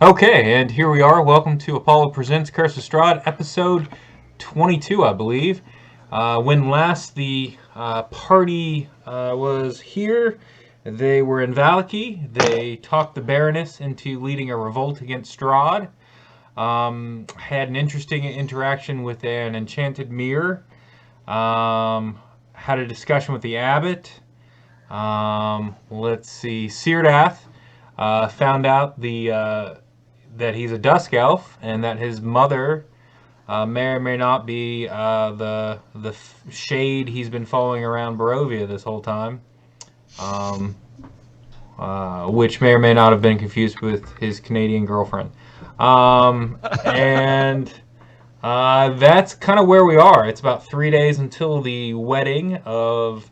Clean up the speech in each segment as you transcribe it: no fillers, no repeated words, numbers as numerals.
Okay, and here we are. Welcome to Apollo Presents Curse of Strahd, episode 22, I believe. When last the party was here, they were in Valaki. They talked the Baroness into leading a revolt against Strahd. Had an interesting interaction with an enchanted mirror. Had a discussion with the abbot. Let's see. Syrdath found out that he's a dusk elf and that his mother may or may not be the shade he's been following around Barovia this whole time, which may or may not have been confused with his Canadian girlfriend. And that's kind of where we are. It's about 3 days until the wedding of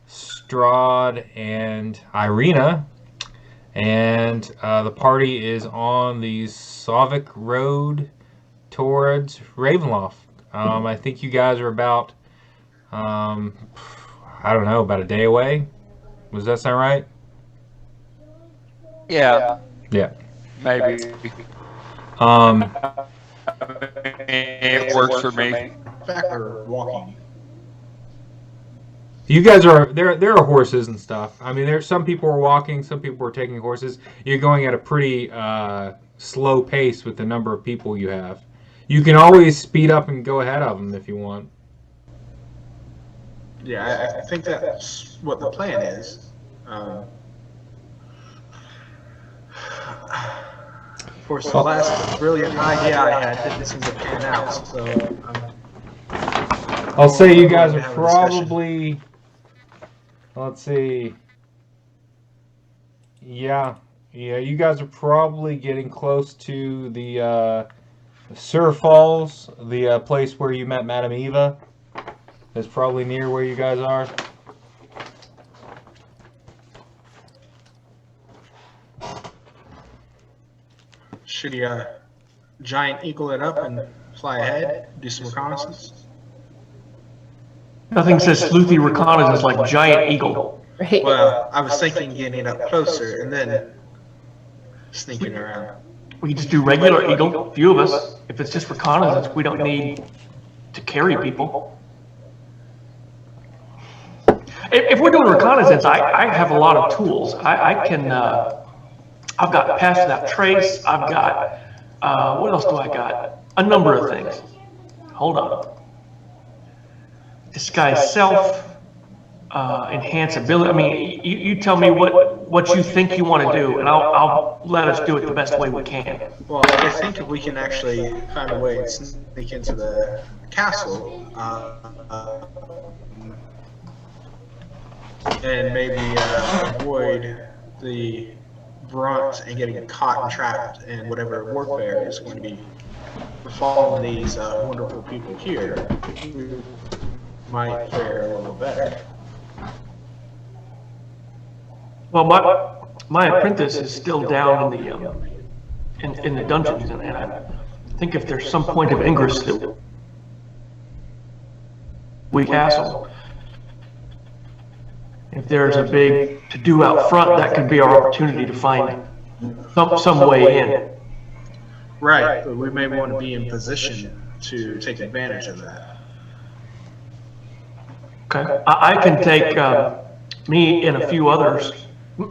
Strahd and Irina. And the party is on the Sovic Road towards Ravenloft. I think you guys are about, I don't know, about a day away. Does that sound right? Yeah. Yeah. Maybe. It works for me. In fact, we're walking. You guys are there are horses and stuff. I mean, there's some people are walking, some people are taking horses. You're going at a pretty slow pace with the number of people you have. You can always speed up and go ahead of them if you want. Yeah, I think that's what the plan is. Of course, the last brilliant idea I had didn't seem to pan out, so I'll say you guys are probably, let's see, yeah, you guys are probably getting close to the Sur Falls, the place where you met Madame Eva. Is probably near where you guys are. should he giant eagle it up and fly ahead, do some reconnaissance? Nothing says sleuthy reconnaissance like giant eagle. Right. Well, I was thinking getting it up closer and then sneaking around. We can just do regular eagle, few of us. If it's just reconnaissance, we don't need to carry people. If we're doing reconnaissance, I have a lot of tools. I can, I've got pass without trace. I've got, what else do I got? A number of things. Hold on. Disguise self, enhance ability. I mean, you tell me what you think you want to do, and I'll let us do it the best way we can. Well, I think if we can actually find a way to sneak into the castle, and maybe avoid the brunt and getting caught and trapped in whatever warfare is going to be befalling these wonderful people here, we might fare a little better. Well, my apprentice is still down in the dungeons, and I think if there's some point of ingress that we castle, if there's a big to-do out front, that could be our opportunity to find some way in. Right, but we may want to be in position to take advantage of that. Okay, I can take me and a few others,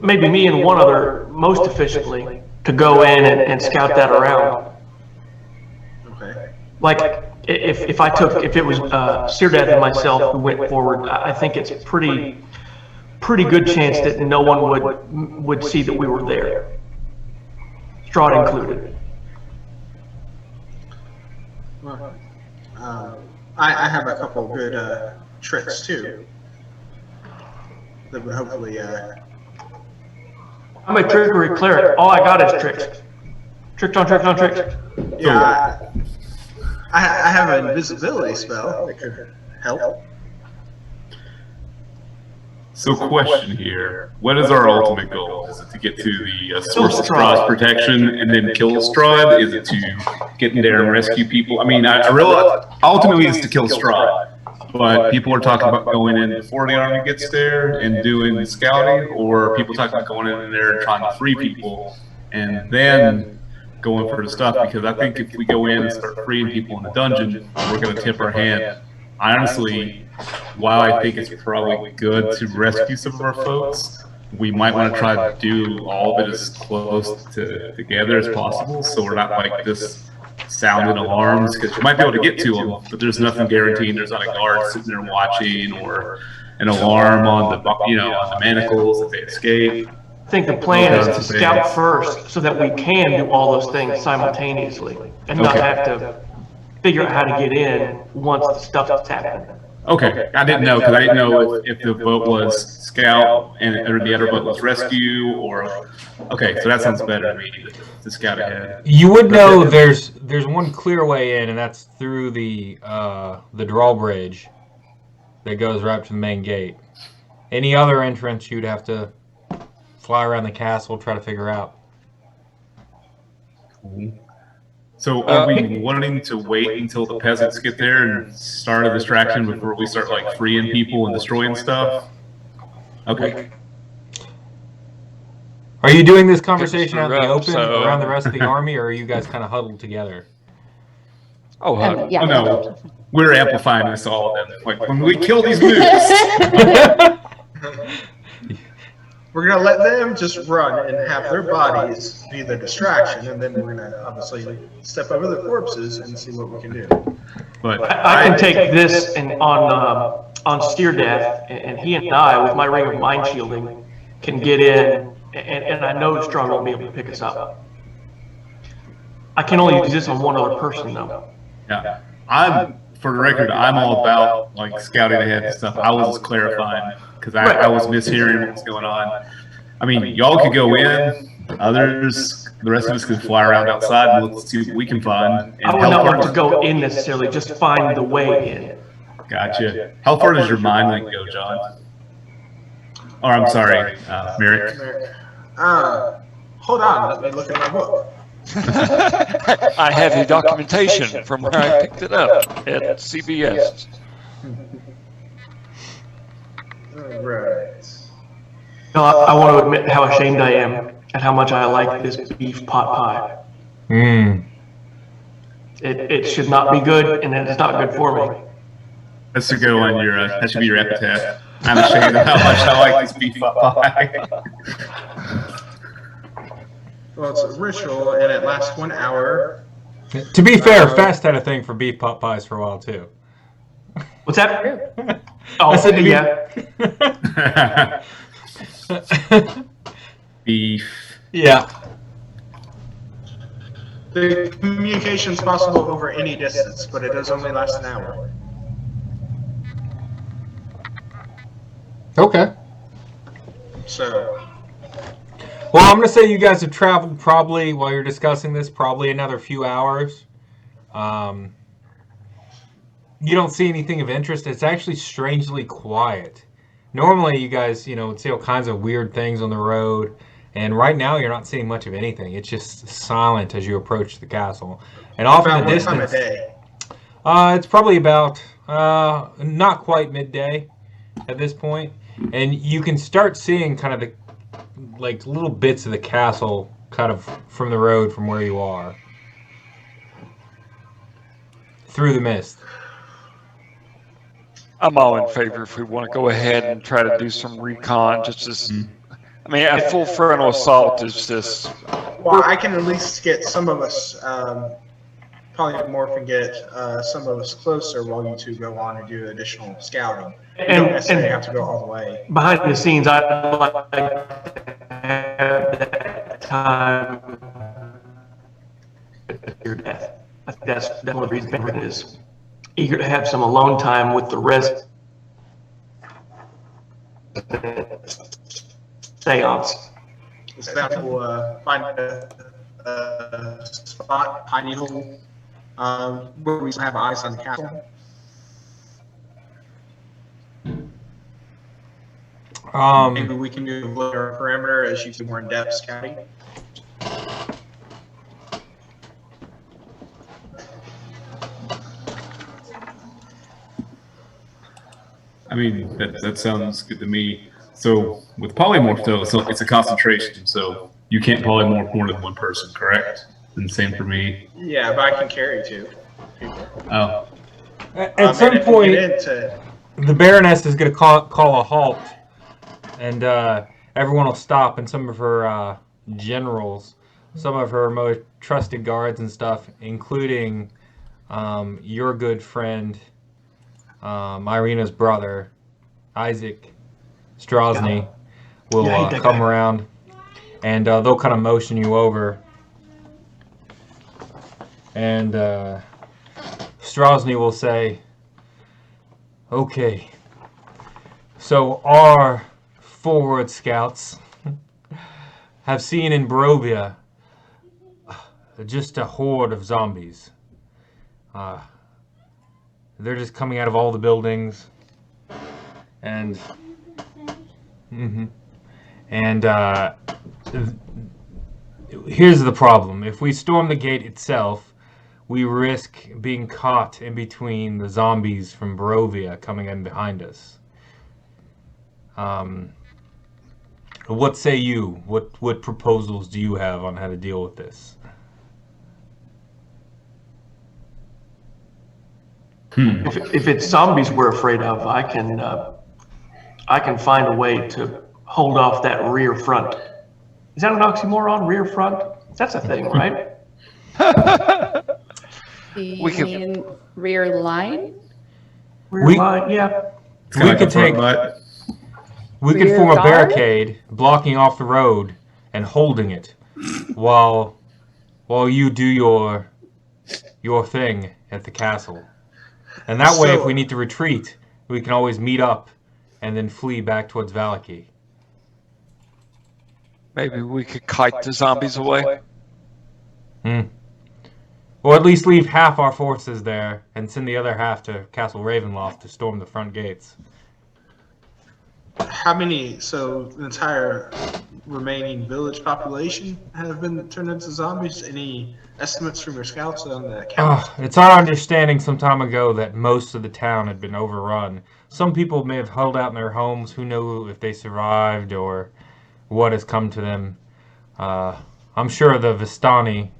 maybe me and one other most efficiently, to go in and scout that around. Okay. Like if it was Syrdath and myself who went forward, I think it's pretty good chance that no one would see that we were there, Strahd included. Well, I have a couple of good tricks too that would hopefully. I'm a trickery cleric. All I got is tricks. Tricks on tricks on tricks. Yeah, I have an invisibility spell that could help. So question here, what is our ultimate goal? Is it to get to the source of Strahd's protection and then kill Strahd? Is it to get in there and rescue people? I mean, I realize ultimately it's to kill Strahd, but people are talking about going in before the army gets there and doing the scouting, or people talking about going in there and trying to free people and then going for the stuff, because I think if we go in and start freeing people in the dungeon, we're going to tip our hand. Honestly, while I think it's probably good to rescue some of our folks, we might want to try to do all of it as close together as possible, so we're not like this sounding alarms, because you might be able to get to them, but there's nothing guaranteed. There's not a guard sitting there watching, or an alarm on the on the manacles if they escape. I think the plan is to scout first so that we can do all those things simultaneously and not have to figure out how to get in once the stuff is happening. Okay, I didn't know, because I didn't know if the vote was scout or the other vote was rescue, or okay, so that sounds better to me, to scout ahead. You would know there's one clear way in, and that's through the drawbridge that goes right up to the main gate. Any other entrance you'd have to fly around the castle, try to figure out. Cool. So are we wanting to wait until the peasants get there and start a distraction before we start like freeing people and destroying stuff? Okay. Are you doing this conversation out in the open around the rest of the army, or are you guys kind of huddled together? Yeah. Oh no, we're amplifying this all of them. Like when we kill these moves. We're going to let them just run and have their bodies be the distraction, and then we're going to obviously step over the corpses and see what we can do. But I can take this and on Syrdath, and he and I, with my ring of mind shielding, can get in, and I know Strahd won't be able to pick us up. I can only do this on one other person, though. yeah, for the record, I'm all about like scouting ahead and stuff. I was just clarifying, because I was mishearing what's going on. I mean, y'all could go in, others, the rest of us could fly around outside and let's see what we can find. I would not want to go in necessarily, just find the way in. Gotcha. How far does your mind link go, John? Or I'm sorry, Marick. Hold on, let me look at my book. I have the documentation from where I picked it up at CBS. All right. No, I want to admit how ashamed I am at how much I like this beef pot pie. It should not be good, and it's not good for me. That's to go on your, that should be your epitaph. I'm ashamed of how much I like this beef pie. Well, it's a ritual, and it lasts 1 hour. To be fair, Fest had a thing for beef pot pies for a while, too. What's that? Oh, yeah. Beef. Yeah. The communication's possible over any distance, but it does only last an hour. Okay. So, Well, I'm going to say you guys have traveled probably, while you're discussing this, probably another few hours. You don't see anything of interest. It's actually strangely quiet. Normally, you guys, would see all kinds of weird things on the road. And right now, you're not seeing much of anything. It's just silent as you approach the castle. And off in the about what time distance, of day? it's probably about not quite midday at this point. And you can start seeing kind of the little bits of the castle kind of from the road from where you are through the mist. I'm all in favor if we want to go ahead and try to do some recon. Just as, I mean, a full frontal assault is just. Well, I can at least get some of us polymorph and get some of us closer while you two go on and do additional scouting. You don't necessarily have to go all the way. Behind the scenes, I'd like to have that time at your death. I think that's one of the reasons Ben is eager to have some alone time with the rest. Seance. So that will find a spot, tiny hole, where we have eyes on the castle. Maybe we can do a perimeter as you do more in-depth scouting. I mean, that sounds good to me. So with polymorph, though, it's a concentration, so you can't polymorph more than one person, correct? And same for me. Yeah, but I can carry 2 people. Oh. At some if we point, get into, the Baroness is going to call a halt, and everyone will stop, and some of her generals, some of her most trusted guards and stuff, including your good friend, Irina's brother, Isaac Chaulssane, will come around, and they'll kind of motion you over. And Chaulssane will say, okay, so our forward scouts have seen in Barovia just a horde of zombies. They're just coming out of all the buildings, and here's the problem. If we storm the gate itself, we risk being caught in between the zombies from Barovia coming in behind us. What say you? What proposals do you have on how to deal with this? If it's zombies we're afraid of, I can find a way to hold off that rear front. Is that an oxymoron? Rear front? That's a thing, right? You mean rear line? Rear line, yeah. We could Rear form a guard? barricade blocking off the road and holding it while you do your thing at the castle. And that way, if we need to retreat, we can always meet up and then flee back towards Valaki. Maybe we could kite the zombies away. Or at least leave half our forces there and send the other half to Castle Ravenloft to storm the front gates. how many? So the entire remaining village population have been turned into zombies. Any estimates from your scouts on the count? It's our understanding some time ago that most of the town had been overrun. Some people may have held out in their homes. Who knows if they survived or what has come to them. I'm sure the Vistani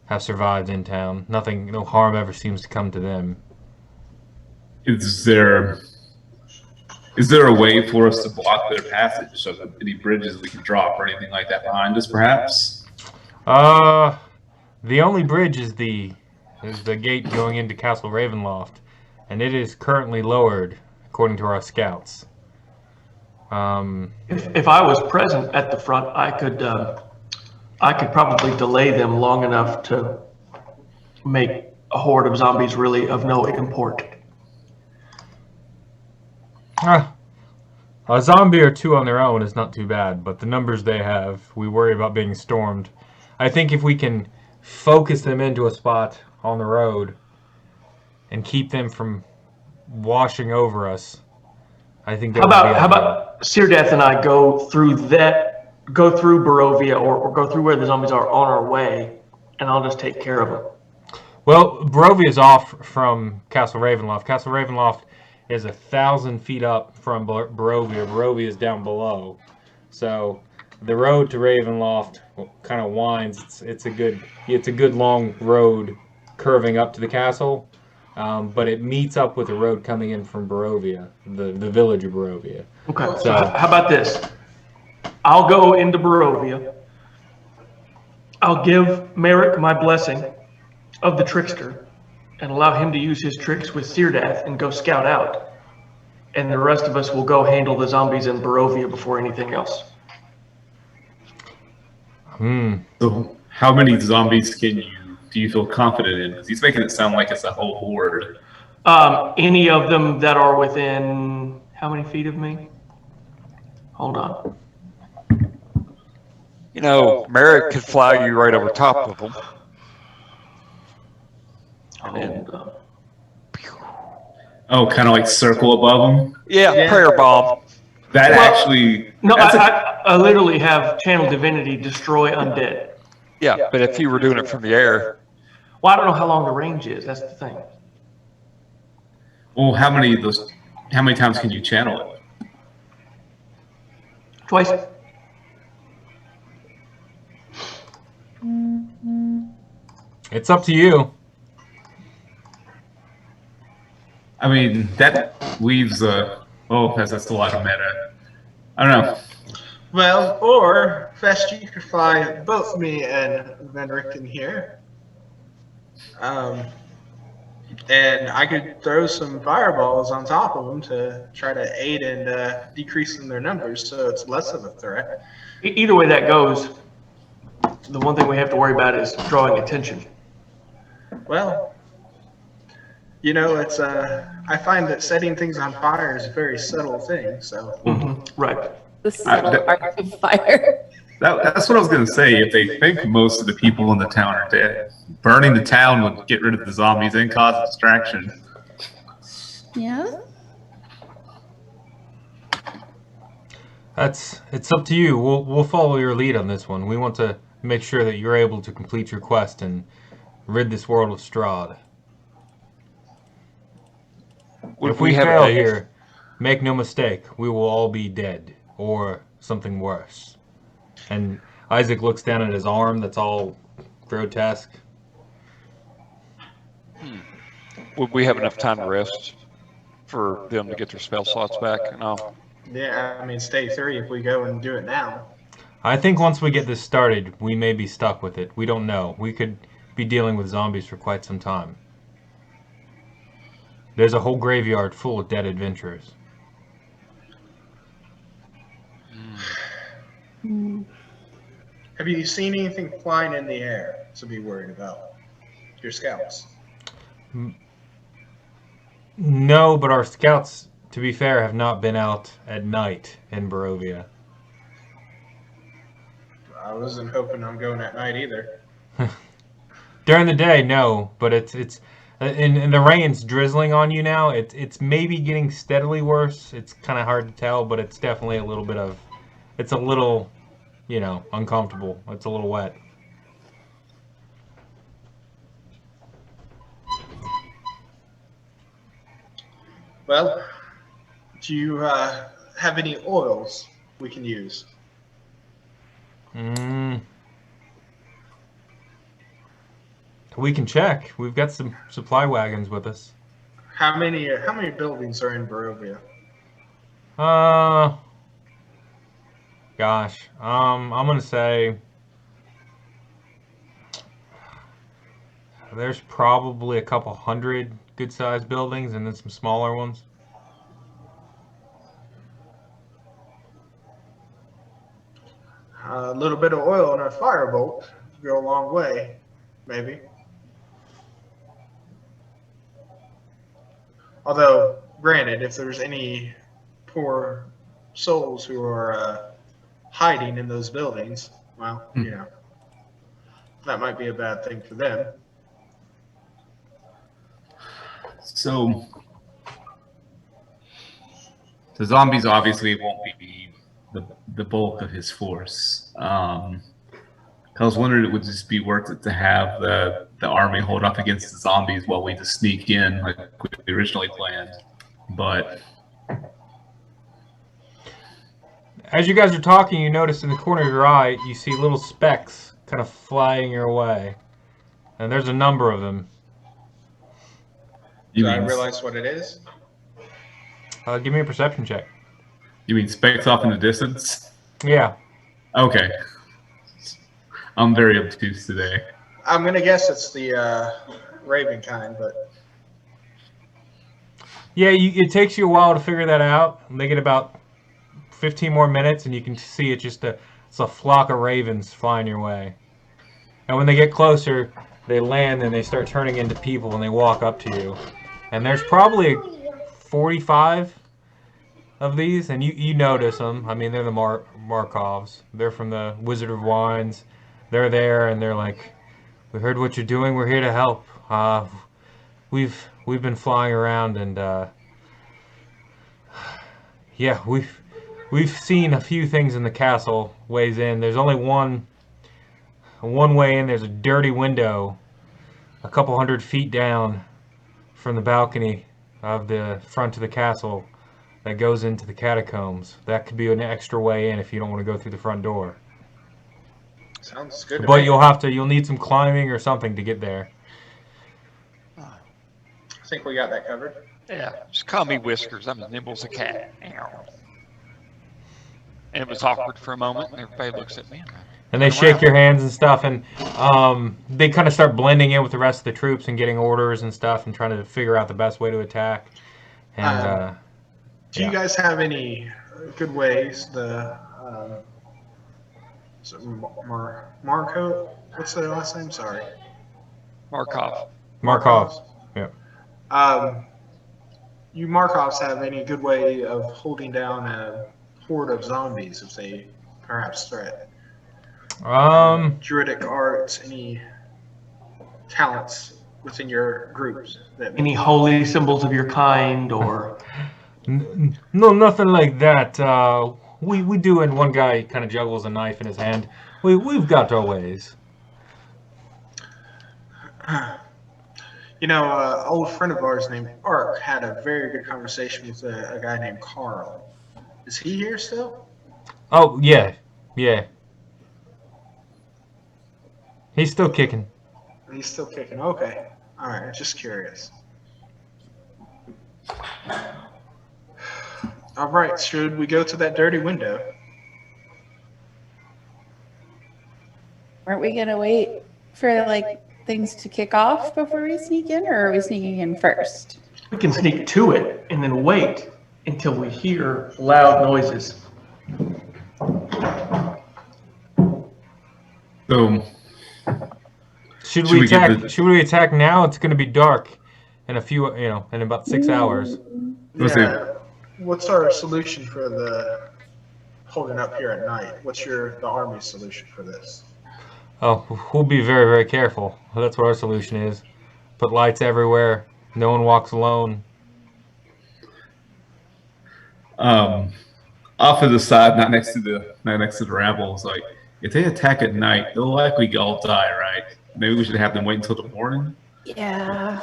have survived in town. No harm ever seems to come to them. Is there a way for us to block their passage? So that any bridges we can drop or anything like that behind us, perhaps? The only bridge is the gate going into Castle Ravenloft, and it is currently lowered, according to our scouts. If I was present at the front, I could probably delay them long enough to make a horde of zombies really of no import. A zombie or two on their own is not too bad, but the numbers they have, we worry about being stormed. I think if we can focus them into a spot on the road and keep them from washing over us, I think that How about Syrdath and I go through Barovia or go through where the zombies are on our way, and I'll just take care of them. Well, Barovia is off from Castle Ravenloft. Castle Ravenloft is 1,000 feet up from Barovia. Barovia is down below. So the road to Ravenloft kind of winds. It's a good long road curving up to the castle, but it meets up with the road coming in from Barovia, the village of Barovia. Okay, so how about this? I'll go into Barovia. I'll give Marick my blessing of the trickster and allow him to use his tricks with Syrdath and go scout out. And the rest of us will go handle the zombies in Barovia before anything else. So how many zombies do you feel confident in? Because he's making it sound like it's a whole horde. Any of them that are within how many feet of me? Hold on. You know, Marick could fly you right over top of them. Hold on. Oh, kind of like circle above them? Yeah, prayer bomb. That actually... No, I literally have Channel Divinity destroy undead. Yeah, but if you were doing it from the air. Well, I don't know how long the range is. That's the thing. Well, how many times can you channel it? Twice. It's up to you. I mean, that leaves that's a lot of meta. I don't know. Well, or Fest, you could fly both me and Venrick in here. And I could throw some fireballs on top of them to try to aid in decreasing their numbers, so it's less of a threat. Either way that goes, the one thing we have to worry about is drawing attention. Well, you know, it's I find that setting things on fire is a very subtle thing. So Right. The subtle art of fire. That's what I was going to say. If they think most of the people in the town are dead, burning the town would get rid of the zombies and cause a distraction. Yeah. It's up to you. We'll follow your lead on this one. We want to make sure that you're able to complete your quest and rid this world of Strahd. If we fail here, make no mistake, we will all be dead, or something worse. And Isaac looks down at his arm that's all grotesque. Would we have enough time to rest for them to get their spell slots back? No. yeah, I mean, stay 3 if we go and do it now. I think once we get this started, we may be stuck with it. We don't know. We could be dealing with zombies for quite some time. There's a whole graveyard full of dead adventurers. Have you seen anything flying in the air to be worried about? Your scouts. No, but our scouts, to be fair, have not been out at night in Barovia. I wasn't hoping on going at night either. During the day, no, but it's and the rain's drizzling on you now. It's maybe getting steadily worse. It's kind of hard to tell, but it's definitely a little bit of, it's a little, you know, uncomfortable. It's a little wet. Well, do you have any oils we can use? We can check. We've got some supply wagons with us. How many buildings are in Barovia? Gosh, I'm gonna say there's probably a couple hundred good-sized buildings and then some smaller ones. A little bit of oil in a firebolt would go a long way, maybe. Although, granted, if there's any poor souls who are hiding in those buildings, well, you know, that might be a bad thing for them. So, the zombies obviously won't be the bulk of his force. I was wondering, it would just be worth it to have the army hold up against the zombies while we just sneak in like we originally planned. But as you guys are talking, you notice in the corner of your eye, you see little specks kind of flying your way. And there's a number of them. Do I realize what it is? Give me a perception check. You mean specks off in the distance? Yeah. Okay. I'm very obtuse today. I'm going to guess it's the Raven kind, but... Yeah, it takes you a while to figure that out. They get about 15 more minutes, and you can see it's a flock of ravens flying your way. And when they get closer, they land and they start turning into people, and they walk up to you. And there's probably 45 of these, and you notice them. I mean, they're the Markovs. They're from the Wizard of Wines. They're there, and they're like, "We heard what you're doing. We're here to help. We've been flying around, and yeah, we've seen a few things in the castle ways in. There's only one way in. There's a dirty window, a couple 100 feet down from the balcony of the front of the castle that goes into the catacombs. That could be an extra way in if you don't want to go through the front door." Sounds good. But you'll need some climbing or something to get there. I think we got that covered. Yeah, just call me Whiskers. I'm as nimble as a cat. Ow. And it was awkward for a moment, and everybody looks at me. And they shake your hands and stuff, and they kind of start blending in with the rest of the troops and getting orders and stuff and trying to figure out the best way to attack. And do you guys have any good ways? Marco? What's their last name? Sorry. Markov. Yeah. You Markovs have any good way of holding down a horde of zombies if they perhaps threat? Druidic arts, any talents within your groups? Any holy symbols of your kind, or? No, nothing like that. We do, and one guy kind of juggles a knife in his hand. We've got our ways. You know, an old friend of ours named Ark had a very good conversation with a guy named Carl. Is he here still? Oh, yeah. He's still kicking. He's still kicking. Okay. All right. Just curious. All right. Should we go to that dirty window? Aren't we gonna wait for things to kick off before we sneak in, or are we sneaking in first? We can sneak to it and then wait until we hear loud noises. So, should we attack now? It's going to be dark in in about 6 hours. Yeah. What's our solution for the holding up here at night? What's the army's solution for this? Oh, we'll be very, very careful. That's what our solution is. Put lights everywhere. No one walks alone. Off to the side, not next to the rabble, like if they attack at night, they'll likely all die, right? Maybe we should have them wait until the morning. Yeah.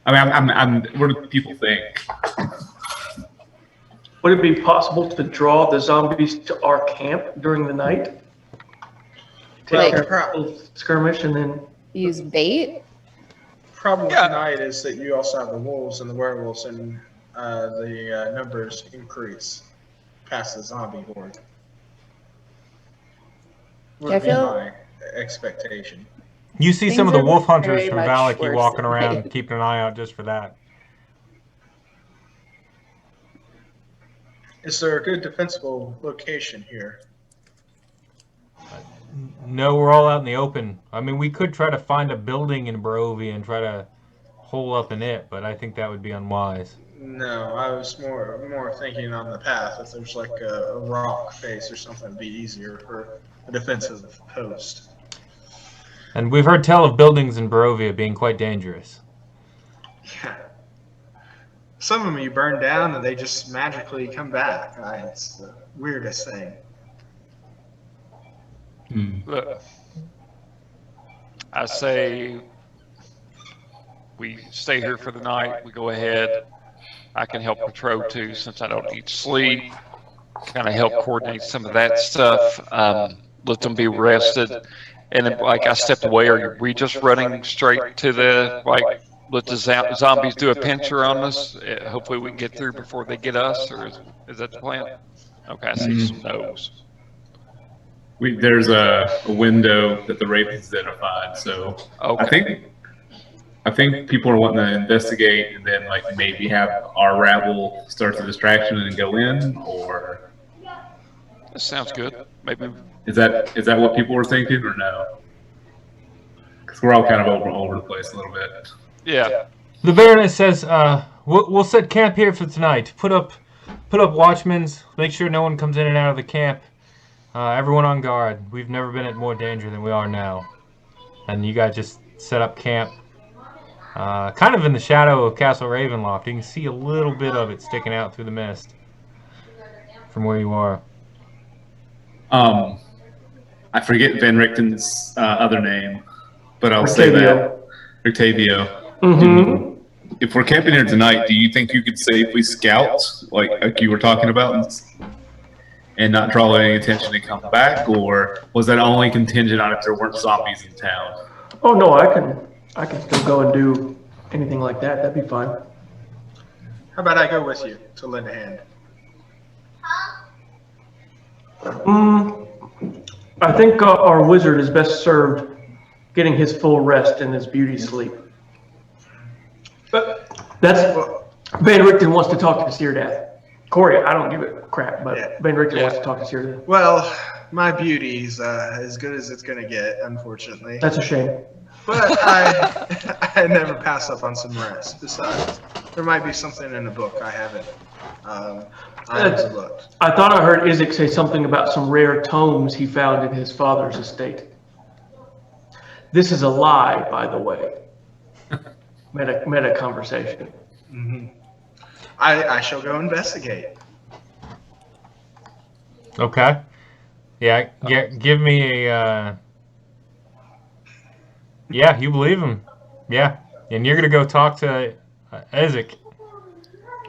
I mean, what do people think? Would it be possible to draw the zombies to our camp during the night? Take a skirmish and then use bait? Problem tonight is that you also have the wolves and the werewolves, and the numbers increase past the zombie horde. Would be my expectation. You see some of the wolf hunters very from much Valaki worse walking than around, bait. keeping an eye out just for that. Is there a good defensible location here? No, we're all out in the open. I mean, we could try to find a building in Barovia and try to hole up in it, but I think that would be unwise. No, I was more thinking on the path. If there's like a rock face or something, it'd be easier for a defensive post. And we've heard tell of buildings in Barovia being quite dangerous. Yeah. Some of them you burn down and they just magically come back. It's the weirdest thing. Look, I say we stay here for the night. We go ahead. I can help patrol too, since I don't need sleep. Kind of help coordinate some of that stuff. Let them be rested. And then, I stepped away. Are we just running straight to let the zombies do a pincher on us? Hopefully we can get through before they get us, or is that the plan? Okay, I see some no's. There's a window that the Ravens identified, so Okay. I think people are wanting to investigate and then maybe have our rabble start the distraction and go in, or That sounds good. Maybe. is that what people were thinking, or no? Because we're all kind of over the place a little bit. Yeah. The Baroness says, we'll set camp here for tonight. Put up watchmen. Make sure no one comes in and out of the camp. Everyone on guard. We've never been at more danger than we are now. And you guys just set up camp. Kind of in the shadow of Castle Ravenloft. You can see a little bit of it sticking out through the mist from where you are. I forget Van Richten's other name, but I'll say that. Rictavio. Mm-hmm. If we're camping here tonight, do you think you could safely scout, like you were talking about? and not draw any attention and come back, or was that only contingent on if there weren't zombies in town? Oh no, I can still go and do anything like that. That'd be fine. How about I go with you to lend a hand? I think our wizard is best served getting his full rest and his beauty sleep. But that's Van Richten wants to talk to Syrdath. Corey, I don't give a crap, but Van Richten wants to talk to Syrdath. Well, my beauty's as good as it's gonna get, unfortunately. That's a shame. But I never pass up on some rest. Besides, there might be something in the book I haven't looked. I thought I heard Isaac say something about some rare tomes he found in his father's estate. This is a lie, by the way. Meta conversation. Mm-hmm. I shall go investigate. Okay. Yeah, give me a... Yeah, you believe him. Yeah. And you're going to go talk to Isaac.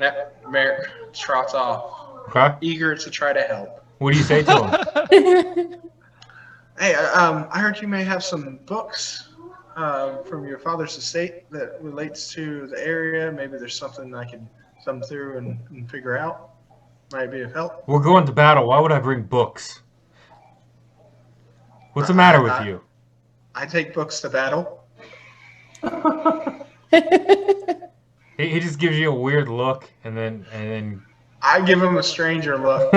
Yeah, Marick trots off. Okay. Eager to try to help. What do you say to him? Hey, I heard you may have some books from your father's estate that relates to the area. Maybe there's something I can thumb through and figure out. Might be of help. We're going to battle. Why would I bring books? What's the matter with you? I take books to battle. He just gives you a weird look, and then I give him a stranger look.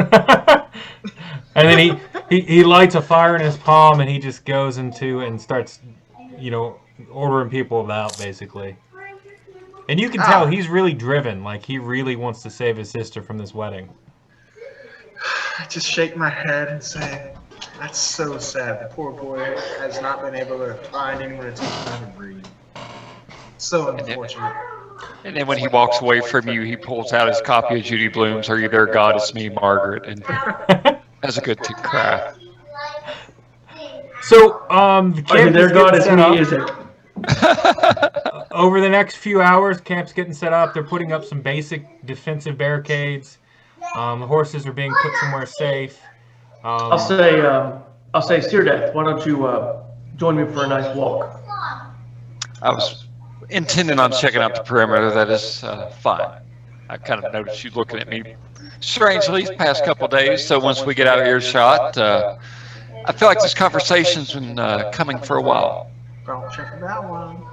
and then he lights a fire in his palm, and he just goes into and starts, ordering people about, basically. And you can tell he's really driven, like he really wants to save his sister from this wedding. I just shake my head and say, that's so sad. The poor boy has not been able to find anyone to teach him how to read. So unfortunate. And then when he walks away from you, he pulls out his copy of Judy Blume's Are You There, God? It's Me, Margaret, and has a good cry. So, the camp There, God, is it's me, is it? Over the next few hours, camp's getting set up. They're putting up some basic defensive barricades. The horses are being put somewhere safe. I'll say, Syrdath, why don't you join me for a nice walk? I was intending on checking out the perimeter. That is fine. I kind of noticed you looking at me strangely these past couple of days. So once we get out of earshot, I feel like this conversation's been coming for a while. Don't check that one.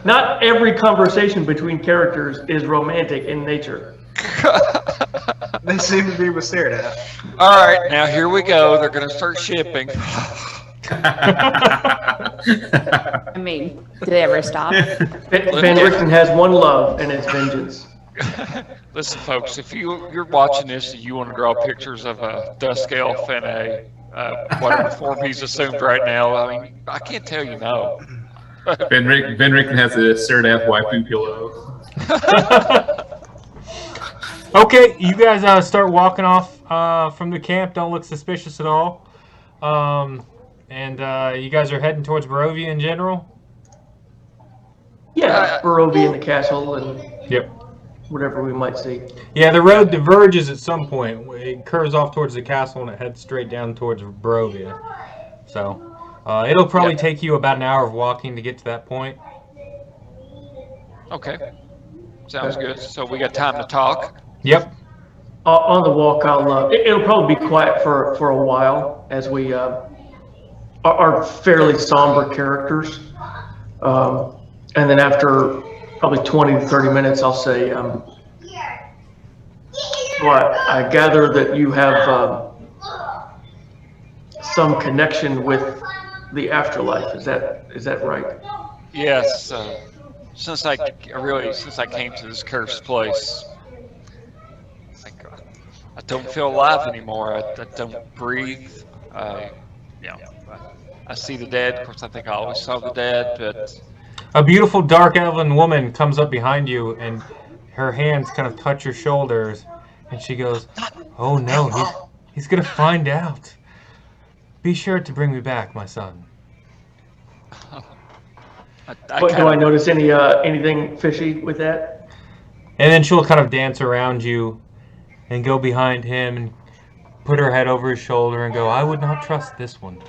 Not every conversation between characters is romantic in nature. They seem to be with Syrdath. All right, now here we go. They're going to start shipping. I mean, do they ever stop? Van Richten has one love, and it's vengeance. Listen, folks, if you're watching this and you want to draw pictures of a dusk elf and a whatever form he's assumed right now, I mean, I can't tell you no. Ben Richten has a Syrdath waifu pillow. Okay, you guys start walking off from the camp. Don't look suspicious at all. And you guys are heading towards Barovia in general? Yeah, Barovia and the castle and Yep. whatever we might see. Yeah, the road diverges at some point. It curves off towards the castle and it heads straight down towards Barovia. So, it'll probably take you about an hour of walking to get to that point. Okay. Sounds good. So we got time to talk. Yep. On the walk, it'll probably be quiet for a while as we are fairly somber characters. And then after probably 20 to 30 minutes, I'll say, I gather that you have some connection with the afterlife. Is that right? Yes. Since I came to this cursed place, I don't feel alive anymore. I don't breathe. I see the dead. Of course, I think I always saw the dead, but A beautiful dark elven woman comes up behind you and her hands kind of touch your shoulders and she goes, "Oh no, he's gonna find out. Be sure to bring me back, my son." Do I notice anything fishy with that? And then she'll kind of dance around you and go behind him and put her head over his shoulder and go, "I would not trust this one,"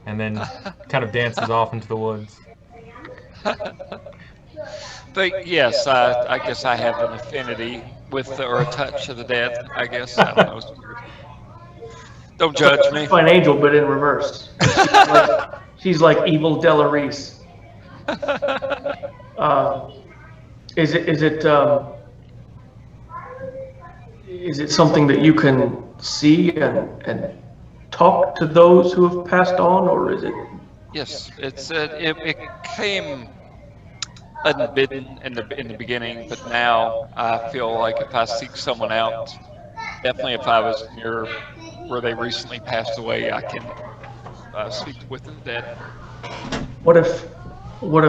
and then kind of dances off into the woods. But yes, I guess I have an affinity with or a touch of the dead. I guess I don't know. It's weird. Don't judge me. By an angel, but in reverse. She's like evil Della Reese. Is it something that you can see and talk to those who have passed on, or is it? Yes, it came unbidden in the beginning, but now I feel like if I seek someone out, definitely if I was near where they recently passed away, I can speak with the dead. What if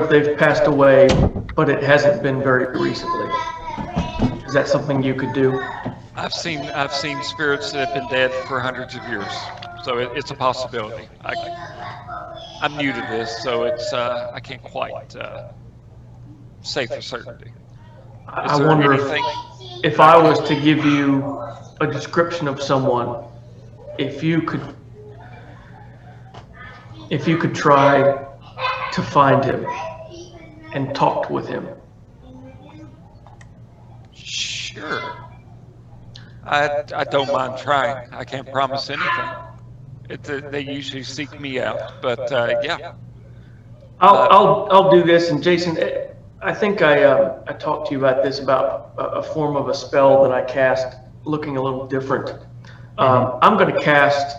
they've passed away, but it hasn't been very recently? Is that something you could do? I've seen spirits that have been dead for hundreds of years, so it's a possibility. I'm new to this, so it's I can't quite say for certainty. I wonder if I was to give you a description of someone, if you could try to find him and talk with him. Sure. I don't mind trying. I can't promise anything. They usually seek me out, but yeah. I'll do this. And Jason, I think I talked to you about this, about a form of a spell that I cast looking a little different. I'm going to cast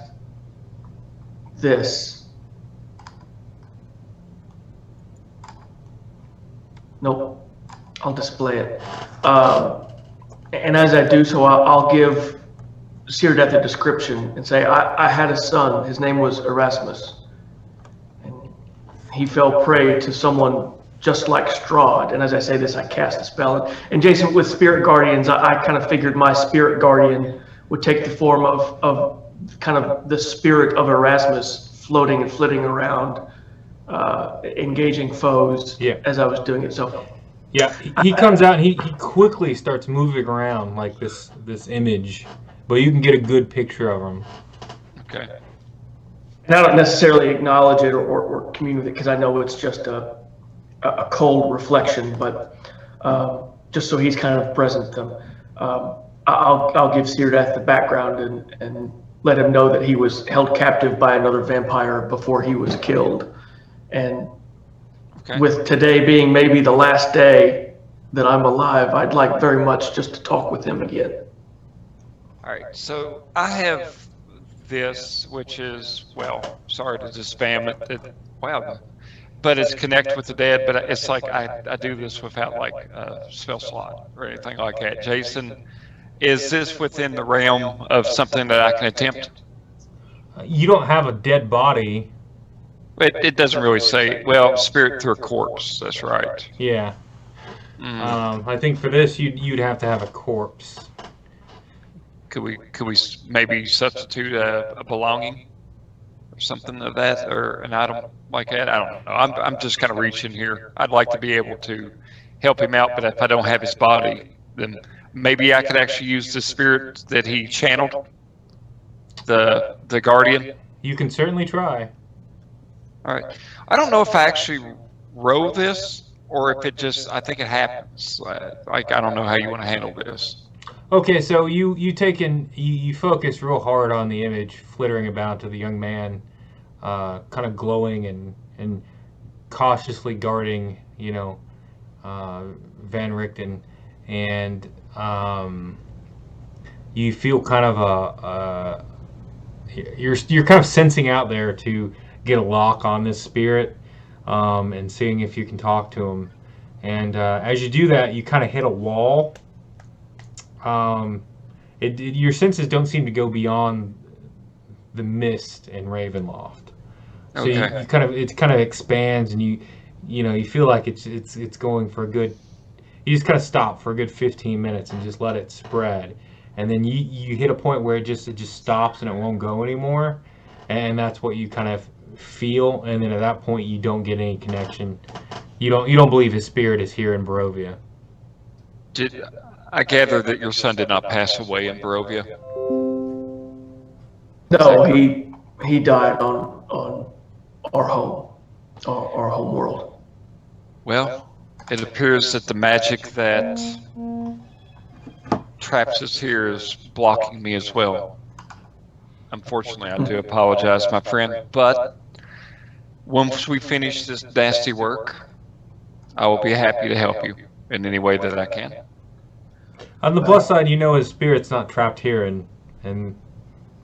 this. Nope, I'll display it. And as I do so, I'll give Syrdath a description and say, I had a son, his name was Erasmus. And he fell prey to someone just like Strahd. And as I say this, I cast a spell. And Jason, with Spirit Guardians, I kind of figured my Spirit Guardian would take the form of kind of the spirit of Erasmus floating and flitting around, engaging foes as I was doing it. So yeah, he comes out and he quickly starts moving around like this image, but you can get a good picture of him. Okay. And I don't necessarily acknowledge it or commune with it because I know it's just a cold reflection, but just so he's kind of present with them. I'll give Syrdath the background and let him know that he was held captive by another vampire before he was killed. And with today being maybe the last day that I'm alive, I'd like very much just to talk with him again. All right, so I have this, which is, well, sorry to just spam it. Wow, but it's connect with the dead, but it's like I do this without like a spell slot or anything like that. Jason, is this within the realm of something that I can attempt? You don't have a dead body. It doesn't really say, well, spirit through a corpse, that's right. Yeah. I think for this, you'd have to have a corpse. Could we maybe substitute a belonging or something of that, or an item like that? I don't know. I'm just kind of reaching here. I'd like to be able to help him out, but if I don't have his body, then maybe I could actually use the spirit that he channeled, the guardian. You can certainly try. All right. I don't know if I actually roll this or if it just, I think it happens. Like, I don't know how you want to handle this. Okay, so you focus real hard on the image flittering about to the young man, kind of glowing and cautiously guarding, Van Richten, and you feel kind of you're kind of sensing out there to get a lock on this spirit, and seeing if you can talk to him. And as you do that, you kind of hit a wall. Your senses don't seem to go beyond the mist in Ravenloft. So you kind of expands, and you feel like it's going for a good. You just kind of stop for a good 15 minutes and just let it spread, and then you hit a point where it just stops and it won't go anymore, and that's what you kind of feel. And then at that point, you don't get any connection. You don't believe his spirit is here in Barovia. I gather that your son did not pass away in Barovia. No, he died on our home, our home world. Well, it appears that the magic that traps us here is blocking me as well. Unfortunately, I do apologize, my friend, but once we finish this nasty work, I will be happy to help you in any way that I can. On the plus side, you know his spirit's not trapped here in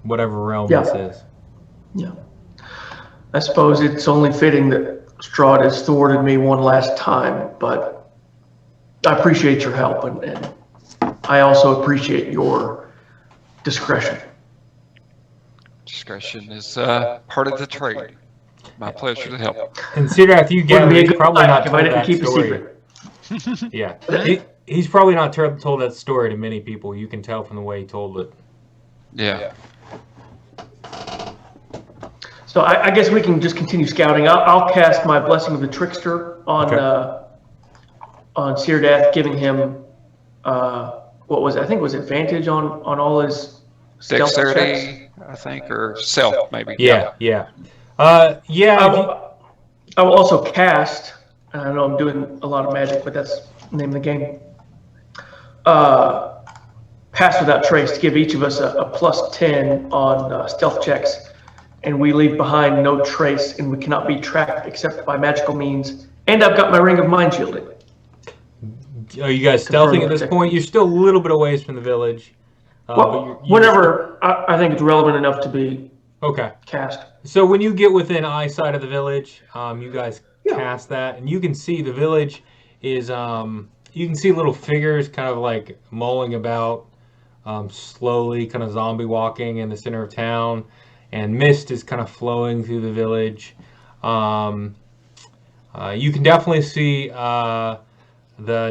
whatever realm this is. Yeah. I suppose it's only fitting that Strahd has thwarted me one last time, but I appreciate your help, and I also appreciate your discretion. Discretion is part of the trade. My pleasure to help. And Syrdath, you gather he's probably not if I told didn't that keep a story. secret. Yeah, he's probably not told that story to many people. You can tell from the way he told it. Yeah. So I guess we can just continue scouting. I'll cast my Blessing of the Trickster on Syrdath, giving him what was it? I think it was advantage on all his stealth checks. Dexterity, I think, or stealth maybe. Yeah. I will also cast. I know I'm doing a lot of magic, but that's the name of the game. Pass Without Trace to give each of us a plus 10 on stealth checks. And we leave behind no trace, and we cannot be tracked except by magical means. And I've got my Ring of Mind Shielding. Are you guys stealthing at this point? You're still a little bit away from the village. Well, whenever I think it's relevant enough to be cast. So when you get within eyesight of the village, you guys cast that, and you can see the village is. You can see little figures kind of like mulling about, slowly, kind of zombie walking in the center of town. And mist is kind of flowing through the village. You can definitely see the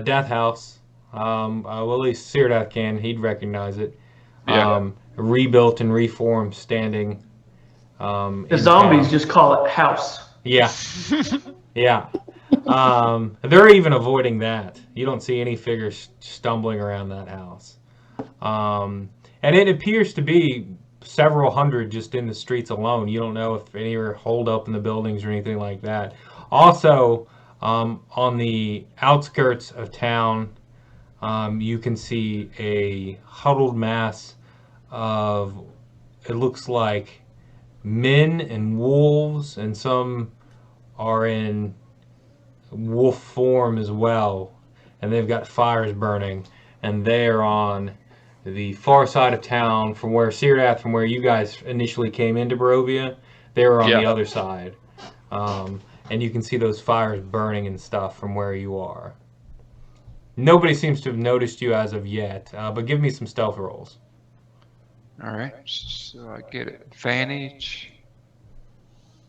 death house. Well, at least Syrdath can. He'd recognize it. Rebuilt and reformed, standing. The zombies just call it house. Yeah. Yeah. They're even avoiding that. You don't see any figures stumbling around that house. And it appears to be several hundred just in the streets alone. You don't know if any are holed up in the buildings or anything like that. Also, on the outskirts of town, you can see a huddled mass of, it looks like, men and wolves, and some are in wolf form as well. And they've got fires burning, and they are on the far side of town from where Syrdath, from where you guys initially came into Barovia. They were on the other side. And you can see those fires burning and stuff from where you are. Nobody seems to have noticed you as of yet, but give me some stealth rolls. All right, so I get advantage.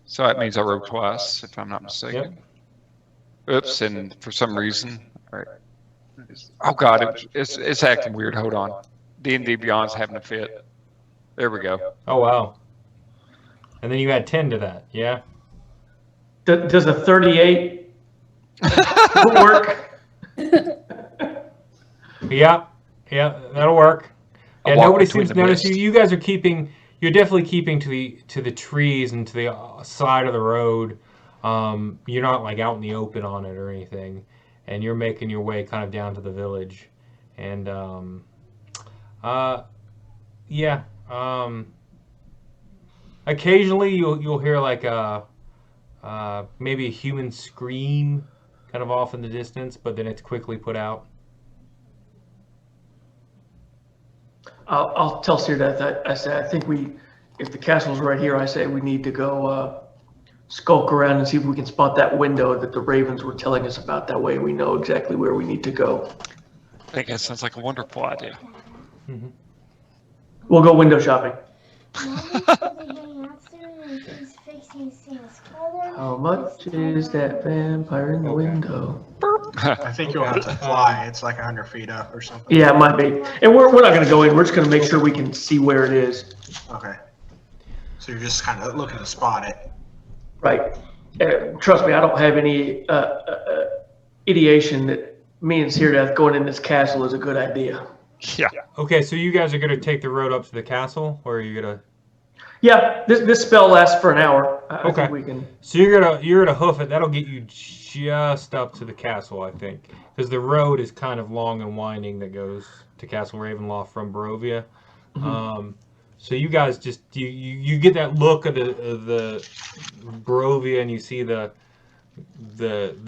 So that means I roll twice, if I'm not mistaken. Yep. Oops, and for some reason, all right. Oh God, it's acting weird. Hold on. D&D Beyond's having a fit. There we go. Oh, wow. And then you add 10 to that, yeah? Does a 38 work? Yeah, that'll work. Yeah, nobody seems to notice you. You guys are keeping, you're definitely keeping to the trees and to the side of the road. You're not like out in the open on it or anything. And you're making your way kind of down to the village. And, occasionally you'll hear like maybe a human scream kind of off in the distance, but then it's quickly put out. I'll tell Syrdath. I say I think if the castle's right here, I say we need to go skulk around and see if we can spot that window that the ravens were telling us about. That way we know exactly where we need to go. I think that sounds like a wonderful idea. Mm-hmm. We'll go window shopping. How much is that vampire in the window? I think you'll have to fly. It's like 100 feet up or something. Yeah, it might be. And we're not going to go in. We're just going to make sure we can see where it is. Okay. So you're just kind of looking to spot it. Right. Trust me, I don't have any ideation that me and Syrdath going in this castle is a good idea. Yeah. Okay, so you guys are going to take the road up to the castle, or are you going to... Yeah, this spell lasts for an hour. I Okay. think we can. So you're gonna hoof it. That'll get you just up to the castle, I think, because the road is kind of long and winding that goes to Castle Ravenloft from Barovia. So you guys just you get that look of the Barovia, and you see the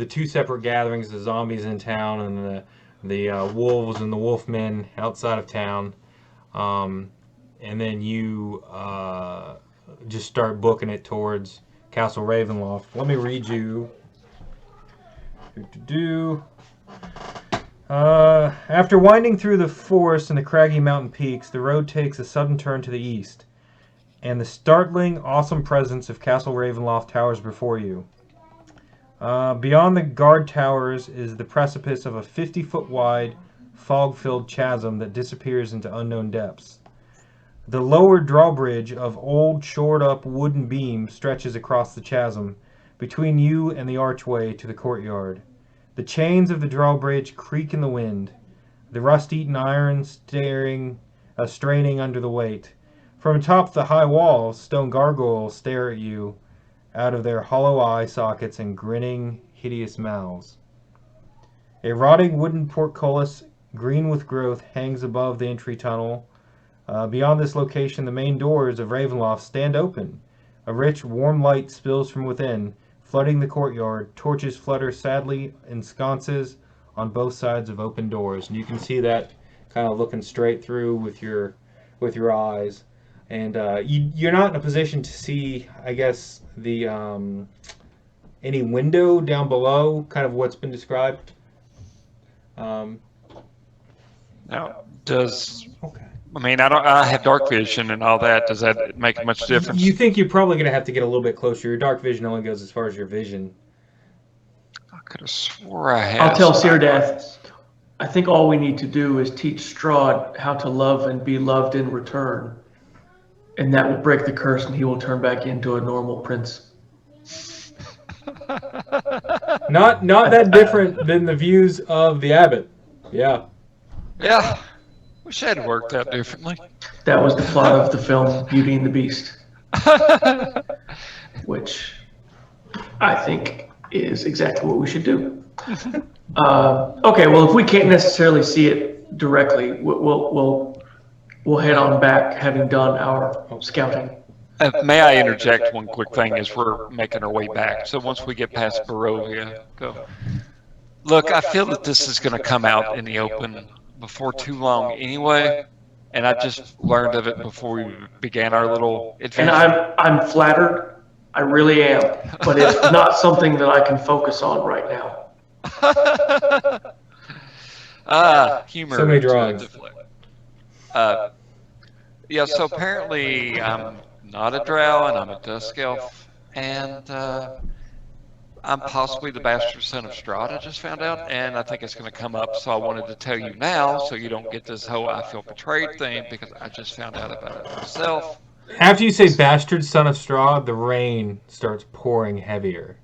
two separate gatherings: the zombies in town and the wolves and the wolfmen outside of town. And then you just start booking it towards Castle Ravenloft. Let me read you. After winding through the forest and the craggy mountain peaks, the road takes a sudden turn to the east, and the startling, awesome presence of Castle Ravenloft towers before you. Beyond the guard towers is the precipice of a 50-foot wide, fog-filled chasm that disappears into unknown depths. The lower drawbridge of old, shored-up wooden beams stretches across the chasm, between you and the archway to the courtyard. The chains of the drawbridge creak in the wind, the rust-eaten iron straining under the weight. From atop the high walls, stone gargoyles stare at you out of their hollow eye sockets and grinning, hideous mouths. A rotting wooden portcullis, green with growth, hangs above the entry tunnel. Beyond this location, the main doors of Ravenloft stand open. A rich, warm light spills from within, flooding the courtyard. Torches flutter sadly in sconces on both sides of open doors. And you can see that kind of looking straight through with your eyes. And you're not in a position to see, I guess, the any window down below, kind of what's been described. Now, does... Okay. I mean, I have dark vision and all that. Does that make much difference? You think you're probably going to have to get a little bit closer. Your dark vision only goes as far as your vision. I could have swore I had. I'll tell Syrdath, I think all we need to do is teach Strahd how to love and be loved in return. And that will break the curse and he will turn back into a normal prince. Not that different than the views of the abbot. Yeah. Yeah. Wish I'd worked out differently. That was the plot of the film Beauty and the Beast. Which I think is exactly what we should do. Okay, well, if we can't necessarily see it directly, we'll head on back, having done our scouting. May I interject one quick thing as we're making our way back? So once we get past Barovia, go. Look, I feel that this is going to come out in the open before too long anyway, and I just learned of it before we began our little adventure. And I'm flattered. I really am, but it's not something that I can focus on right now. Humor. So many drawings. Yeah, so apparently I'm not a drow and I'm a dusk elf, and I'm possibly the bastard son of Strahd, I just found out, and I think it's going to come up, so I wanted to tell you now so you don't get this whole I feel betrayed thing, because I just found out about it myself. After you say bastard son of Strahd, the rain starts pouring heavier.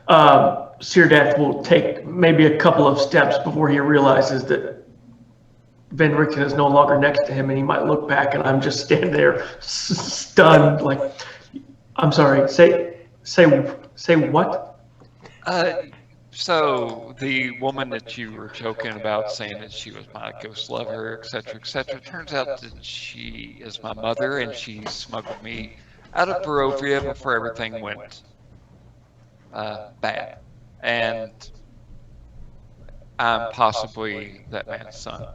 Syrdath will take maybe a couple of steps before he realizes that Van Richten is no longer next to him, and he might look back, and I'm just standing there stunned, like, I'm sorry, say what? So the woman that you were joking about, saying that she was my ghost lover, etc., turns out that she is my mother, and she smuggled me out of Barovia before everything went bad. And I'm possibly that man's son.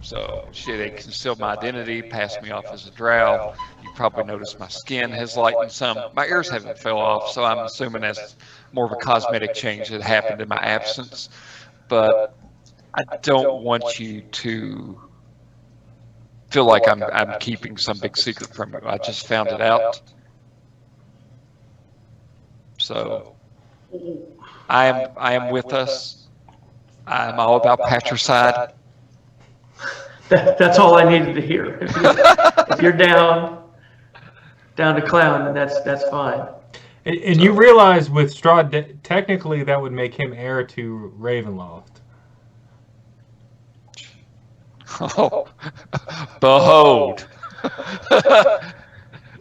So they concealed my identity, passed me off as a drow. You probably noticed my skin has lightened some. My ears haven't fell off, so I'm assuming that's more of a cosmetic change that happened in my absence. But I don't want you to feel like I'm keeping some big secret from you. I just found it out. So I am with us. I'm all about patricide. That's all I needed to hear. If you're down to clown, then that's fine. And you realize with Strahd, that technically that would make him heir to Ravenloft. Oh, behold.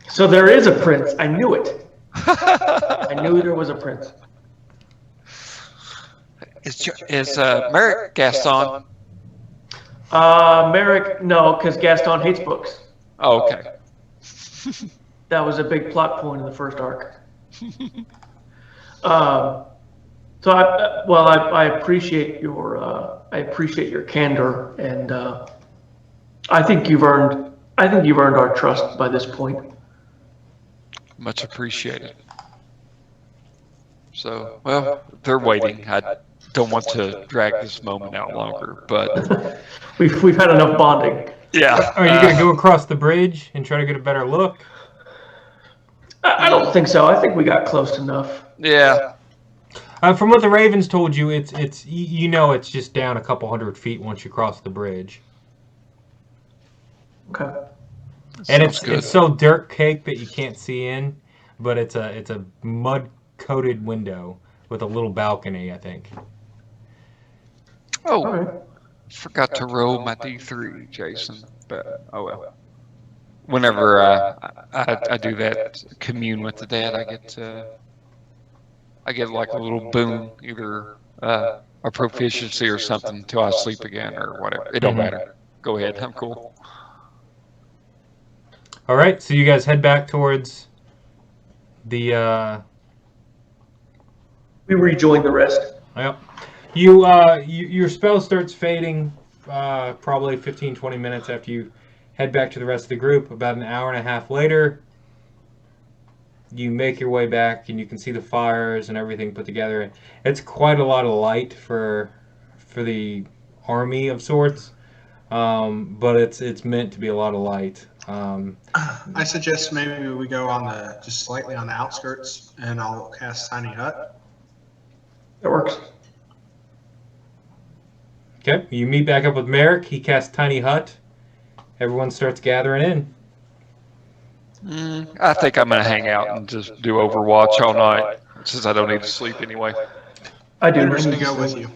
So there is a prince. I knew it. I knew there was a prince. Is Marick Gaston? Marick, no, because Gaston hates books. Oh, okay. That was a big plot point in the first arc. So I appreciate your candor, and I think you've earned our trust by this point. Much appreciated. So, well, they're waiting. I don't want to drag this moment out longer, but we've had enough bonding. Yeah. Are you going to go across the bridge and try to get a better look? I don't think so. I think we got close enough. Yeah. From what the Ravens told you, it's it's just down a couple 100 feet once you cross the bridge. Okay. And it's so dirt caked that you can't see in, but it's a mud coated window with a little balcony, I think. Oh, All right. forgot to roll my D3, Jason. But oh well. Whenever I do that commune with the dead, I get like a little boon, either a proficiency or something until I sleep again or whatever. It don't matter. Go ahead, I'm cool. All right, so you guys head back towards the. We rejoined the rest. Yep. Your spell starts fading probably 15-20 minutes after you head back to the rest of the group. About an hour and a half later, you make your way back and you can see the fires and everything put together. It's quite a lot of light for the army of sorts, but it's meant to be a lot of light. I suggest maybe we go on just slightly on the outskirts, and I'll cast Tiny Hut. That works. Okay, you meet back up with Marick. He casts Tiny Hut. Everyone starts gathering in. I think I'm going to hang out and just do Overwatch all night, since I don't need to sleep anyway. I do. Hooters to go with you.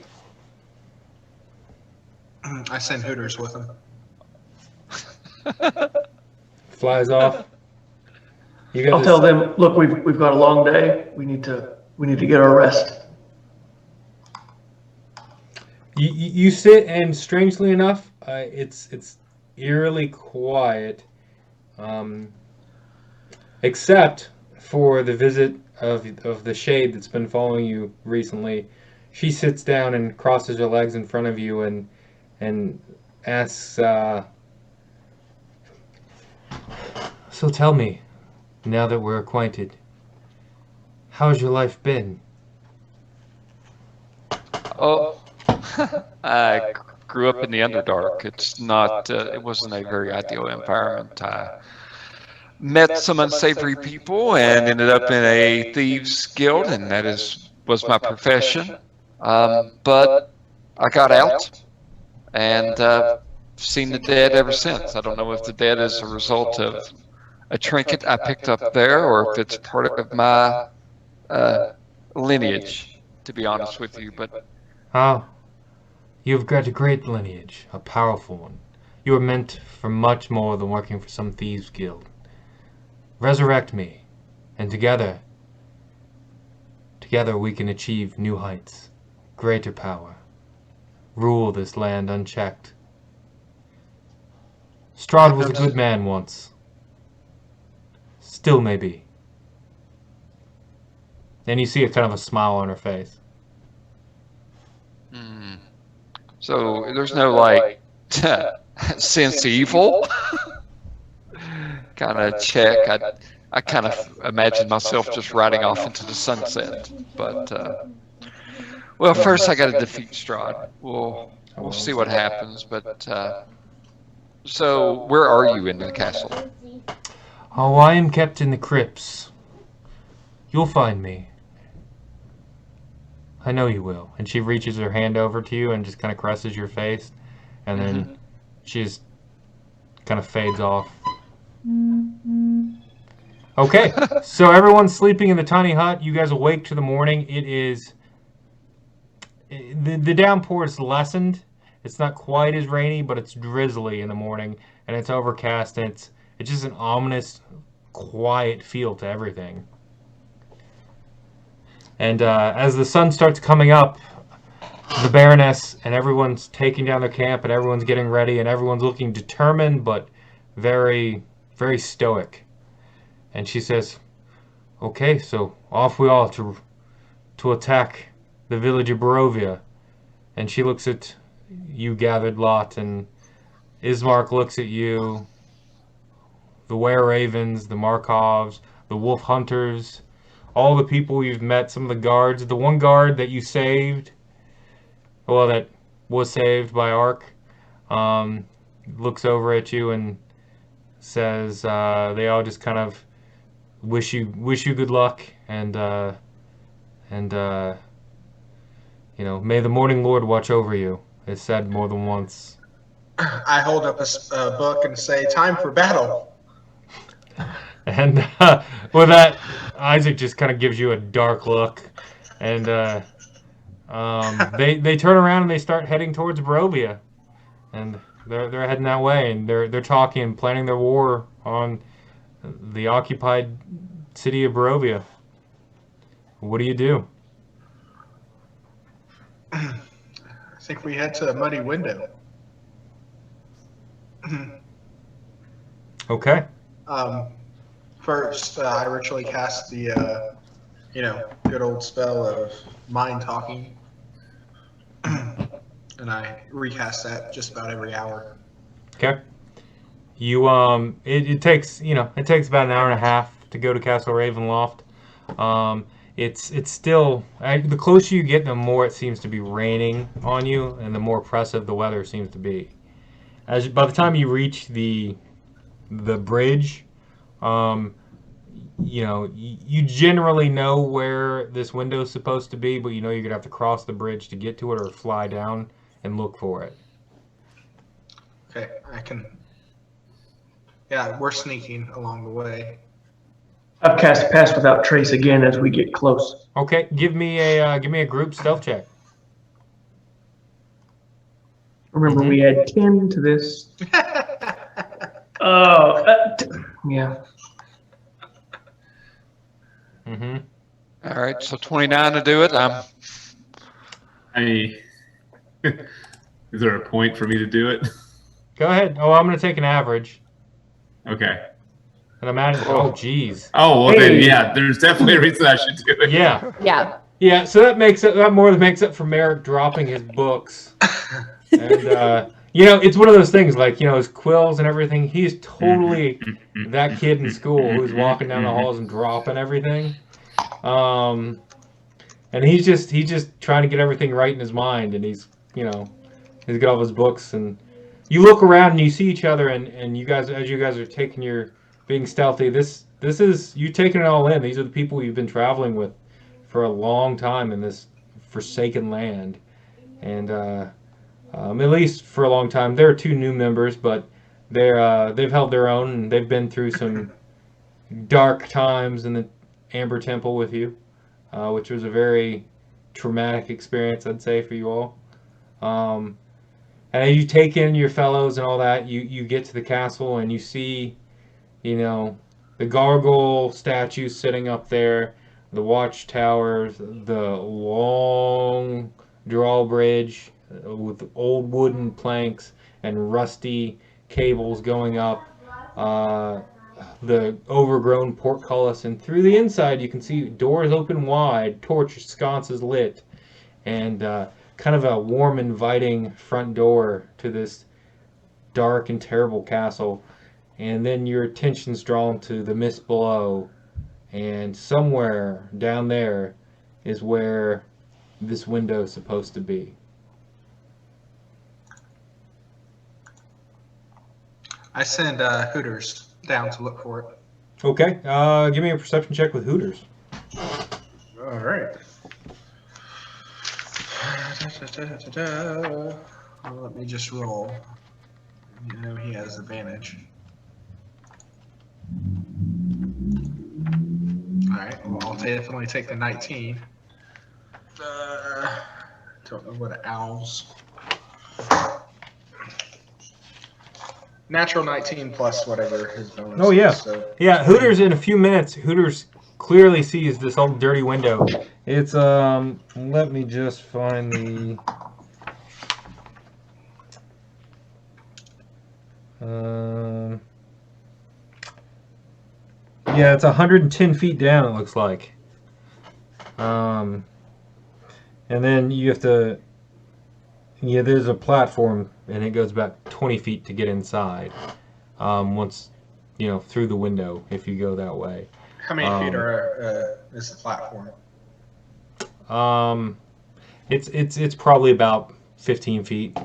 I send Hooters with him. Flies off. I'll tell them, look, we've got a long day. We need to get our rest. You sit, and strangely enough, it's eerily quiet, except for the visit of the shade that's been following you recently. She sits down and crosses her legs in front of you and asks, so tell me, now that we're acquainted, how's your life been? Oh, I grew up in the Underdark. It's not, it wasn't a very ideal environment. I met some unsavory people and ended up in a thieves guild, and that was my profession. But I got out and seen the dead ever since. I don't know if the dead is a result of a trinket I picked up there, or if it's part of my lineage, to be honest with you. But Oh, you've got a great lineage, a powerful one. You are meant for much more than working for some thieves guild. Resurrect me, and together we can achieve new heights, greater power, rule this land unchecked. Strahd was a good man once. Still may be. And you see a kind of a smile on her face. so there's no like sense evil kind of check. I kind of imagine myself just riding off into the sunset. But well, first I got to defeat Strahd. We'll see what happens. But so where are you in the castle? Oh, I am kept in the crypts. You'll find me. I know you will. And she reaches her hand over to you and just kind of caresses your face. And then she just kind of fades off. Okay, so everyone's sleeping in the tiny hut. You guys awake to the morning. It is the downpour is lessened. It's not quite as rainy, but it's drizzly in the morning, and it's overcast, and it's just an ominous, quiet feel to everything. And as the sun starts coming up, the Baroness and everyone's taking down their camp, and everyone's getting ready, and everyone's looking determined, but very, very stoic. And she says, "Okay, so off we are to attack the village of Barovia." And she looks at you, gathered lot, and Ismark looks at you, the Were Ravens, the Markovs, the Wolf Hunters, all the people you've met, some of the guards. The one guard that you saved, well, that was saved by Ark, looks over at you and says, they all just kind of wish you good luck, and you know, may the Morning Lord watch over you. It's said more than once. I hold up a book and say, "Time for battle." And with that, Isaac just kind of gives you a dark look, and they turn around and they start heading towards Barovia, and they're heading that way, and they're talking and planning their war on the occupied city of Barovia. What do you do? I think we head to the Muddy Window. Okay. First, I ritually cast the, good old spell of mind talking, and I recast that just about every hour. Okay. You it takes about an hour and a half to go to Castle Ravenloft. It's still the closer you get, the more it seems to be raining on you, and the more oppressive the weather seems to be. By the time you reach the bridge, you generally know where this window is supposed to be, but you know you're gonna have to cross the bridge to get to it, or fly down and look for it. Okay, I can. Yeah, we're sneaking along the way. I've cast Pass Without Trace again as we get close. Okay, give me a group stealth check. Remember, we had 10 to this. Yeah. Mm-hmm. All right, so 29 to do it. Is there a point for me to do it? Go ahead. Oh, I'm gonna take an average. Okay. And I'm at it. Oh, geez. Oh, well then, yeah. There's definitely a reason I should do it. Yeah. Yeah. Yeah. So that more than makes up for Marick dropping his books. And it's one of those things, like, his quills and everything. He's totally that kid in school who's walking down the halls and dropping everything. And he's just trying to get everything right in his mind, and he's got all his books, and you look around and you see each other, and you guys, as you guys are taking your being stealthy, this is you taking it all in. These are the people you've been traveling with for a long time in this forsaken land, and at least for a long time. There are 2 new members, but they've held their own, and they've been through some dark times in the Amber Temple with you, which was a very traumatic experience, I'd say, for you all. And as you take in your fellows and all that, you get to the castle, and you see, the gargoyle statue sitting up there, the watchtowers, the long drawbridge with old wooden planks and rusty cables going up, the overgrown portcullis, and through the inside you can see doors open wide, torch sconces lit, and kind of a warm, inviting front door to this dark and terrible castle. And then your attention's drawn to the mist below, and somewhere down there is where this window is supposed to be. I send Hooters down to look for it. Okay, give me a perception check with Hooters. All right. Well, let me just roll. I know he has advantage. Alright, well, I'll definitely take the 19. Don't know what owls. Natural 19 plus whatever his bonus Oh, yeah. is. So Yeah, Hooters in a few minutes. Hooters clearly sees this old dirty window. It's, let me just find the... yeah, it's 110 feet down, it looks like. And then you have to... Yeah, there's a platform, and it goes about 20 feet to get inside. Once, through the window, if you go that way. how many feet is the platform? It's probably about 15 feet.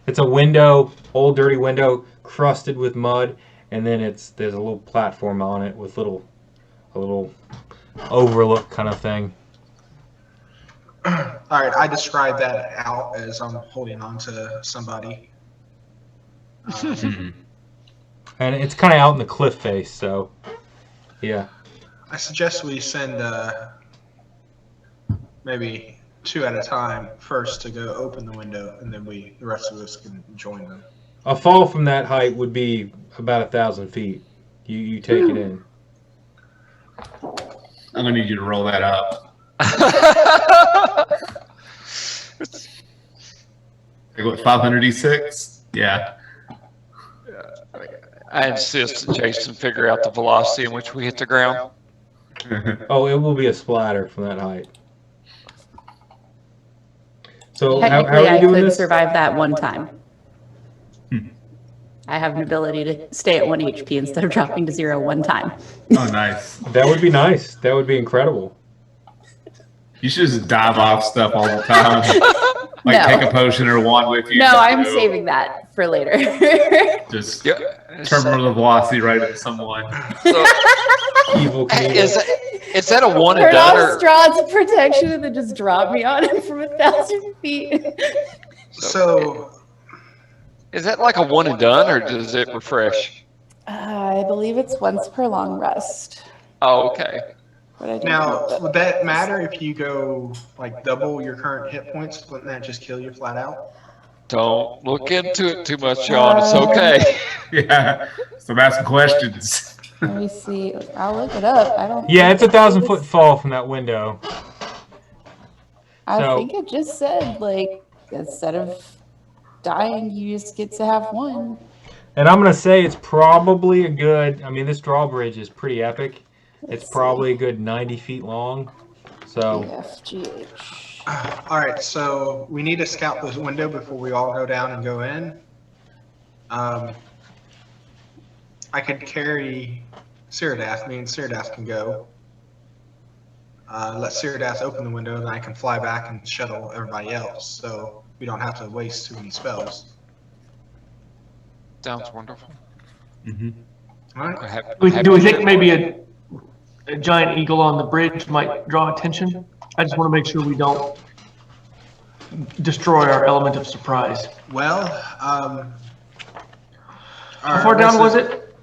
It's a window, old dirty window, crusted with mud, and then there's a little platform on it with a little overlook kind of thing. Alright, I describe that out as I'm holding on to somebody. And it's kind of out in the cliff face, so yeah. I suggest we send maybe 2 at a time first to go open the window, and then the rest of us can join them. A fall from that height would be about 1,000 feet. You take it in. I'm gonna need you to roll that up. Like what, 500d6? Yeah. I insist that Jason figure out the velocity in which we hit the ground. Oh, it will be a splatter from that height. So how Technically, are I you doing could this? survive that one time. I have an ability to stay at 1 HP instead of dropping to 0 one time. Oh, nice. That would be nice. That would be incredible. You should just dive off stuff all the time. Like No. take a potion or one with you. No, I'm You know, saving that for later. Just Yeah. terminal velocity right at someone. So, Evil Knievel. is that a one and Turn done? off Or, Strahd's protection and then just drop me on him from 1,000 feet. So, is that like a one and done, or does it refresh? I believe it's once per long rest. Oh, okay. But I don't know now, that- would that matter if you go like double your current hit points? Wouldn't that just kill you flat out? Don't look into it too much, Sean. It's okay. Yeah. So I'm asking questions. Let me see. I'll look it up. I don't. Yeah, think it's a it 1,000-foot was- fall from that window. I So- think it just said like instead of dying, you just get to have one. And I'm going to say it's probably a good, this drawbridge is pretty epic. Let's It's probably a good 90 feet long. So, FGH. Alright, so we need to scout this window before we all go down and go in. I could carry Syrdath. Me and Syrdath can go. Let Syrdath open the window, then I can fly back and shuttle everybody else. So we don't have to waste too many spells. Sounds wonderful. Alright? Do we think maybe a giant eagle on the bridge might draw attention? I just want to make sure we don't destroy our element of surprise. Well, How far down was it?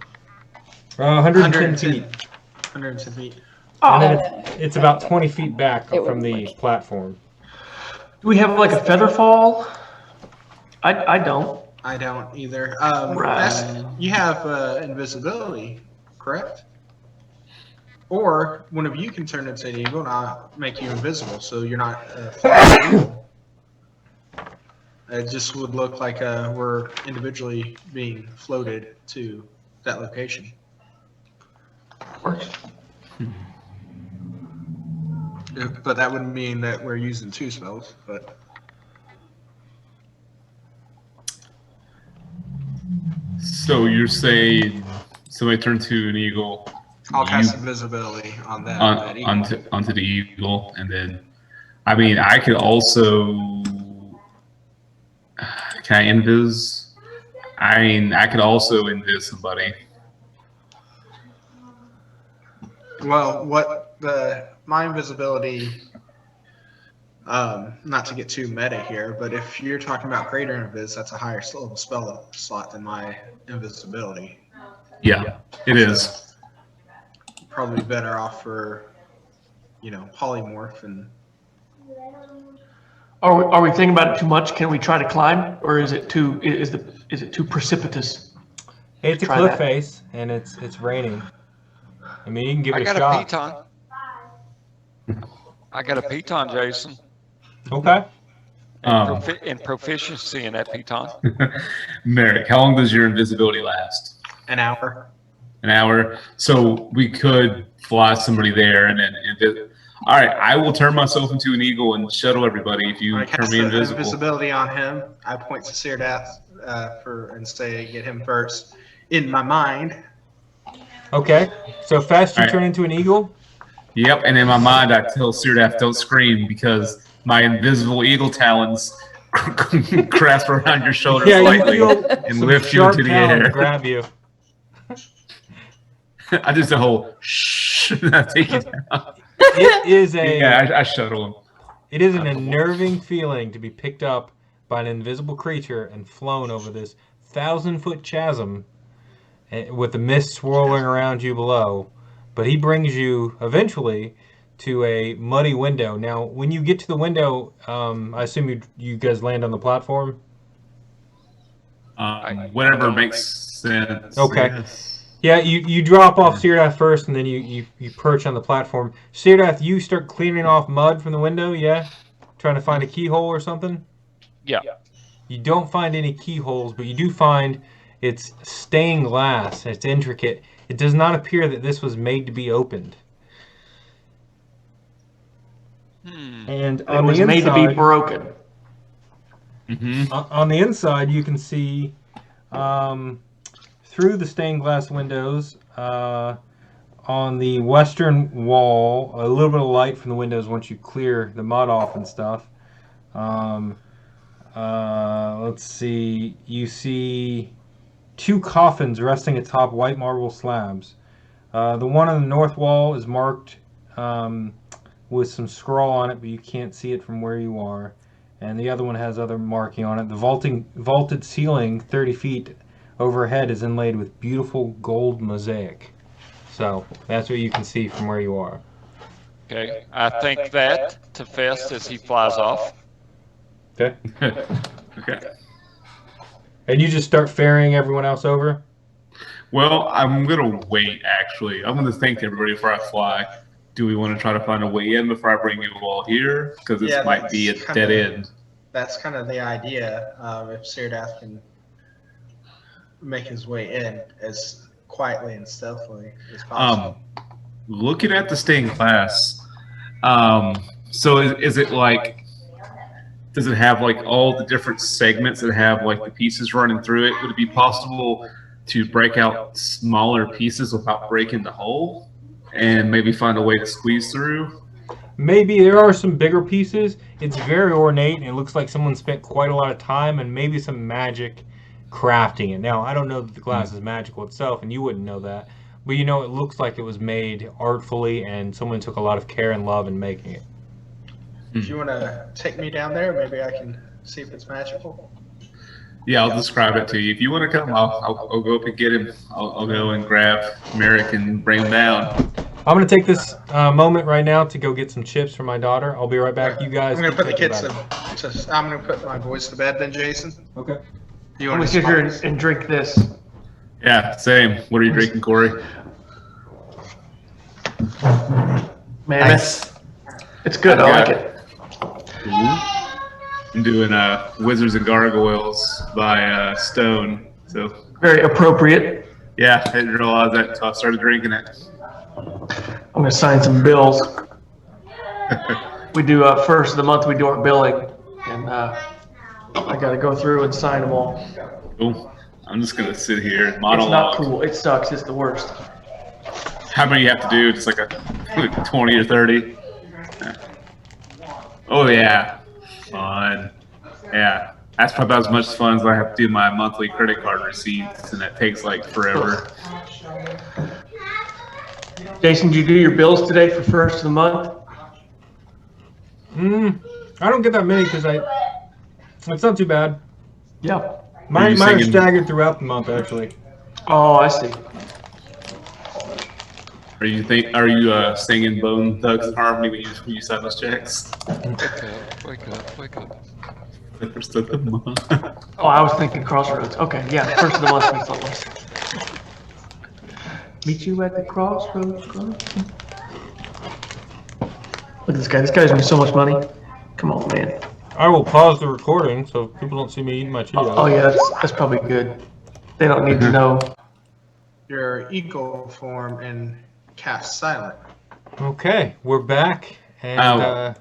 110 feet. 110 feet. And then Oh, it's about 20 feet back It from wouldn't the work. platform. do we have like a feather fall? I don't. I don't either. Right. You have invisibility, correct? Or one of you can turn into an eagle and I'll make you invisible, so you're not flying eagle. It just would look like we're individually being floated to that location. Works. But that wouldn't mean that we're using 2 spells, but So you're saying somebody turn to an eagle I'll cast You- invisibility on that eagle. onto the eagle, and then I could also can I invis? I could also invis somebody. Well, my invisibility, not to get too meta here, but if you're talking about greater invis, that's a higher level spell slot than my invisibility. Yeah, it is. probably better off for, polymorph and. Are we thinking about it too much? Can we try to climb, or is it too precipitous? It's a Try cliff that. face, and it's raining. I mean, you can give I it a got a shot. piton. I got a piton, Jason. Okay. And proficiency in that piton. Marick, how long does your invisibility last? An hour. An hour. So we could fly somebody there and then. All right, I will turn myself into an eagle and shuttle everybody if you I turn cast me the invisible. invisibility on him. I point to Syrdath and say, get him first. In my mind. Okay. So fast, you All right. turn into an eagle. Yep, and in my mind, I tell Syrdath, don't scream because my invisible eagle talons grasp around your shoulders Yeah, you lightly feel and some lift you sharp into the talons air. grab you. I just a whole shh, and I take you down. It is a. Yeah, I shuttle him. It is an unnerving feeling to be picked up by an invisible creature and flown over this 1,000-foot chasm with the mist swirling around you below. But he brings you eventually to a muddy window. Now, when you get to the window, I assume you guys land on the platform? Whatever makes sense. Okay. Yes. Yeah, you drop off Syrdath first, and then you perch on the platform. Syrdath, you start cleaning off mud from the window, yeah? Trying to find a keyhole or something? Yeah. You don't find any keyholes, but you do find it's stained glass. It's intricate. It does not appear that this was made to be opened. And It on was the made to be inside, broken. Mm-hmm. on the inside, you can see through the stained glass windows on the western wall, a little bit of light from the windows once you clear the mud off and stuff. Let's see. You see 2 coffins resting atop white marble slabs. The one on the north wall is marked with some scroll on it, but you can't see it from where you are. And the other one has other marking on it. The vaulted ceiling, 30 feet overhead, is inlaid with beautiful gold mosaic. So that's what you can see from where you are. Okay. I think that to Fest as he flies off. Okay. Okay. And you just start ferrying everyone else over? Well, I'm gonna wait. Actually, I'm gonna thank everybody before I fly. Do we want to try to find a way in before I bring you all here? Because this might be a that's dead kinda- end. That's kind of the idea. If Syrdath can make his way in as quietly and stealthily as possible. Looking at the stained glass, so is it like? Does it have like all the different segments that have like the pieces running through it? Would it be possible to break out smaller pieces without breaking the hole, and maybe find a way to squeeze through? Maybe there are some bigger pieces. It's very ornate, and it looks like someone spent quite a lot of time and maybe some magic crafting it. Now, I don't know that the glass is magical itself, and you wouldn't know that. But you know, it looks like it was made artfully, and someone took a lot of care and love in making it. If you want to take me down there, maybe I can see if it's magical. Yeah, I'll describe it to you. If you want to come, I'll go up and get him. I'll go and grab Marick and bring him down. I'm going to take this moment right now to go get some chips for my daughter. I'll be right back. You guys. I'm going to put the keep kids thinking to. I'm going to put my boys to bed then, Jason. about it. Okay. You I'm want gonna to sit here and drink this. Yeah, same. What are you drinking, Corey? Man, Nice. it's good. I like it. I'm doing Wizards and Gargoyles by Stone. So Very appropriate. yeah, I didn't realize that until I started drinking it. I'm gonna sign some bills. We do first of the month. We do our billing, and I gotta go through and sign them all. Cool. I'm just gonna sit here and It's monologue. not cool. It sucks. It's the worst. How many you have to do? Just like a 20 or 30. Oh yeah, fun. Yeah, that's probably about as much fun as I have to do my monthly credit card receipts, and that takes like forever. Jason, did you do your bills today for first of the month? I don't get that many because it's not too bad. Yeah. Mine are singing? staggered throughout the month, actually. Oh, I see. Are you singing Bone Thugs and Harmony when you sign those checks? Wake up. First of the month. Oh, I was thinking Crossroads. Okay, yeah, first of the month makes a lot more sense. Meet you at the crossroads. Look at this guy. This guy's making so much money. Come on, man. I will pause the recording so people don't see me eating my Cheetos. Oh yeah, that's probably good. They don't need to know. Your eagle form and cast silent. Okay, we're back and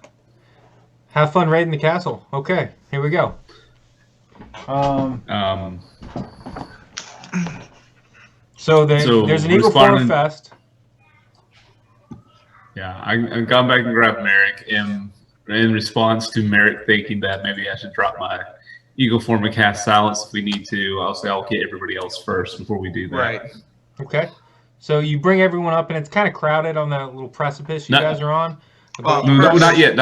have fun raiding the castle. Okay, here we go. So there's an eagle form fest. Yeah, I gone back and grabbed Marick in response to Marick thinking that maybe I should drop my eagle form and cast silence if we need to. I'll say I'll get everybody else first before we do that. Right. Okay. So you bring everyone up, and it's kind of crowded on that little precipice you guys are on. Well, no, not yet.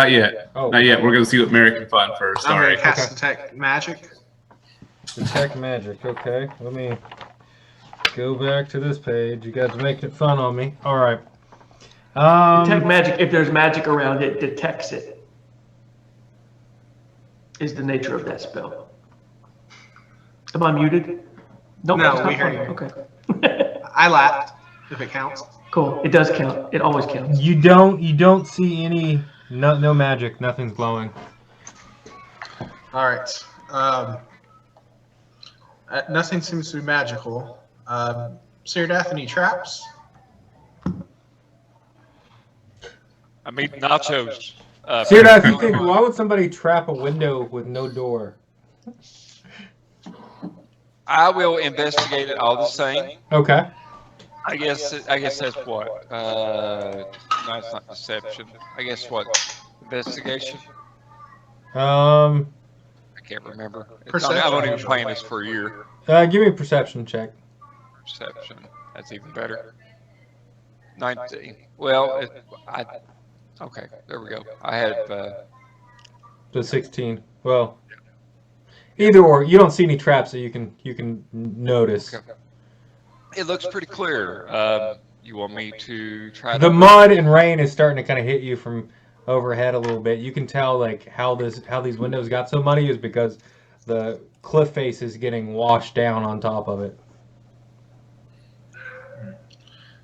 Oh. Not yet. We're going to see what Marick can find first. I'm Sorry. going to cast Detect Magic. Detect Magic. Okay. Let me go back to this page. You guys are making fun on me. All right. Detect magic. If there's magic around it, detects it. Is the nature of that spell. Am I muted? Nope, No, it's not we hear funny. you. Okay. I laughed, if it counts. Cool. It does count. It always counts. You don't see any no magic. Nothing's glowing. All right. Nothing seems to be magical. Syrdath, any traps? I'm eating nachos. Syrdath, you think why would somebody trap a window with no door? I will investigate it all the same. Okay. I guess that's what. No, it's not deception. I guess what? Investigation. I can't remember. I've only been playing this for a year. Give me a perception check. Perception. That's even better. 19. Well, okay. There we go. I had. So 16. Well, either or. You don't see any traps that you can notice. Okay. It looks pretty clear. You want me to try? The mud and rain is starting to kind of hit you from overhead a little bit. You can tell like how these windows got so muddy is because the cliff face is getting washed down on top of it.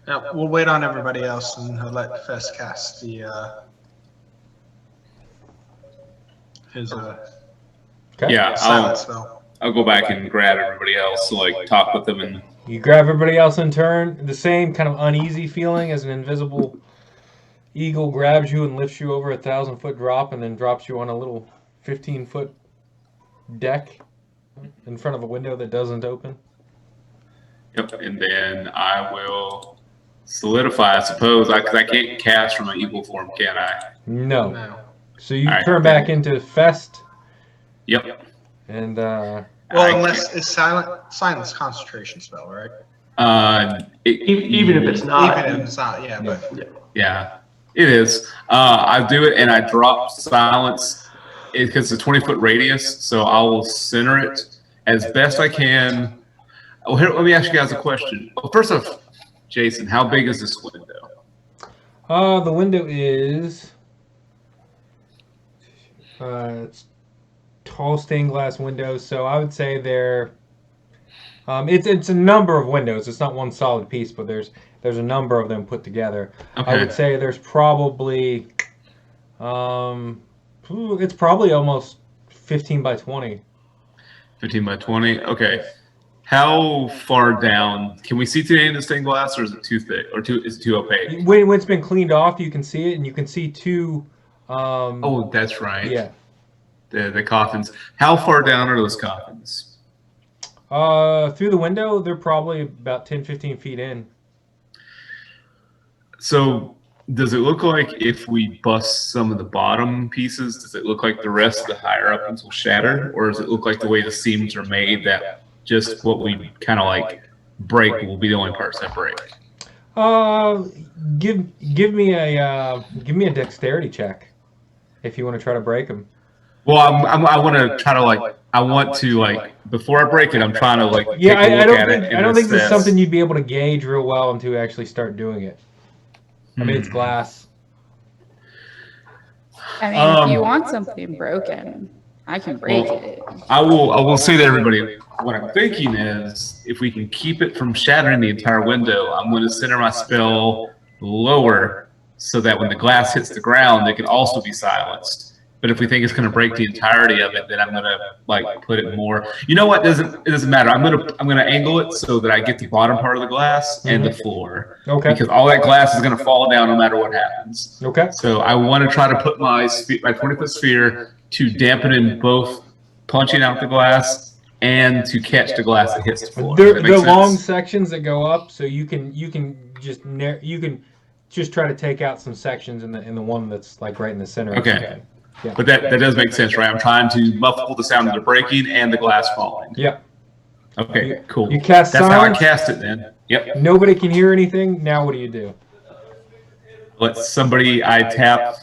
Now, we'll wait on everybody else and let Fest cast the his Okay. Yeah, silent spell. I'll go back and grab everybody else, like talk with them, and You grab everybody else in turn. The same kind of uneasy feeling as an invisible eagle grabs you and lifts you over a 1,000-foot drop and then drops you on a little 15-foot deck in front of a window that doesn't open. yep. And then I will solidify, I suppose, because I can't cast from an eagle form, can I? No. No. So you All right. turn back into Fest Yep. and Well, unless it's silence concentration spell, right? Even if it's not. Even if it's not, yeah, but Yeah, it is. I do it and I drop silence because it's a 20-foot radius, so I will center it as best I can. Oh, here, let me ask you guys a question. Well, first off, Jason, how big is this window? the window is it's tall stained glass windows, so I would say they're it's a number of windows. It's not one solid piece, but there's a number of them put together. Okay. I would say there's probably it's probably almost 15 by 20. 15 by 20. Okay. How far down can we see to the end of the stained glass, or is it too thick, or is it too opaque? When it's been cleaned off, you can see it, and you can see two. Oh, that's right. Yeah. The coffins. How far down are those coffins? Through the window, they're probably about 10, 15 feet in. So does it look like if we bust some of the bottom pieces, does it look like the rest of the higher up ones will shatter? Or does it look like the way the seams are made that just what we kind of like break will be the only parts that break? Give me a dexterity check if you want to try to break them. Well, I want to try to before I break it, I'm trying to Yeah, take a look at it. I don't think this is something you'd be able to gauge real well until you actually start doing it. I mean, it's glass. I mean, if you want something broken, I can break it. I will say to everybody, what I'm thinking is, if we can keep it from shattering the entire window, I'm going to center my spell lower so that when the glass hits the ground, it can also be silenced. But if we think it's going to break the entirety of it, then I'm going to like put it more. You know what? It doesn't matter. I'm going to angle it so that I get the bottom part of the glass and the floor. Okay. Because all that glass is going to fall down no matter what happens. Okay. So I want to try to put my 20-foot sphere to dampen in both punching out the glass and to catch the glass that hits the floor. The long sections that go up, so you can just try to take out some sections in the one that's like right in the center. Okay. Yeah. But that does make sense, right? I'm trying to muffle the sound of the breaking and the glass falling. Yep. Okay, cool. You cast That's silence. how I cast it then. Yep. Nobody can hear anything. Now what do you do? Let somebody I tap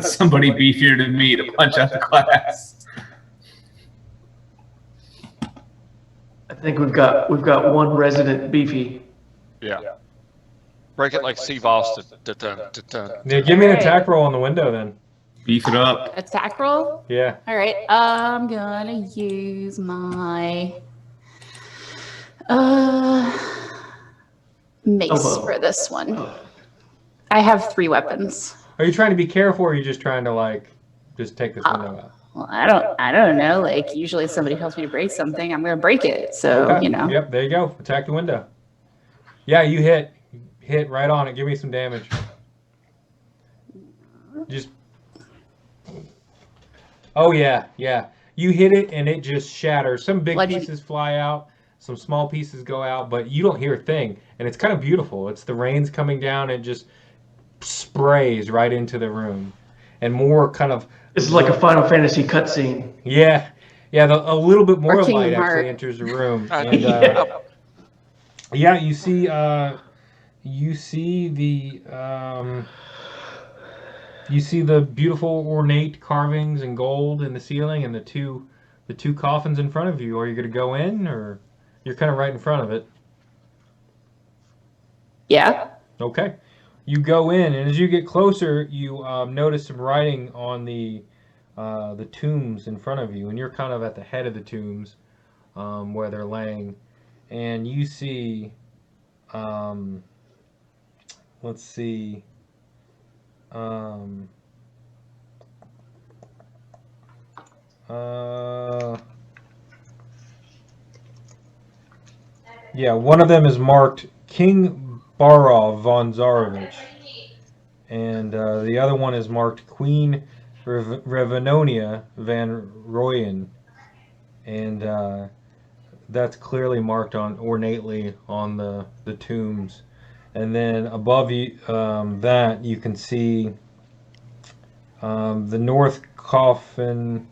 somebody beefier than me to punch out the glass. I think we've got one resident beefy. Yeah. Break it like Steve Austin. Dun, dun, dun. Yeah, give me an Alright. attack roll on the window then. Beef it up. Attack roll? Yeah. All right. I'm gonna use my mace for this one. I have 3 weapons. Are you trying to be careful, or are you just trying to like just take this window out? Well, I don't know. Like usually, if somebody helps me to break something, I'm gonna break it. So Okay. you know. Yep. There you go. Attack the window. Yeah, you hit right on it. Give me some damage. Just. Oh yeah, yeah. You hit it and it just shatters. Some big pieces fly out, some small pieces go out, but you don't hear a thing. And it's kind of beautiful. It's the rain's coming down and just sprays right into the room, and more kind of. This is like a Final Fantasy cutscene. Yeah, yeah. A little bit more Or Kingdom light actually Heart. enters the room, Uh, and Yeah. yeah, you see the beautiful ornate carvings and gold in the ceiling, and the two coffins in front of you. Are you going to go in, or you're kind of right in front of it? Yeah. Okay. You go in, and as you get closer, you notice some writing on the tombs in front of you, and you're kind of at the head of the tombs where they're laying, and you see, let's see, yeah, one of them is marked King Barov von Zarovich, and the other one is marked Queen Revenonia van Royen, and that's clearly marked on ornately on the tombs. And then above you, that you can see the north coffin.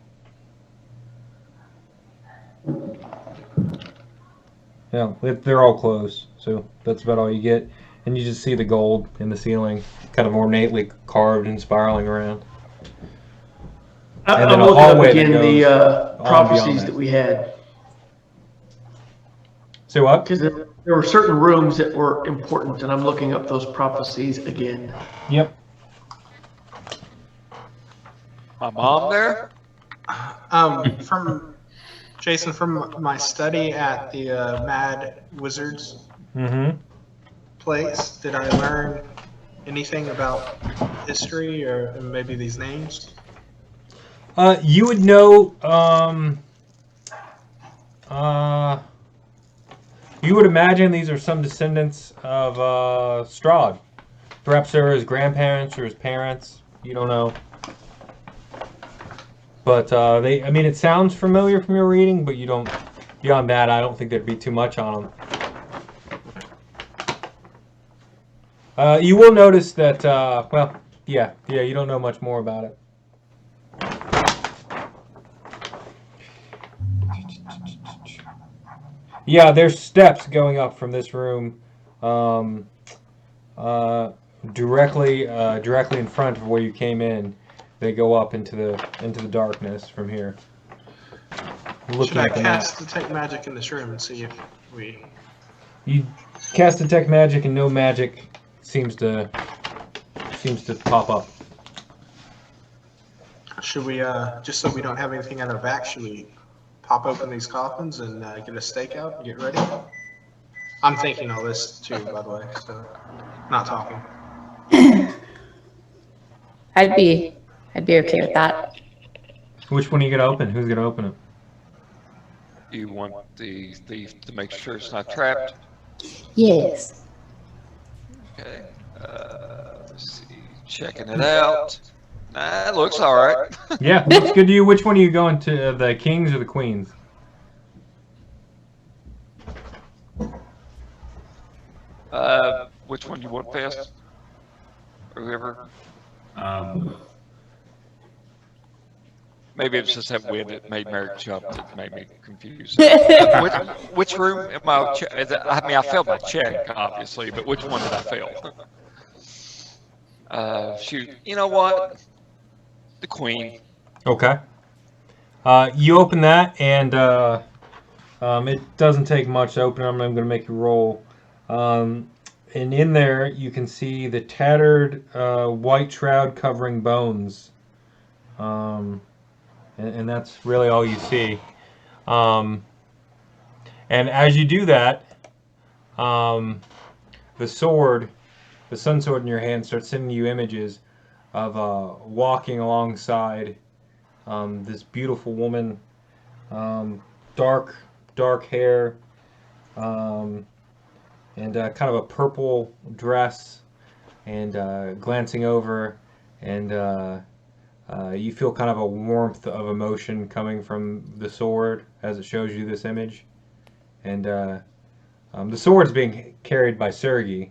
Yeah, they're all closed, so that's about all you get. And you just see the gold in the ceiling, kind of ornately carved and spiraling around. And then I'm a looking up hallway that again goes the on prophecies beyond that we had. Say what? Because there were certain rooms that were important, and I'm looking up those prophecies again. Yep. My mom there? From Jason, from my study at the Mad Wizards Mm-hmm. place, did I learn anything about history or maybe these names? You would know. You would imagine these are some descendants of Strahd. Perhaps they're his grandparents or his parents. You don't know. But I mean, it sounds familiar from your reading, but you don't. Beyond that, I don't think there'd be too much on them. You will notice that. Well, yeah, you don't know much more about it. Yeah, there's steps going up from this room, directly in front of where you came in. They go up into the darkness from here. Looking Should I at the map. cast Detect Magic in this room and see if we... You cast Detect Magic, and no magic seems to seems to pop up. Should we, just so we don't have anything on our back, should we pop open these coffins and get a stakeout and get ready? I'm thinking all this too, by the way, so not talking. I'd be okay with that. Which one are you gonna open? Who's gonna open it? You want the thief to make sure it's not trapped? Yes. Okay. Let's see. Checking it out. Nah, it looks all right. Yeah, looks good to you. Which one are you going to? The kings or the queens? Which one you want best? Or whoever. Maybe it's just that wind that made Marick jump that made me confused. Which room am I? I mean, I failed my check, obviously, but which one did I fail? Shoot, you know what? The queen. Okay. You open that, and it doesn't take much to open. I'm going to make you roll. And in there, you can see the tattered white shroud covering bones. And that's really all you see. And as you do that, the sword, the sun sword in your hand, starts sending you images of walking alongside this beautiful woman, dark hair, and kind of a purple dress, and glancing over, and you feel kind of a warmth of emotion coming from the sword as it shows you this image. And the sword's being carried by Sergei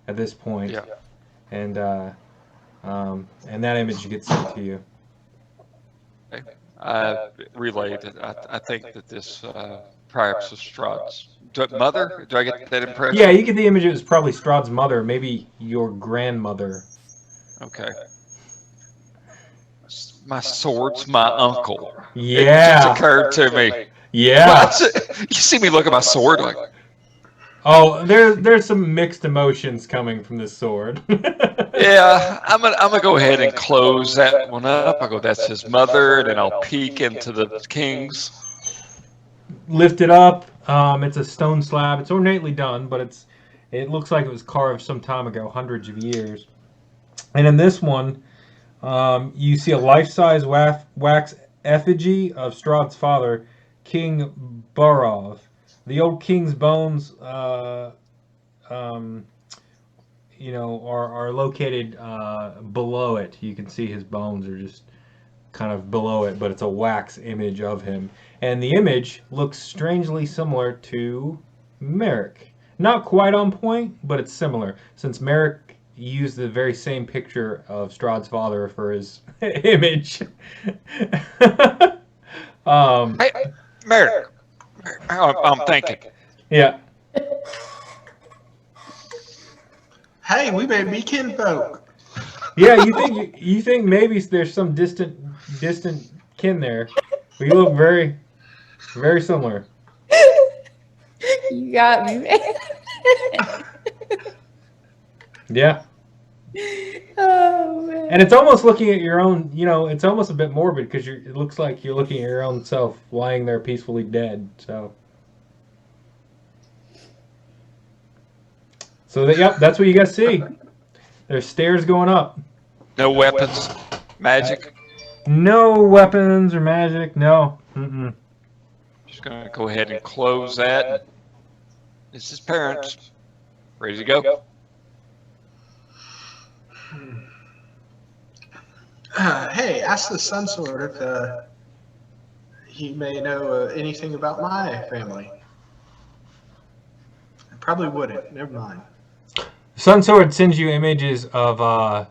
at this point. Yeah. And that image gets sent to you. Okay. Relayed it. I think that this perhaps is Strahd's mother. Do I get that impression? Yeah, you get the image. It was probably Strahd's mother, maybe your grandmother. Okay. My sword's my uncle. Yeah. It just occurred to me. Yeah. Well, you see me look at my sword like. Oh, there's some mixed emotions coming from this sword. Yeah, I'm gonna go ahead and close that one up. I'll go, that's his mother, and then I'll peek into the king's. Lift it up. It's a stone slab. It's ornately done, but it looks like it was carved some time ago, hundreds of years. And in this one, you see a life-size wax effigy of Strahd's father, King Barov. The old king's bones, are located below it. You can see his bones are just kind of below it, but it's a wax image of him. And the image looks strangely similar to Marick. Not quite on point, but it's similar, since Marick used the very same picture of Strahd's father for his image. Hey, Marick, I'm thinking. Yeah. Hey, we may be kinfolk. Yeah, you think maybe there's some distant kin there, but you look very, very similar. You got me, man. Yeah. Oh, man. And it's almost looking at your own, it's almost a bit morbid because it looks like you're looking at your own self lying there peacefully dead. Yep, that's what you guys see. There's stairs going up. No weapons, magic. No weapons or magic, no. Just gonna go ahead and close that. This is parents. Ready to go? Hey, ask the Sun Sword if he may know anything about my family. I probably wouldn't. Never mind. Sun Sword sends you images of a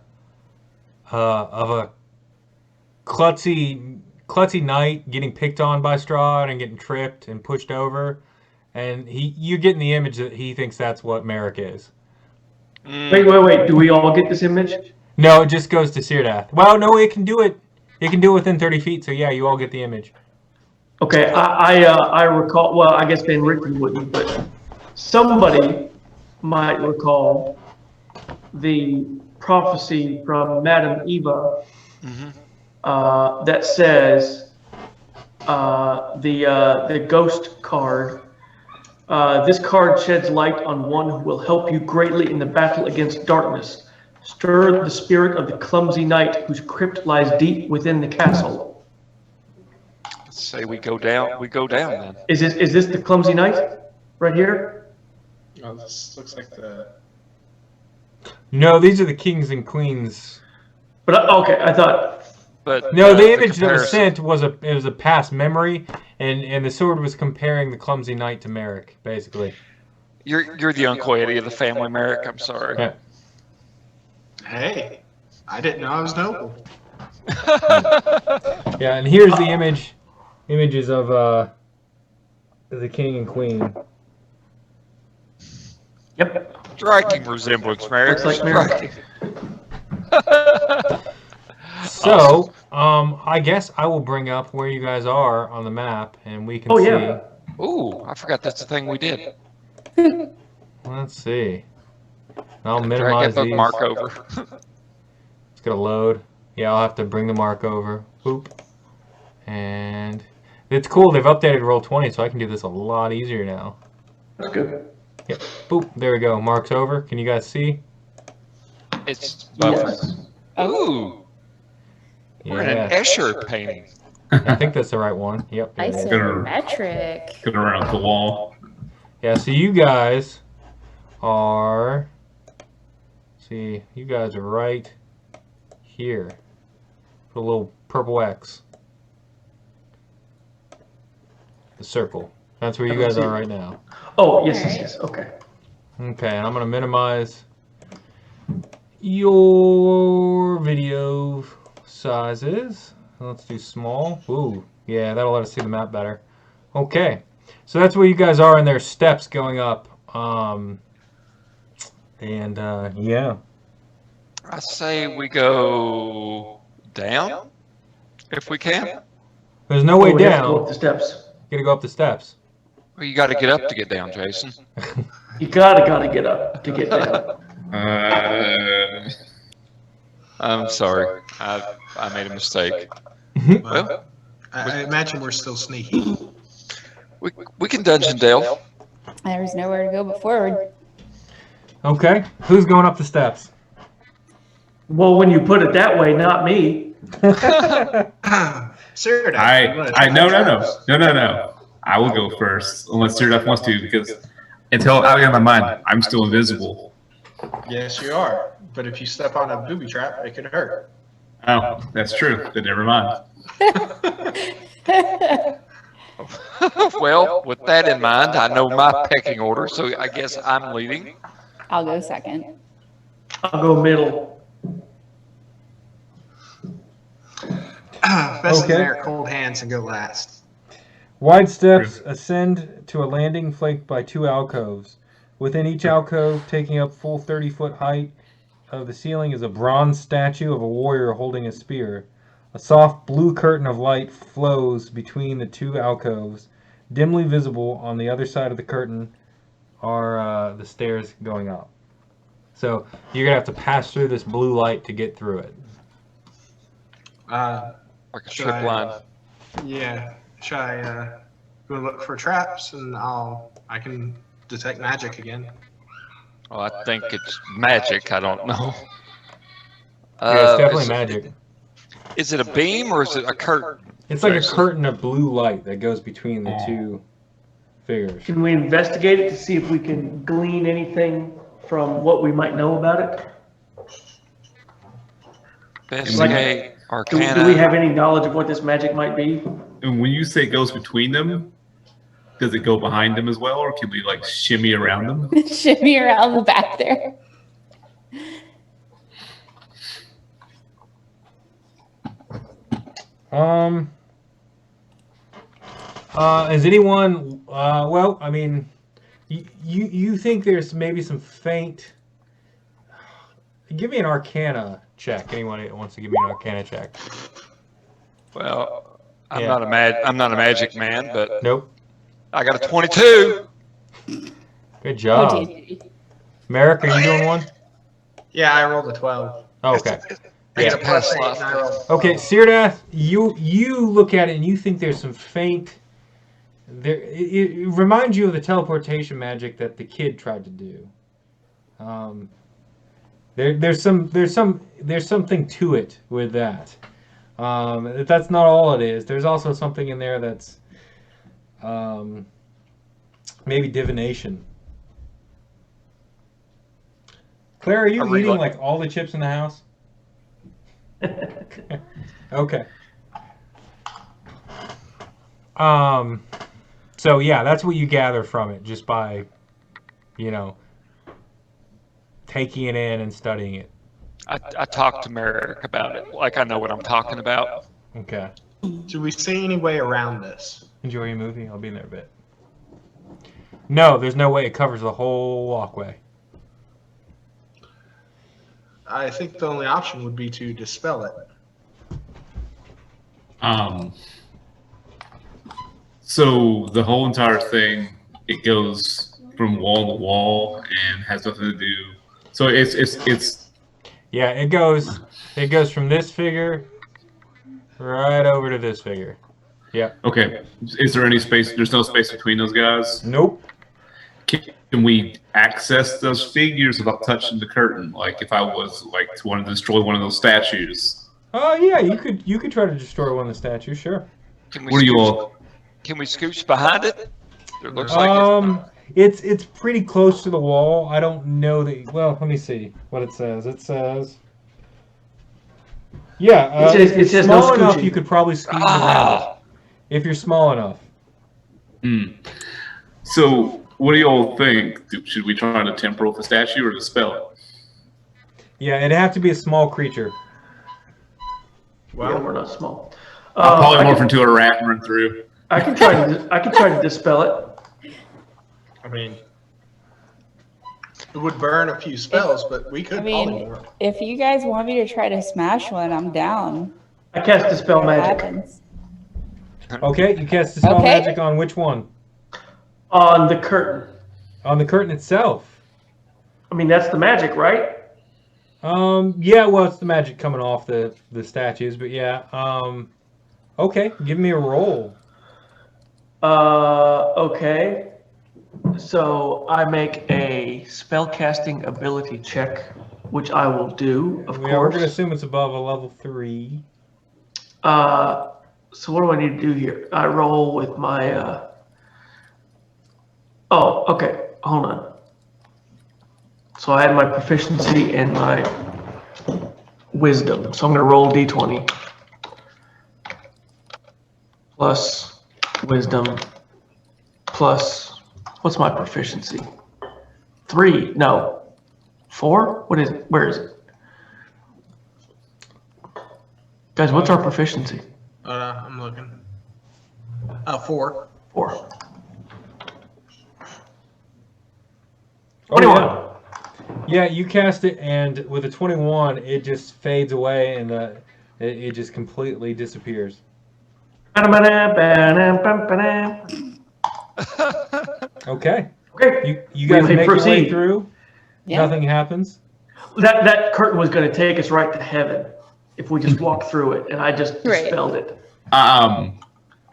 klutzy knight getting picked on by Strahd and getting tripped and pushed over, and you're getting the image that he thinks that's what Marick is. Wait. Do we all get this image? No, it just goes to Syrdath. Well, no, it can do it. It can do it within 30 feet. So yeah, you all get the image. Okay, I recall. Well, I guess Ben Ricky wouldn't, but somebody might recall the prophecy from Madame Eva Mm-hmm. that says the ghost card. This card sheds light on one who will help you greatly in the battle against darkness. Stir the spirit of the clumsy knight whose crypt lies deep within the castle. Let's say we go down. We go down then. Is this the clumsy knight right here? Oh, this looks like the. No, these are the kings and queens. But okay, I thought. But No, the image that was comparison- sent was a past memory, and the sword was comparing the clumsy knight to Marick, basically. You're the Uncle Eddie of the family, Marick. I'm sorry. Yeah. Hey, I didn't know I was noble. Yeah, and here's the images of the king and queen. Yep. Striking resemblance, Marick. Looks like Marick. Striking. So, I guess I will bring up where you guys are on the map, and we can Oh, see. yeah. Ooh, I forgot that's the thing we did. Let's see. I'll Drag minimize that these. bookmark over. It's gonna load. Yeah, I'll have to bring the mark over. Boop. And it's cool. They've updated Roll20, so I can do this a lot easier now. That's good. Yep. Boop. There we go. Mark's over. Can you guys see? It's buffering. Yes. Ooh, we're in an Yeah. Escher painting. I think that's the right one. Yep. there it is. Isometric. Get around the wall. Yeah, so you guys are. See, you guys are right here. Put a little purple X. The circle. That's where you guys are right now. Oh, yes. Okay. Okay, and I'm going to minimize your video sizes. Let's do small. Ooh, yeah, that'll let us see the map better. Okay, so that's where you guys are, and there's steps going up. Yeah. I say we go down if we can. There's no way we have to go down. up the steps. You gotta go up the steps. Well, you got to get up to get down, Jason. You gotta get up to get down. I'm sorry, I made a mistake. Well, I imagine we're still sneaky. we can dungeon delve. There's nowhere to go but forward. Okay, who's going up the steps? Well, when you put it that way, not me. Syrdath, No. I will go first, unless Syrdath wants to, because until out of my mind, I'm still invisible. Yes, you are. But if you step on a booby trap, it could hurt. Oh, that's true. Then never mind. Well, with that in mind, I know my pecking order, so I guess I'm leading. I'll go second. I'll go middle. Best Okay. Marick hold hands and go last. Wide steps ascend to a landing flanked by 2 alcoves. Within each alcove, taking up full 30-foot height of the ceiling, is a bronze statue of a warrior holding a spear. A soft blue curtain of light flows between the 2 alcoves. Dimly visible on the other side of the curtain are the stairs going up. So you're going to have to pass through this blue light to get through it. Like a strip line. Yeah. Should I go look for traps and I can detect magic again? Well, I think it's magic. I don't know. Yeah, it's definitely magic. Is it a beam or is it a curtain? It's like a curtain of blue light that goes between the 2 figures. Can we investigate it to see if we can glean anything from what we might know about it? Investigate, Do Arcana. we have any knowledge of what this magic might be? And when you say it goes between them, does it go behind them as well, or can we like shimmy around them? Shimmy around the back there. Is anyone? Well, I mean, you think there's maybe some faint. Give me an Arcana check. Anyone that wants to give me an Arcana check? Well, I'm Yeah. not a magic man, but Nope. I got a 22. Good job. Oh, dear. Marick, are you doing one? Yeah, I rolled a 12. Okay. I get a Yeah. plus 8 Pass and I roll. Okay, Syrdath, you look at it and you think there's some faint. It reminds you of the teleportation magic that the kid tried to do. There's something to it with that. That's not all it is. There's also something in there that's maybe divination. Claire, are you eating like all the chips in the house? Okay. So yeah, that's what you gather from it just by, taking it in and studying it. I talked to Marick about it, like I know what I'm talking about. Okay. Do we see any way around this? Enjoy your movie. I'll be in there a bit. No, there's no way it covers the whole walkway. I think the only option would be to dispel it. So the whole entire thing, it goes from wall to wall and has nothing to do. So it's. Yeah, it goes from this figure right over to this figure. Yeah. Okay. Is there any space? There's no space between those guys. Nope. Can we access those figures without touching the curtain? Like if I was like to want to destroy one of those statues. Oh yeah, you could try to destroy one of the statues, sure. What are you all? Can we scooch behind it? It looks like it's pretty close to the wall. I don't know that. Well, let me see what it says. It says, yeah, it says small no enough scooching. you could probably squeeze around it if you're small enough. So what do you all think? Should we try to temporal the statue or dispel it? Yeah, it'd have to be a small creature. Yeah, we're not small. I'll polymorph into a rat and run through. I can try to dispel it. I mean, it would burn a few spells, but we could polymorph. If you guys want me to try to smash one, I'm down. I cast dispel What magic happens? Okay, you cast dispel Okay. magic on which one? on the curtain. On the curtain itself. I mean, that's the magic, right? Yeah, well, it's the magic coming off the statues, but yeah. Okay, give me a roll. Okay. So I make a spellcasting ability check, which I will do, of Yeah, we're course. going to assume it's above a level 3. So what do I need to do here? I roll with my, oh, okay, hold on. So I had my proficiency and my wisdom. So I'm gonna roll d20. Plus wisdom, plus, what's my proficiency? 3, no, 4? What is it? Where is it? Guys, what's our proficiency? I'm looking. 4. 4. Oh, 21. Yeah, you cast it, and with a 21, it just fades away, and it just completely disappears. Okay. Okay. You guys We may make your way proceed. through. Yeah. Nothing happens. That curtain was going to take us right to heaven if we just walked through it, and I just Right. dispelled it.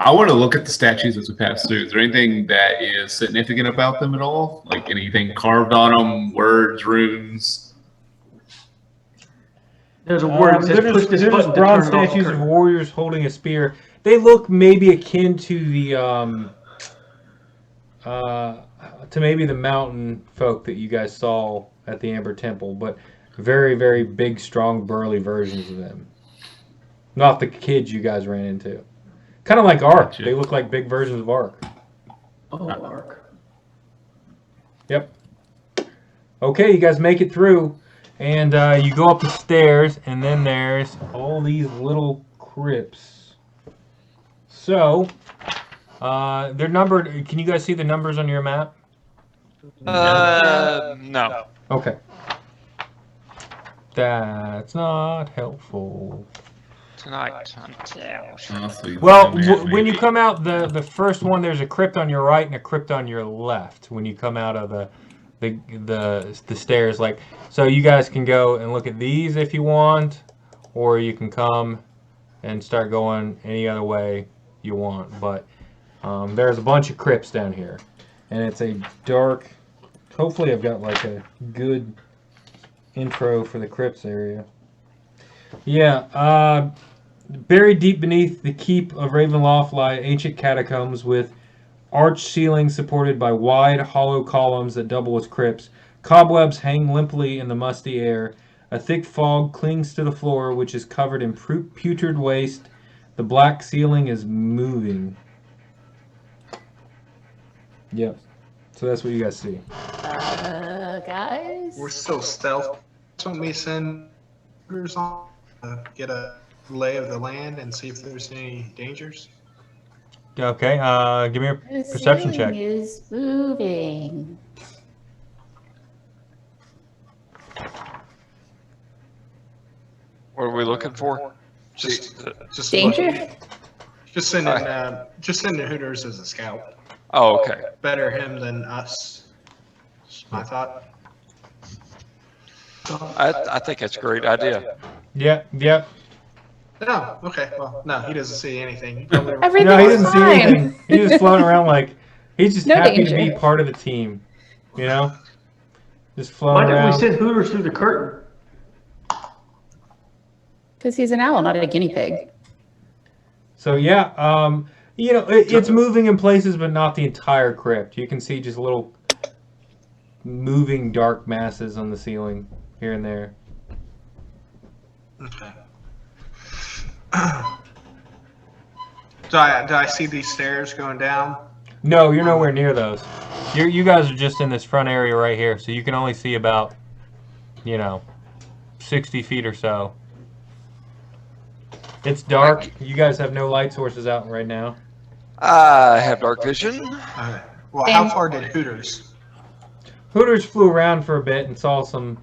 I want to look at the statues as we pass through. Is there anything that is significant about them at all? Like anything carved on them, words, runes? There's a word that says They're push just, this they're button just to bronze turn it off the statues of curtain. warriors holding a spear. They look maybe akin to the to maybe the mountain folk that you guys saw at the Amber Temple, but very, very big, strong, burly versions of them. Not the kids you guys ran into. Kind of like Ark. Gotcha. They look like big versions of Ark. Oh, Mark. Yep. Okay, you guys make it through, and you go up the stairs, and then there's all these little crypts. So, they're numbered. Can you guys see the numbers on your map? no. Okay. That's not helpful. Tonight. Until. Honestly, Well, yeah, when you maybe. come out the first one, there's a crypt on your right and a crypt on your left. When you come out of the stairs. Like, so you guys can go and look at these if you want, or you can come and start going any other way you want. But there's a bunch of crypts down here, and it's a dark. Hopefully, I've got like a good intro for the crypts area. Yeah, buried deep beneath the keep of Ravenloft lie ancient catacombs with arched ceilings supported by wide, hollow columns that double as crypts. Cobwebs hang limply in the musty air. A thick fog clings to the floor, which is covered in putrid waste. The black ceiling is moving. Yep. So that's what you guys see. Guys? We're so stealth. Don't we send recruiters on to get a lay of the land and see if there's any dangers? Okay, give me a The perception ceiling check. is moving. What are we looking for? Just Danger? Just sending Hooters as a scout. oh, okay. Better him than us. I thought. I think that's a great idea. Yeah, yeah. No, okay. Well, no, he doesn't see anything. Everything's No, he doesn't see fine. anything. He's just floating around like he's just No happy to danger. be part of the team. You know, just Why floating didn't we around. send Hooters through the curtain? Because he's an owl, not a guinea pig. So yeah, you know, it's moving in places, but not the entire crypt. You can see just little moving dark masses on the ceiling here and there. Okay. Do I see these stairs going down? No, you're nowhere near those. You guys are just in this front area right here, so you can only see about, 60 feet or so. It's dark. You guys have no light sources out right now. I have dark vision. Okay. Well, how far did Hooters? Hooters flew around for a bit and saw some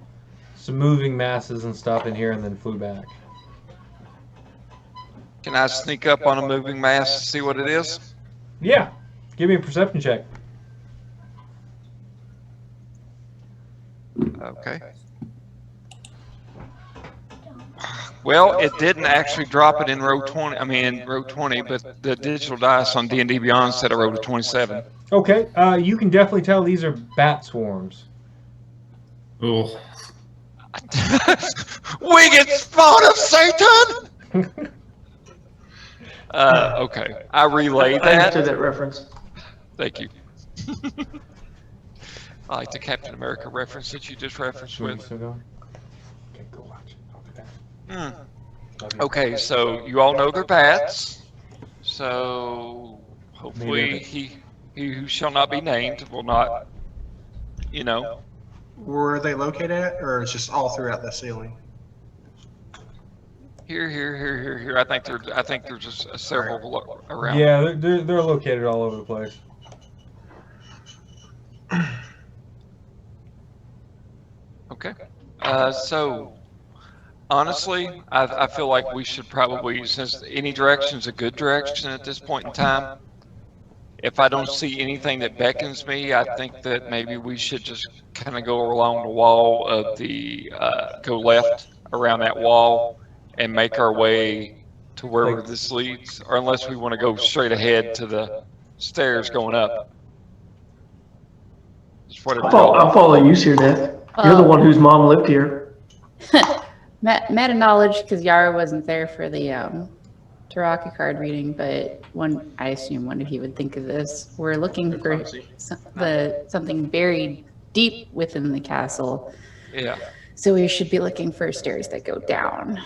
moving masses and stuff in here, and then flew back. Can I sneak up on a moving mass to see what it is? Yeah, give me a perception check. Okay. Well, it didn't actually drop it in row 20. I mean, in row 20, but the digital dice on D&D Beyond said I rolled a 27. Okay, you can definitely tell these are bat swarms. Oh, Winged spawn of Satan! Okay, I relay I understood that. that reference. Thank you. I like the Captain America reference that you just referenced with. Still going? Okay, go watch. I'll be back. Love you. Okay, so you all know they're bats. So hopefully he who shall not be named will not, Where are they located at, or it's just all throughout the ceiling? Here. I think there's just several around. Yeah, they're located all over the place. Okay. So honestly, I feel like we should probably, since any direction is a good direction at this point in time, if I don't see anything that beckons me, I think that maybe we should just kind of go along the wall of the, go left around that wall and make our way to wherever this leads, or unless we want to go straight ahead to the stairs going up. Just whatever. I'll follow you, Syrdath. You're the one whose mom lived here. Meta knowledge, because Yara wasn't there for the Taraka card reading, but I assume one of you would think of this. We're looking for something buried deep within the castle. Yeah. So we should be looking for stairs that go down.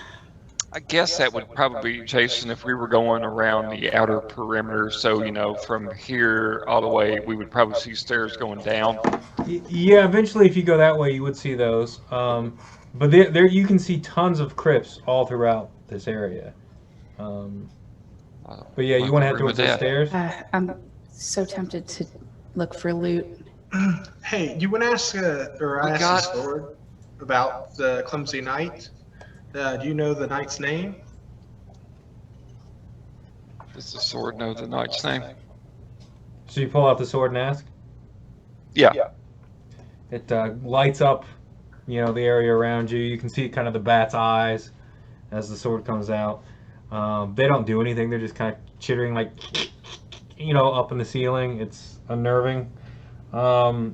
I guess that would probably be, Jason, if we were going around the outer perimeter. So, from here all the way, we would probably see stairs going down. Yeah, eventually if you go that way, you would see those. But there you can see tons of crypts all throughout this area. But yeah, you want to head towards the stairs? I'm so tempted to look for loot. Hey, you want to ask, or I asked the sword about the clumsy knight? Do you know the knight's name? Does the sword know the knight's name? So you pull out the sword and ask? Yeah. It lights up, the area around you. You can see kind of the bat's eyes as the sword comes out. They don't do anything. They're just kind of chittering like, up in the ceiling. It's unnerving. The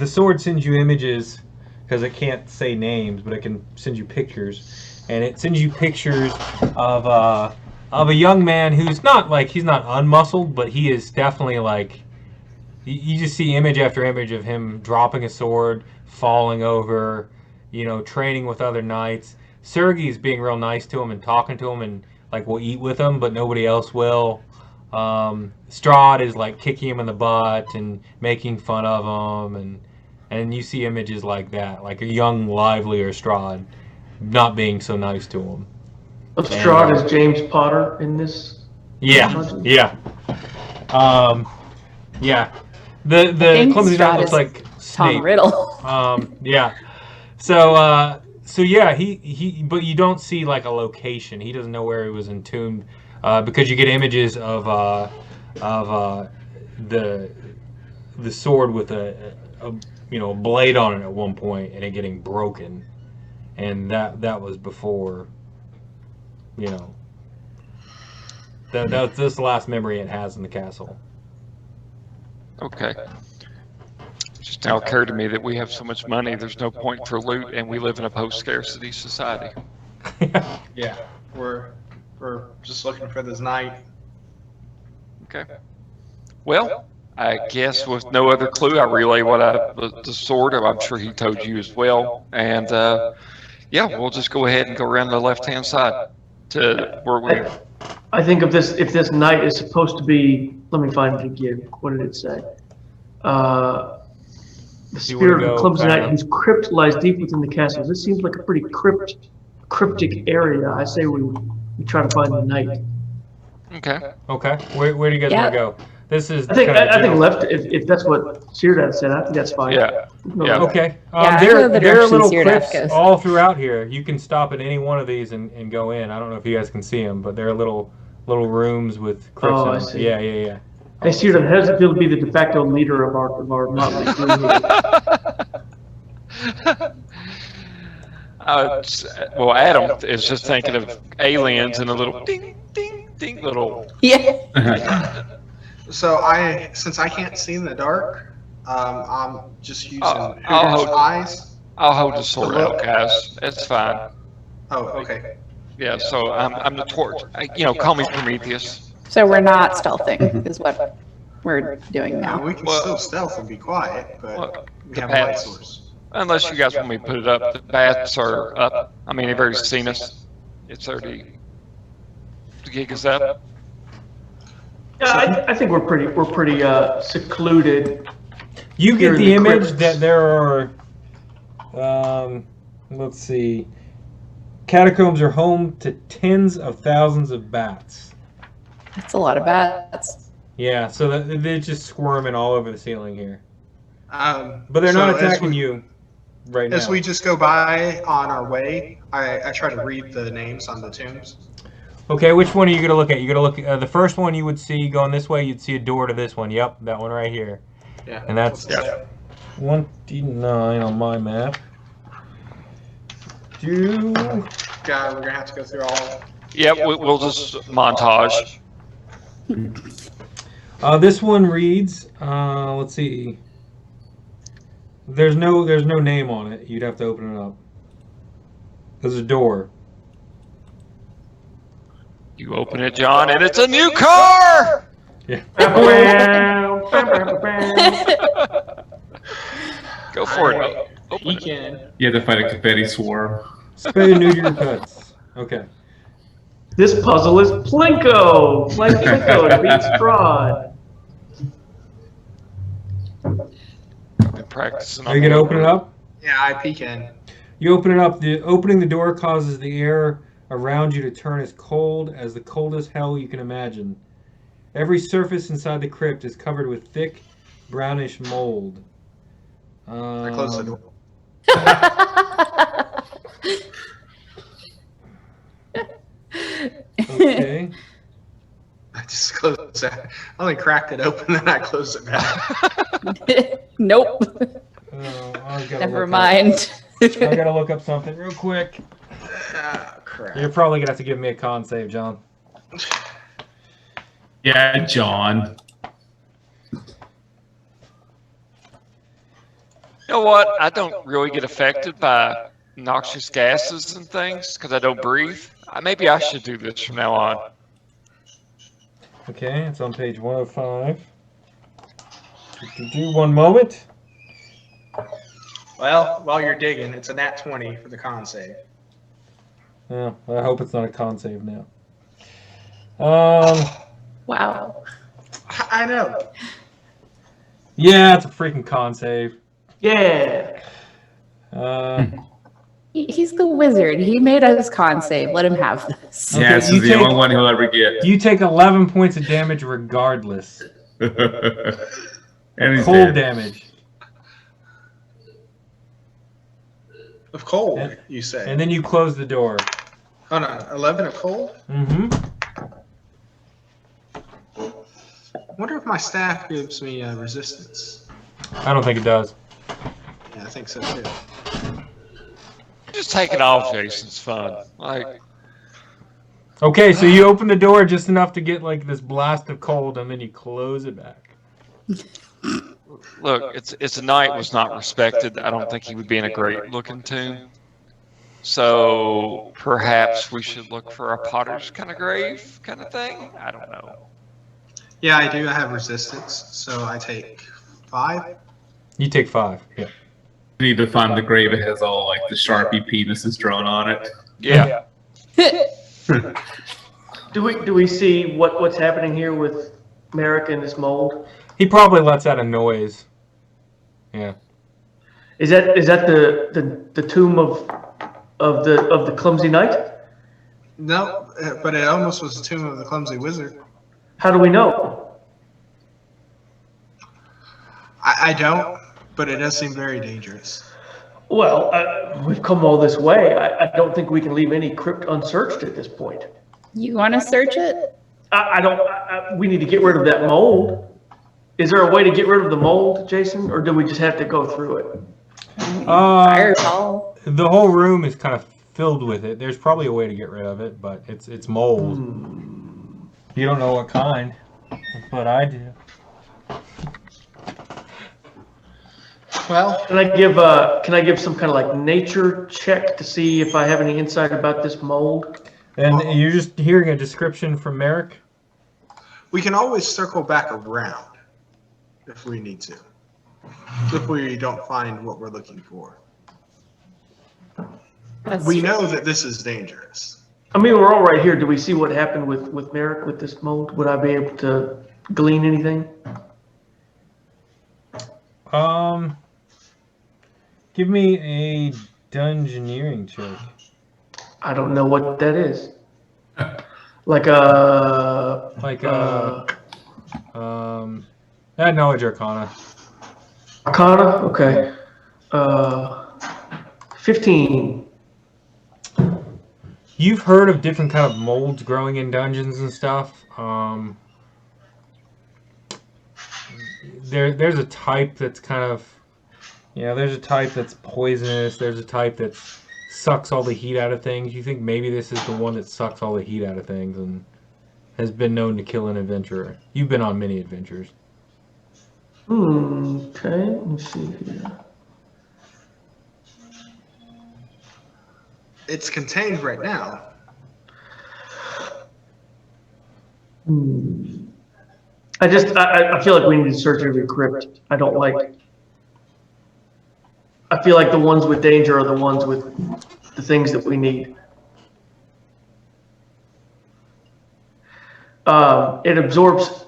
sword sends you images because it can't say names, but it can send you pictures. And it sends you pictures of a young man who's not he's not unmuscled, but he is definitely you just see image after image of him dropping a sword, falling over, training with other knights. Sergei's being real nice to him and talking to him and will eat with him, but nobody else will. Strahd is kicking him in the butt and making fun of him, and you see images like that, like a young, livelier Strahd not being so nice to him. Strahd is James Potter in this. Yeah. The clumsy knight looks like Snape. Tom Riddle. Yeah. So yeah, he but you don't see a location. He doesn't know where he was entombed, because you get images of the sword with a blade on it at one point and it getting broken, and that was before. That's the last memory it has in the castle. Okay. Just now occurred to me that we have so much money, there's no point for loot, and we live in a post-scarcity society. Yeah, we're just looking for this knight. Okay. Well, I guess with no other clue, I relay the sword. I'm sure he told you as well. And yeah, we'll just go ahead and go around the left-hand side to where we. I think if this knight is supposed to be, let me find it again. What did it say? The spirit of the clumsy knight whose crypt lies deep within the castle. This seems like a pretty cryptic area. I say we try to find the knight. Okay. Okay. Where do you guys want to go? This is. I think left. If that's what Syrdath said, I think that's fine. Yeah. Yeah. Okay. There are little crypts all throughout here. You can stop at any one of these and go in. I don't know if you guys can see them, but there are little rooms with crypts. Oh, in I them. see. Yeah. Hey, Syrdath, how does it feel to be the de facto leader of our motley crew here? Well, Adam is just thinking of aliens and a little ding, ding, ding, little. Yeah. So since I can't see in the dark, I'm just using I'll eyes. I'll hold the sword out, guys. It's fine. Oh, okay. Yeah. So I'm the torch. Call me Prometheus. So we're not stealthing, is what we're doing now. We can still stealth and be quiet, but we have a light source. Unless you guys want me to put it up. The bats are up. I mean, they've already seen us. It's already. The gig is up. Yeah, I think we're pretty secluded. You get Here in the the image crypts. that there are. Let's see. Catacombs are home to tens of thousands of bats. That's a lot of bats. Yeah, so they're just squirming all over the ceiling here. But they're so not attacking you right now. As we just go by on our way, I try to read the names on the tombs. Okay, which one are you going to look at? You're going to look at the first one you would see going this way, you'd see a door to this one. Yep, that one right here. Yeah. And that's 29 on my map. We're gonna have to go through all. Yep, we'll just montage. This one reads, let's see. There's no name on it. You'd have to open it up. There's a door. You open it, John, and it's a new car! Yeah. Go for it. Open He it. can. You have to fight a confetti swarm. Spay and neuter your pets. Okay. This puzzle is Plinko. Play Plinko to beat Strahd. Been practicing. Are you gonna open it up? Yeah, I peek in. You open it up. Opening the door causes the air around you to turn as cold as the coldest hell you can imagine. Every surface inside the crypt is covered with thick, brownish mold. I close the door. Okay. I just closed that. I only cracked it open, then I closed it back. Nope. Never mind. I gotta look up something real quick. Ah, crap. You're probably gonna have to give me a con save, John. Yeah, John. You know what? I don't really get affected by noxious gases and things because I don't breathe. Maybe I should do this from now on. Okay, it's on page 105. Do one moment. Well, while you're digging, it's a nat 20 for the con save. Yeah, I hope it's not a con save now. Wow. I know. Yeah, it's a freaking con save. Yeah. He's the wizard. He made us con save. Let him have this. Okay, Yeah, this you is the take- only one he'll ever get. You take 11 points of damage regardless. And he's Cold dead. damage. Of cold, And- you say. And then you close the door. Oh no, 11 of cold? Mm-hmm. I wonder if my staff gives me resistance. I don't think it does. Yeah, I think so too. Just take it off, Jason's fun. Like, Okay, so you open the door just enough to get like this blast of cold, and then you close it back. look, it's a knight was not respected. I don't think he would be in a great looking tomb. So perhaps we should look for a potter's kind of grave kind of thing. I don't know. Yeah, I do. I have resistance, so I take 5. You take 5. Yeah. You need to find the grave that has all like the Sharpie penises drawn on it. Yeah. Do we see what's happening here with Marick and this mold? He probably lets out a noise. Yeah. Is that the tomb of the clumsy knight? No, but it almost was the tomb of the clumsy wizard. How do we know? I don't, but it does seem very dangerous. Well, we've come all this way. I don't think we can leave any crypt unsearched at this point. You want to search it? I don't. We need to get rid of that mold. Is there a way to get rid of the mold, Jason, or do we just have to go through it? Fireball. The whole room is kind of filled with it. There's probably a way to get rid of it, but it's mold. You don't know what kind, but I do. Well, Can I give some kind of like nature check to see if I have any insight about this mold? And you're just hearing a description from Marick? we can always circle back around if we need to. If we don't find what we're looking for. We know that this is dangerous. I mean, we're all right here. Do we see what happened with Marick with this mold? Would I be able to glean anything? Give me a dungeoneering check. I don't know what that is. Like Knowledge Arcana. Arcana? Okay. 15. You've heard of different kind of molds growing in dungeons and stuff. There's a type that's kind of, there's a type that's poisonous. There's a type that sucks all the heat out of things. You think maybe this is the one that sucks all the heat out of things and has been known to kill an adventurer. You've been on many adventures. Okay, let me see here. It's contained right now. I feel like we need to search every crypt. I feel like the ones with danger are the ones with the things that we need. It absorbs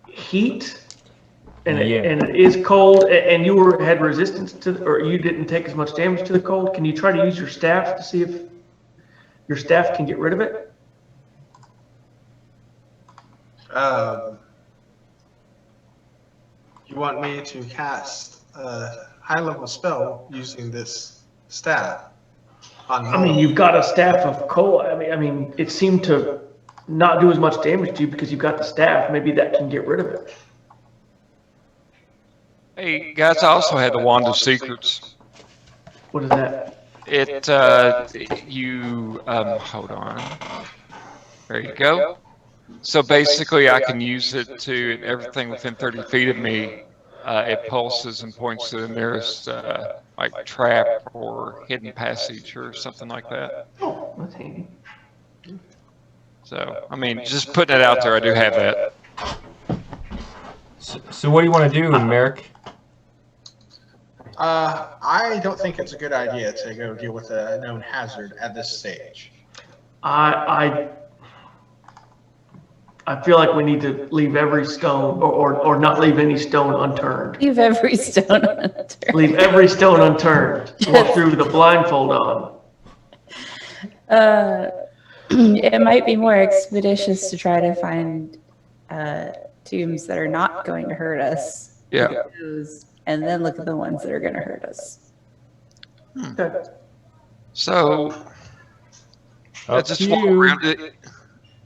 heat, and it is cold. And you had resistance to, or you didn't take as much damage to the cold. Can you try to use your staff to see if your staff can get rid of it? You want me to cast a high-level spell using this staff on I mean, you've got a staff of cold. I mean, it seemed to not do as much damage to you because you've got the staff. Maybe that can get rid of it. Hey guys, I also had the Wand of Secrets. What is that? Hold on. There you go. So basically, I can use it to everything within 30 feet of me. It pulses and points to the nearest like trap or hidden passage or something like that. Oh, that's handy. So I mean, just putting it out there, I do have that. So what do you want to do, Marick? I don't think it's a good idea to go deal with a known hazard at this stage. I feel like we need to leave every stone, or not leave any stone unturned. Leave every stone unturned. Leave every stone unturned. Walk through with a blindfold on. It might be more expeditious to try to find tombs that are not going to hurt us. Yeah. And then look at the ones that are going to hurt us. Okay. So Up just to walk you. around it.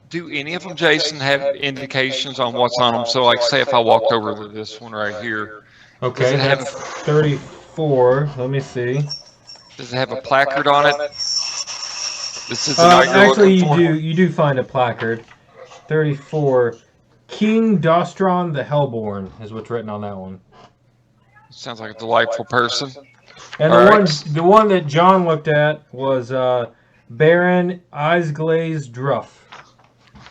Do any of them, Jason, have indications on what's on them? So, like, say if I walked over to this one right here, Okay, Does it have- that's 34. Let me see. does it have a placard on it? This is the night you're Actually, looking for? you do find a placard. 34. King Dostron the Hellborn is what's written on that one. Sounds like a delightful person. And the one that John looked at was Baron Eyes Glazed Druff.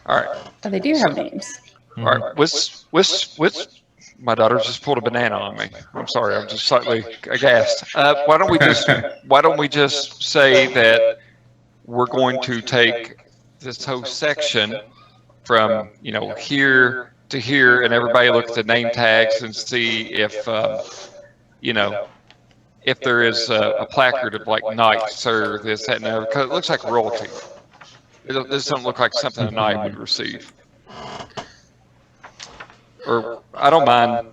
All right. Oh, they do have names. All right. My daughter just pulled a banana on me. I'm sorry. I'm just slightly aghast. Why don't we just say that we're going to take this whole section from, here to here, and everybody look at the name tags and see if, if there is a placard of like knights or this, that, and the other, because it looks like royalty. This doesn't look like something a knight would receive. Or I don't mind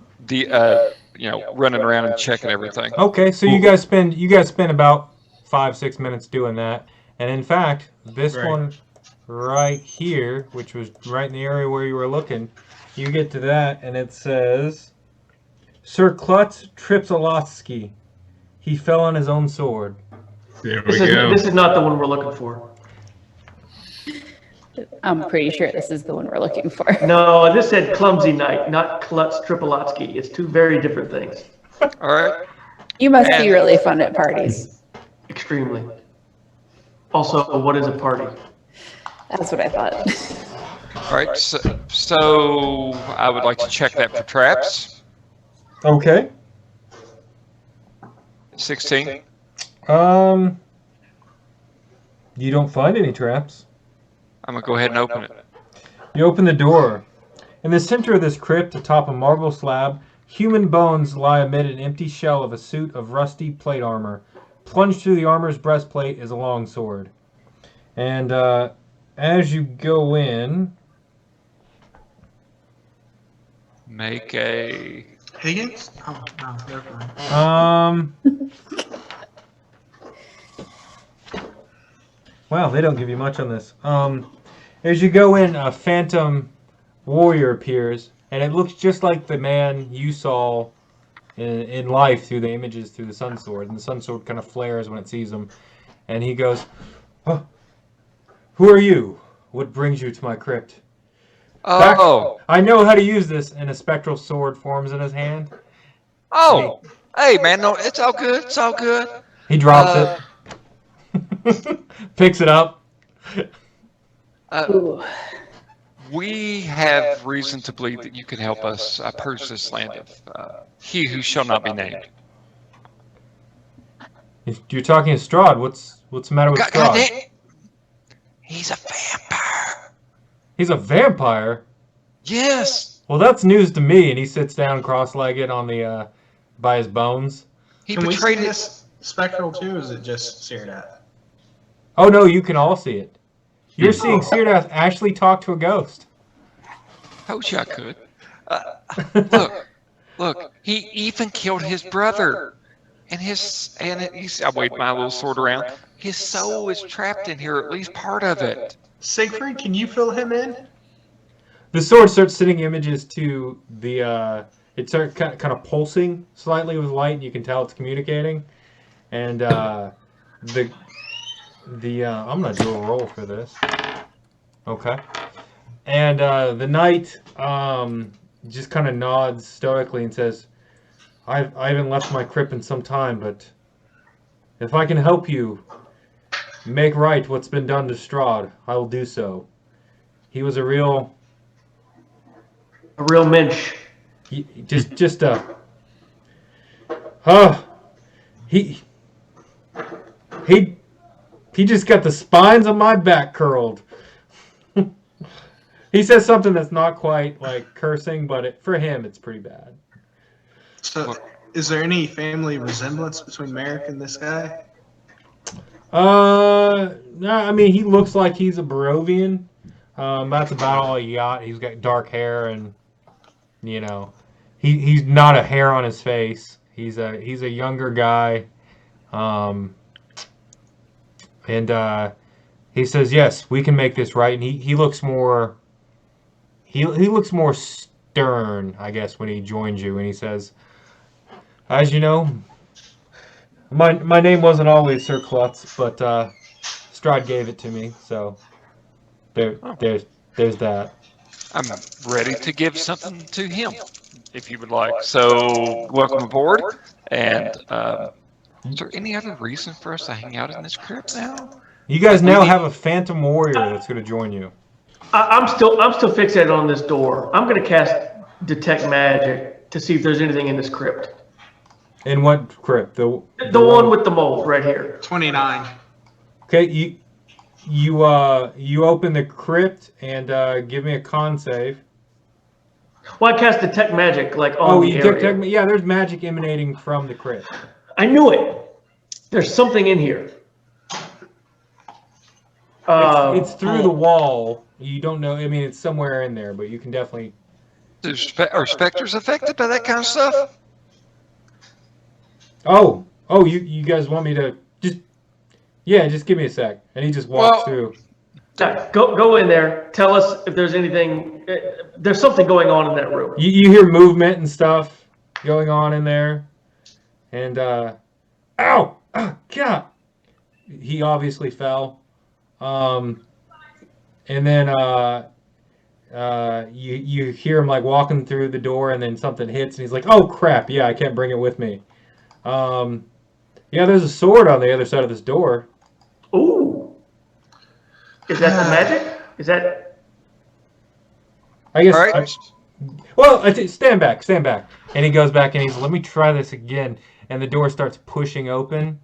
running around and checking everything. Okay, so you guys spend about 5-6 minutes doing that, and in fact, this one right here, which was right in the area where you were looking, you get to that, and it says, Sir Klutz Tripsolowski. He fell on his own sword. There we go. This is not the one we're looking for. I'm pretty sure this is the one we're looking for. No, this said Clumsy Knight, not Klutz Tripolotsky. It's two very different things. All right. You must be really fun at parties. Extremely. Also, what is a party? That's what I thought. All right. So I would like to check that for traps. Okay. 16. You don't find any traps. I'm gonna go ahead and open it. You open the door. In the center of this crypt, atop a marble slab, human bones lie amid an empty shell of a suit of rusty plate armor. Plunged through the armor's breastplate is a long sword. And as you go in... Make a... Higgins? Oh, no, never mind. Wow, they don't give you much on this. As you go in, a phantom warrior appears, and it looks just like the man you saw in life through the images through the sun sword. And the sun sword kind of flares when it sees him. And he goes, oh, who are you? What brings you to my crypt? Oh. I know how to use this. And a spectral sword forms in his hand. Oh. Hey, man, no, it's all good. It's all good. He drops it. Picks it up. Ooh. We have reason to believe that you can help us purge this land of he who shall not be named. If you're talking to Strahd, what's the matter with Strahd? He's a vampire. He's a vampire? Yes. Well, that's news to me. And he sits down cross-legged on the by his bones. He Can we betrayed see us. this spectral too, or is it just Syrdath? Oh no, you can all see it. You're seeing Syrdath actually talk to a ghost. Told you I could. Look. He even killed his brother, and I waved my little sword around. His soul is trapped in here, at least part of it. Siegfried, can you fill him in? The sword starts sending images to the it starts kind of pulsing slightly with light, and you can tell it's communicating. And I'm gonna do a roll for this. Okay. And the knight just kind of nods stoically and says, I haven't left my crypt in some time, but if I can help you make right what's been done to Strahd, I will do so. He was a real mensch. he just he just got the spines on my back curled. He says something that's not quite like cursing, but for him it's pretty bad. So, is there any family resemblance between Marick and this guy? No, I mean, he looks like he's a Barovian. That's about all he got. He's got dark hair, and you know, he's not a hair on his face. He's a younger guy, and he says, "Yes, we can make this right." And he looks more. He looks more stern, I guess, when he joins you, and he says, "As you know, my name wasn't always Sir Klutz, but Strahd gave it to me, so there's that." I'm ready to give something to him, if you would like. So, welcome aboard. And is there any other reason for us to hang out in this crypt now? You guys now have a phantom warrior that's going to join you. I'm still fixated on this door. I'm going to cast Detect Magic to see if there's anything in this crypt. In what crypt? The one with the mold right here. 29. Okay, you open the crypt and give me a con save. Well, I cast Detect Magic like on the area. Yeah, there's magic emanating from the crypt. I knew it. There's something in here. It's through the wall. You don't know. I mean, it's somewhere in there, but you can definitely. Are specters affected by that kind of stuff? Oh, you guys want me to just give me a sec. And he just walks through. Go in there. Tell us if there's anything. There's something going on in that room. You hear movement and stuff going on in there, and ow, oh, God, he obviously fell. And then you hear him like walking through the door, and then something hits, and he's like, "Oh crap! Yeah, I can't bring it with me." Yeah, there's a sword on the other side of this door. Ooh, is that the magic? Is that? I guess. All right. Stand back. And he goes back and he's, "Let me try this again." And the door starts pushing open,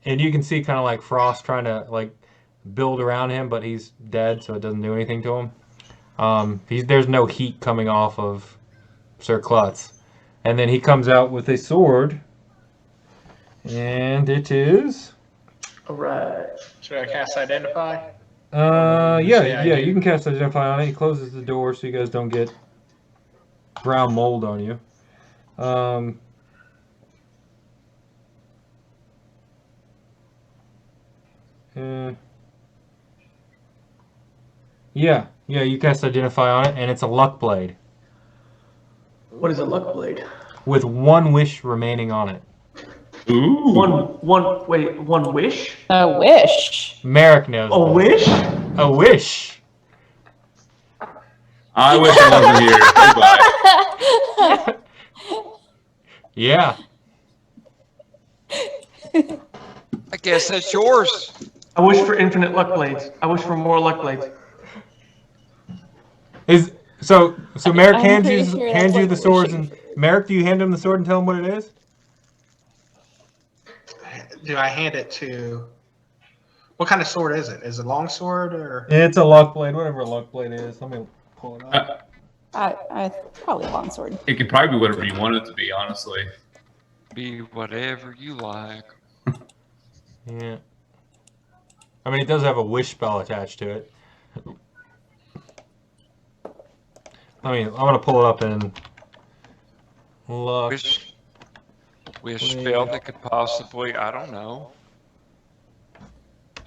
and you can see kind of like Frost trying to like build around him, but he's dead, so it doesn't do anything to him. There's no heat coming off of Sir Klutz. And then he comes out with a sword, and it is. All right. Should I cast Identify? Yeah, you can cast Identify on it. He closes the door so you guys don't get brown mold on you. Yeah, you cast Identify on it, and it's a luck blade. What is a luck blade? With one wish remaining on it. Ooh. One wish? A wish. Marick knows. A wish? A wish. I wish I wasn't here. Goodbye. Yeah. I guess that's yours. I wish for infinite luck blades. I wish for more luck blades. So Marick hands pretty sure that's you what the you're sword, wishing and Marick, do you hand him the sword and tell him what it is? Do I hand it to? What kind of sword is it? Is it a long sword or? It's a luck blade, whatever a luck blade is. Let me pull it up. I probably a longsword. It could probably be whatever you want it to be, honestly. Be whatever you like. Yeah. I mean, it does have a wish spell attached to it. I'm gonna pull it up and look. Wish spell that could possibly, I don't know,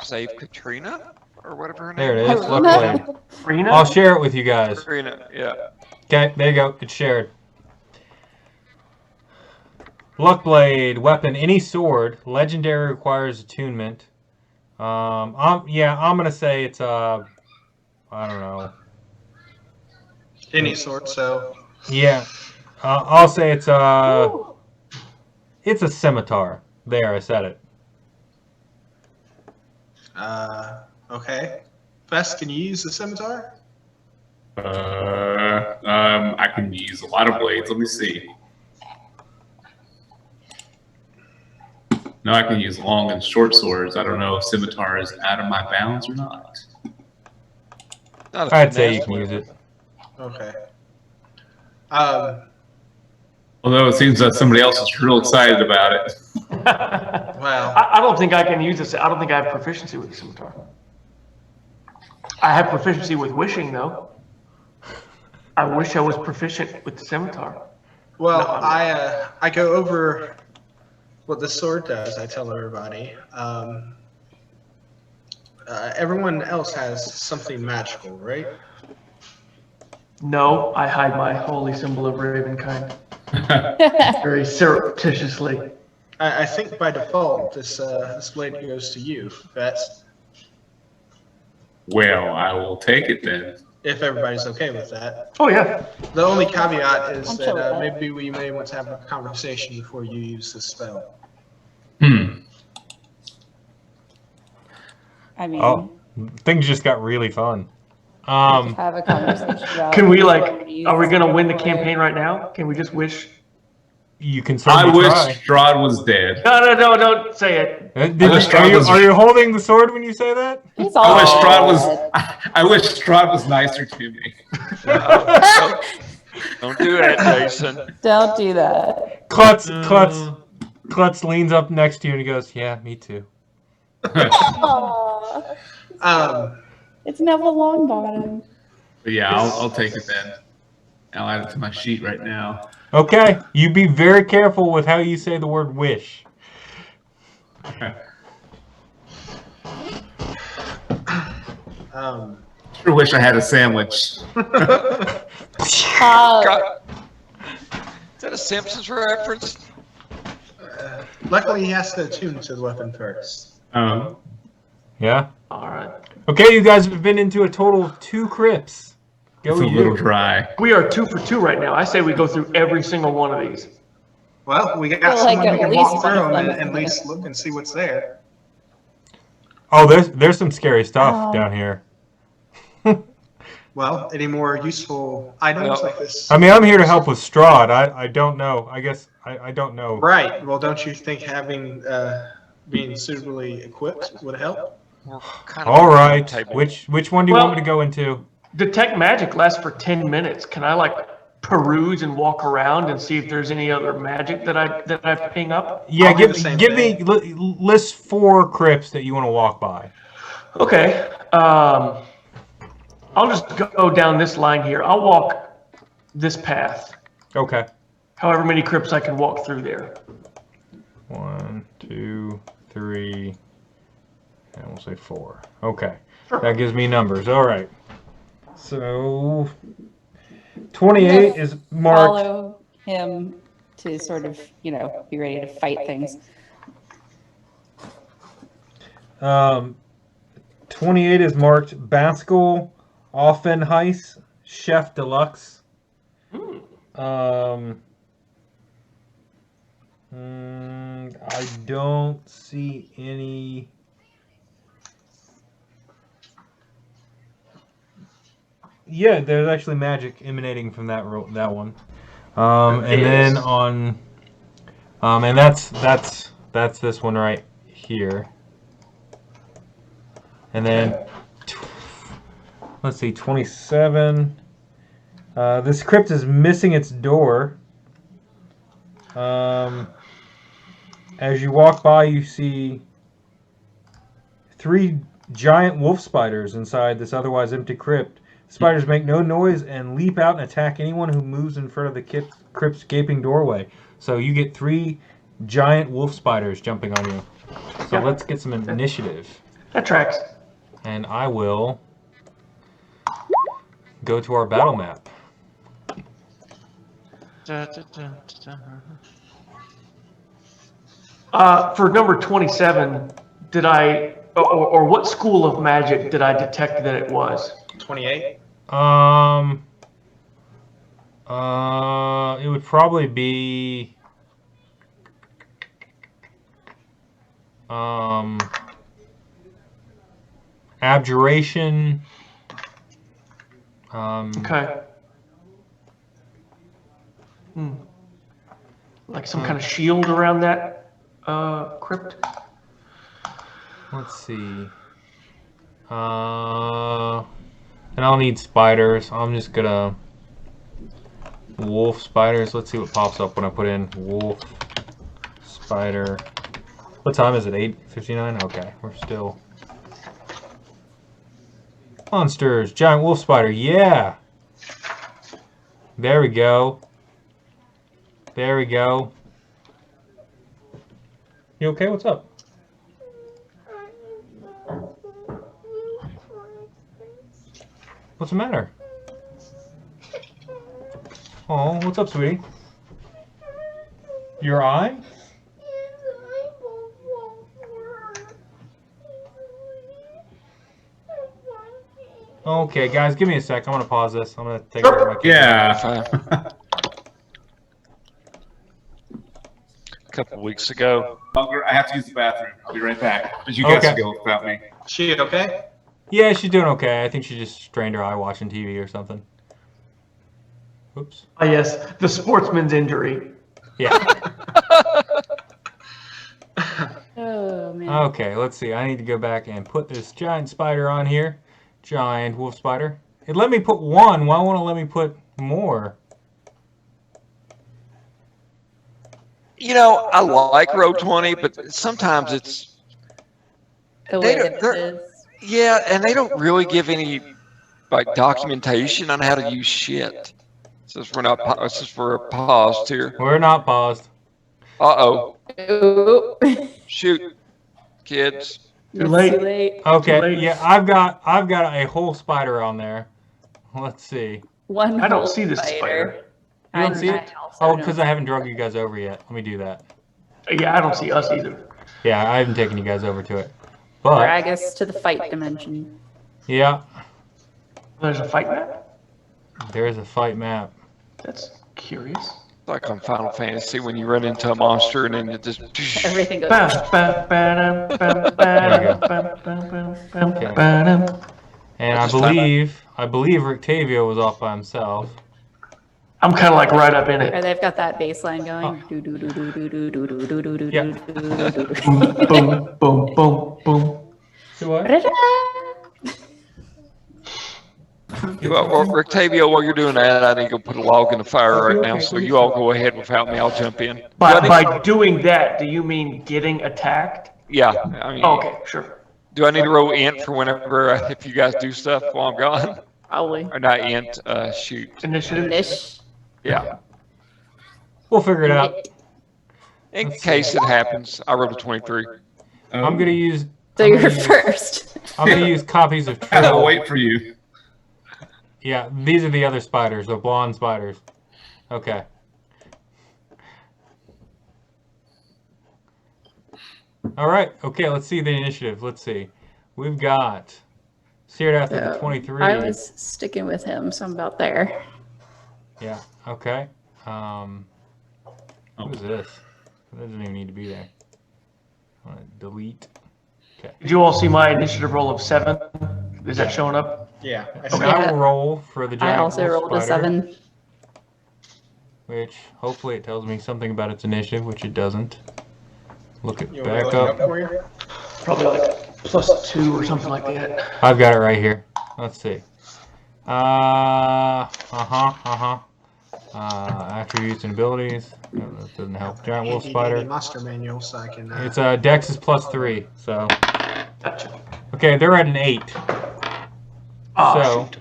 save Katrina or whatever her name There it is. is. Luck blade. Rena? I'll share it with you guys. Katrina, yeah. Okay, there you go. It's shared. Luckblade, weapon, any sword. Legendary requires attunement. I'm gonna say it's I don't know. Any sort, so. Yeah, I'll say it's a scimitar. There, I said it. Okay. Fest, can you use the scimitar? I can use a lot of blades. Let me see. No, I can use long and short swords. I don't know if scimitar is out of my bounds or not. I'd say you can use it. Okay. Although it seems that somebody else is real excited about it. Well, I don't think I can use this. I don't think I have proficiency with the scimitar. I have proficiency with wishing, though. I wish I was proficient with the scimitar. well, No, I go over what the sword does. I tell everybody. Everyone else has something magical, right? No, I hide my holy symbol of Ravenkind very surreptitiously. I think by default this blade goes to you, Vets, Well, I will take it then. if everybody's okay with that. Oh, yeah. The only caveat is I'm chill with that that. maybe we may want to have a conversation before you use the spell. I mean, Oh, things just got really fun. have a conversation about. Can we, whether like, we're gonna use are we going to win the or- campaign right now? Can we just wish? You can I certainly wish try. Strahd was dead. No, don't say it. Are you holding the sword when you say that? He's I all wish Strahd was. bad. I wish Strahd was nicer to me. Don't do that, Jason. Don't do that. Klutz leans up next to you and he goes, "Yeah, me too." Aww. It's Neville Longbottom. But yeah, I'll take it then. I'll add it to my sheet right now. Okay, you be very careful with how you say the word wish. Sure wish I had a sandwich. God. Is that a Simpsons reference? luckily he has to attune to the weapon first. Yeah? All right. Okay, you guys have been into a total of 2 crypts. It's Go a little you. dry. We are 2 for 2 right now. I say we go through every single one of these. Well, we got Well, like, someone who at can least walk one through of them them and is at least look and see what's there. Oh, there's some scary stuff Oh. down here. Well, any more useful items Well, like this? I mean, I'm here to help with Strahd. I don't know. I guess I don't know. Right. Well, don't you think having being suitably equipped would help? We're kind of All on the right. table. Which one do you want me Well- to go into? Detect magic lasts for 10 minutes. Can I like peruse and walk around and see if there's any other magic that I ping up? Yeah, I'll do the same give me thing. list 4 crypts that you want to walk by. Okay. I'll just go down this line here. I'll walk this path. Okay. However many crypts I can walk through there. 1, 2, 3, and we'll say 4. Okay. Sure. That gives me numbers. All right. So 28 is marked. Follow him to sort of, be ready to fight things. 28 is marked Baskel Offenheis Chef Deluxe. I don't see any. Yeah, there's actually magic emanating from that one. And then on, and that's this one right here. And then, let's see, 27. This crypt is missing its door. As you walk by, you see 3 giant wolf spiders inside this otherwise empty crypt. Spiders make no noise and leap out and attack anyone who moves in front of the crypt's gaping doorway. So you get 3 giant wolf spiders jumping on you. So let's get some initiative. That tracks. And I will go to our battle map. For number 27, did I, or what school of magic did I detect that it was? 28. It would probably be abjuration. Okay. Like some kind of shield around that crypt? Let's see. And I'll need spiders. I'm just gonna wolf spiders. Let's see what pops up when I put in wolf spider. What time is it? 8:59? Okay, we're still. Monsters, giant wolf spider, yeah! There we go. There we go. You okay? What's up? What's the matter? Oh, what's up, sweetie? Your eye? Okay, guys, give me a sec. I'm gonna pause this. I'm gonna take care of my kid. Yeah. A couple weeks ago. I have to use the bathroom. I'll be right back. But you guys Okay. can go without me. She okay? Yeah, she's doing okay. I think she just strained her eye watching TV or something. Oops. Ah, yes, the sportsman's injury. Yeah. Oh, man. Okay, let's see. I need to go back and put this giant spider on here. Giant wolf spider. It let me put one. Why won't it let me put more? You know, I like Roll20, but sometimes it's The they way don't- that they're- it is. yeah, and they don't really give any like documentation on how to use shit. Since we're paused here. We're not paused. Uh-oh. Ooh. Shoot. Kids. Too late. Too late. Okay, late. yeah, I've got a whole spider on there. Let's see. One I don't whole see this spider. You don't see I it? also Oh, don't because I haven't drug you guys over yet. Let me do that. Yeah, I don't see us either. Yeah, I haven't taken you guys over to it. drag But, us to the fight dimension. yeah, There's a fight map? there's a fight map. That's curious. Like on Final Fantasy when you run into a monster and then it just Everything goes. And I believe Rictavio was off by himself. I'm kind of like right up in Or it. they've got that bass line going. Do, do, do, do, do, do, do, do, do, do, do, Yeah. do, do, do, do. Boom, boom, boom, boom. Do what? Well, Rictavio, while you're doing that, I need to go put a log in the fire right now. So you all go ahead without me. I'll jump in. By doing that, do you mean getting attacked? Yeah. I mean, Oh, okay, sure. do I need to roll int for whenever if you guys do stuff while I'm gone? Probably. Or not int? Shoot. Initiative. Nish. Yeah. We'll figure it out. In case it happens, I rolled a 23. I'm gonna use. So you're first. I'm gonna use copies of I'll Trill. wait for you. Yeah, these are the other spiders, the blonde spiders. Okay. All right. Okay. Let's see the initiative. Let's see. We've got Syrdath at the 23. I was sticking with him, so I'm about there. Yeah. Okay. Who's this? That doesn't even need to be there. I'm gonna delete. Okay. Did you all see my initiative roll of 7? Is that showing up? Yeah. I So see. I will roll for the giant I also wolf rolled a spider, 7. which hopefully it tells me something about its initiative, which it doesn't. Look it You want me to back look it up. up for you? Probably like +2 or something like that. I've got it right here. Let's see. Attributes and abilities. No, that doesn't help. Giant wolf Handy spider. Master manual, so I can. It's Dex is +3. So Gotcha. okay, they're at an 8. Ah, So- shoot.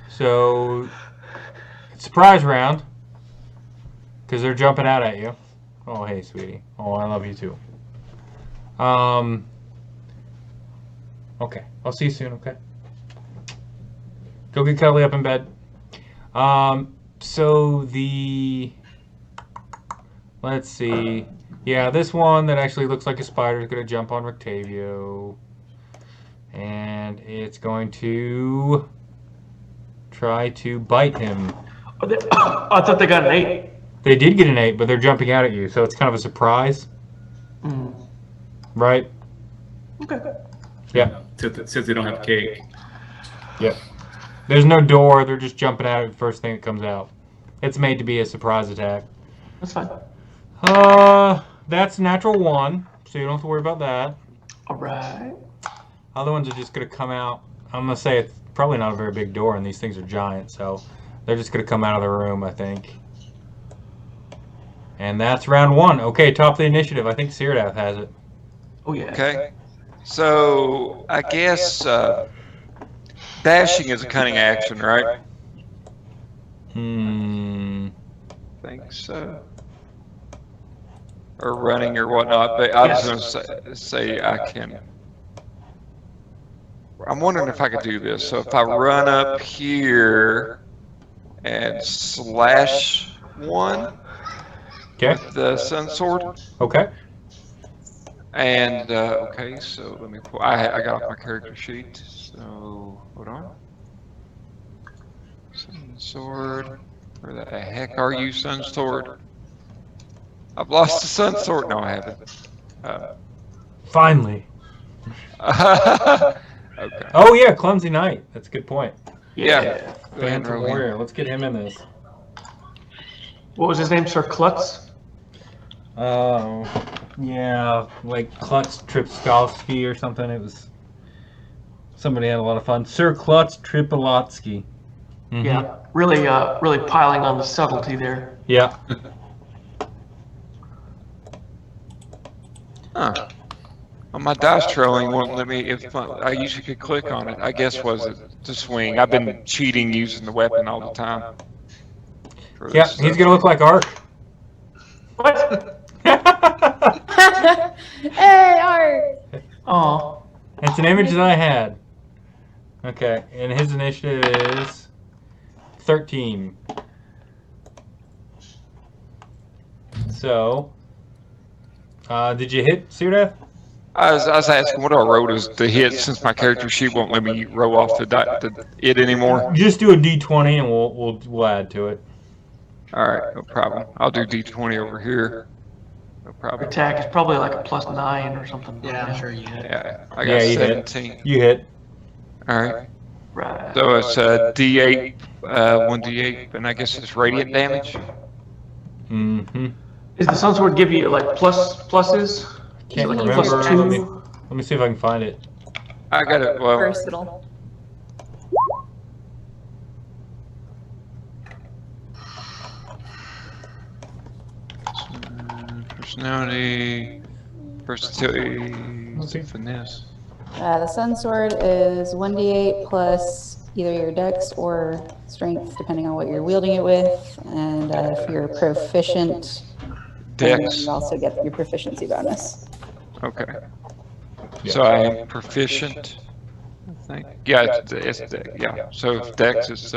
So it's surprise round because they're jumping out at you. Oh hey, sweetie. Oh, I love you too. Okay, I'll see you soon. Okay. Go get cuddly up in bed. So let's see. Yeah, this one that actually looks like a spider is going to jump on Rictavio. And it's going to try to bite him. I thought they got an 8. They did get an 8, but they're jumping out at you, so it's kind of a surprise. Right? Okay. Yeah. Since they don't have cake. Yep. There's no door, they're just jumping out at the first thing that comes out. It's made to be a surprise attack. That's fine. That's natural 1, so you don't have to worry about that. All right. Other ones are just going to come out. I'm going to say it's probably not a very big door, and these things are giant, so they're just going to come out of the room, I think. And that's round 1. Okay, top of the initiative. I think Syrdath has it. Oh, yeah. Okay. So I guess dashing is a cunning action, right? Think so. Or running or whatnot, but I was going to say I can. I'm wondering if I could do this. So if I run up here and slash 1 with the sun sword. Okay. And okay, so let me pull. I got off my character sheet. So hold on. Sun sword. Where the heck are you, sun sword? I've lost the sun sword. No, I haven't. Finally. Okay. Oh yeah, clumsy knight. That's a good point. Yeah. Go ahead and Phantom roll in. warrior. Let's get him in this. What was his name, Sir Klutz? Oh, yeah, like Klutz Tripskalski or something. It was somebody had a lot of fun. Sir Klutz Tripalotsky. Yeah, really piling on the subtlety there. Yeah. Huh. Well, my dice trolling won't let me. If I usually could click on it, I guess was it to swing. I've been cheating using the weapon all the time. Yeah, he's gonna look like Ark. What? Hey, Art! Oh. It's an image that I had. Okay, and his initiative is 13. So, did you hit Syrdath? I was asking what I wrote as the hit since my character sheet won't let me roll off it anymore. Just do a D20 and we'll add to it. All right, no problem. I'll do D20 over here. No problem. Attack is probably like a +9 or something. Yeah, I'm sure you hit. Yeah, I got you 17. Hit. You hit. All right. Right. So it's a D8, 1D8, and I guess it's radiant damage. Mm-hmm. Does the sun sword give you like pluses? Can't Like remember. +2? Let me see if I can find it. I got it. Well, Versatile. personality, versatility, finesse. The sun sword is 1d8 plus either your dex or strength, depending on what you're wielding it with. And if you're proficient, then Dex. you also get your proficiency bonus. Okay. So I am proficient. I think. Yeah, it's yeah. So if Dex is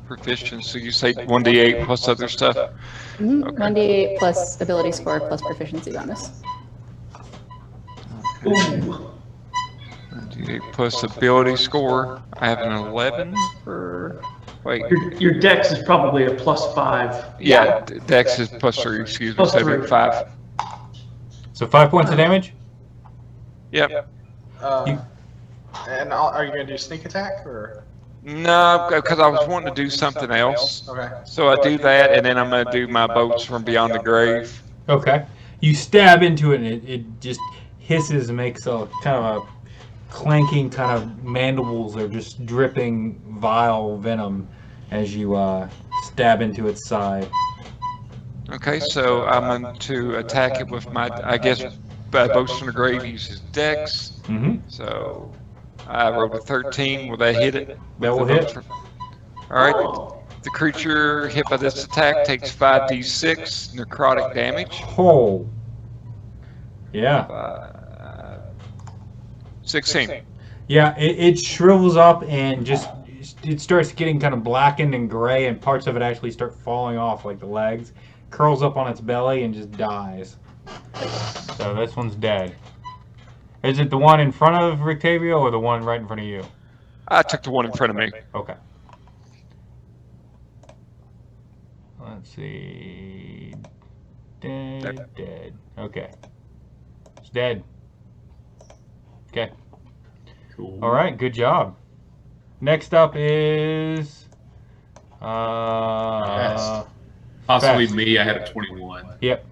proficient, so you say 1d8 plus other stuff. Mhm. Okay. 1d8 plus ability score plus proficiency bonus. Ooh. 1d8 plus ability score. I have an 11 for. Wait. Your dex is probably a +5. Yeah, Dex is plus 3. Excuse me. Plus So 3. 5. So 5 points of damage? Yep. And are you gonna do sneak attack or? No, because I was wanting to do something else. Okay. So I do that, and then I'm going to do my boats from beyond the grave. Okay. You stab into it and it just hisses and makes a kind of a clanking kind of mandibles are just dripping vile venom as you stab into its side. Okay, so I'm going to attack it with my, I guess, boats from the grave uses Dex. Mm-hmm. So I rolled a 13. Will that hit it? That will hit. All right. The creature hit by this attack takes 5d6 necrotic damage. Oh. Yeah. 16. Yeah, it shrivels up and just it starts getting kind of blackened and gray, and parts of it actually start falling off, like the legs. Curls up on its belly and just dies. So this one's dead. Is it the one in front of Rictavio or the one right in front of you? I took the one in front of me. Okay. Let's see. Dead. Okay. It's dead. Okay. Cool. All right. Good job. Next up is Possibly Fest. me. I had a 21. Yep.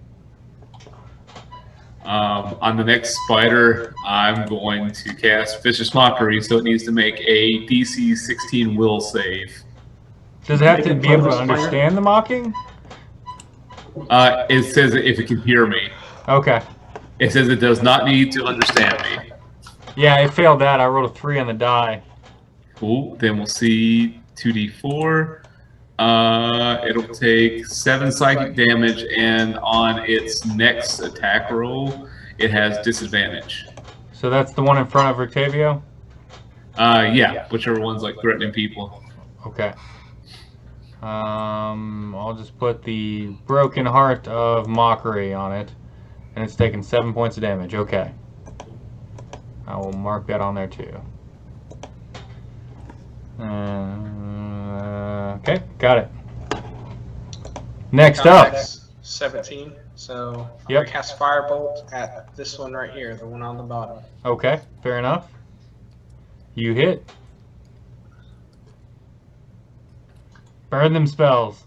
On the next spider, I'm going to cast Vicious Mockery, so it needs to make a DC 16 will save. Does it have to Make it be able to fun of the spider? understand the mocking? It says if it can hear me. Okay. It says it does not need to understand me. Yeah, it failed that. I rolled a 3 on the die. Cool. Then we'll see 2d4. It'll take 7 psychic damage, and on its next attack roll, it has disadvantage. So that's the one in front of Rictavio? Yeah, whichever one's like threatening people. Okay. I'll just put the Broken Heart of Mockery on it, and it's taking 7 points of damage. Okay. I will mark that on there too. Okay, got it. Next up. Contact's 17. So I'm Yep. gonna cast Firebolt at this one right here, the one on the bottom. Okay, fair enough. You hit. Burn them spells.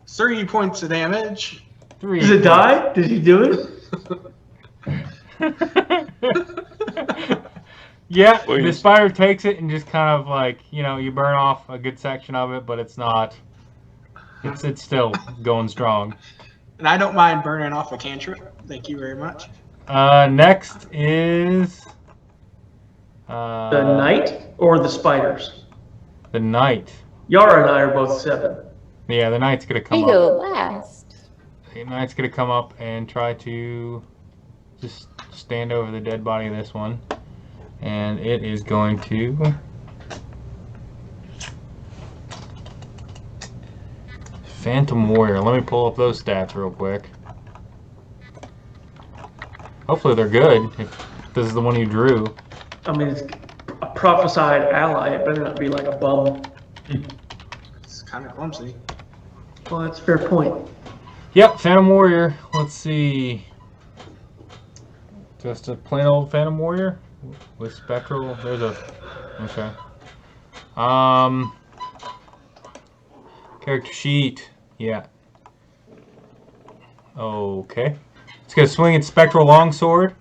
3 points of damage. 3. Does it die? Did he do it? Yeah, the Please. spider takes it and just kind of like, you burn off a good section of it, but it's not. It's still going strong. And I don't mind burning off a cantrip. Thank you very much. Next is The knight or the spiders? the knight. Yara and I are both 7. Yeah, the knight's gonna I come up. go last. The knight's gonna come up and try to just stand over the dead body of this one, and it is going to Phantom Warrior. Let me pull up those stats real quick. Hopefully they're good. If this is the one you drew. I mean, it's a prophesied ally. It better not be like a bum. It's kind of clumsy. Well, that's a fair point. Yep, Phantom Warrior. Let's see. Just a plain old Phantom Warrior with spectral. There's a. Okay. Character sheet. Yeah. Okay. It's gonna swing its spectral longsword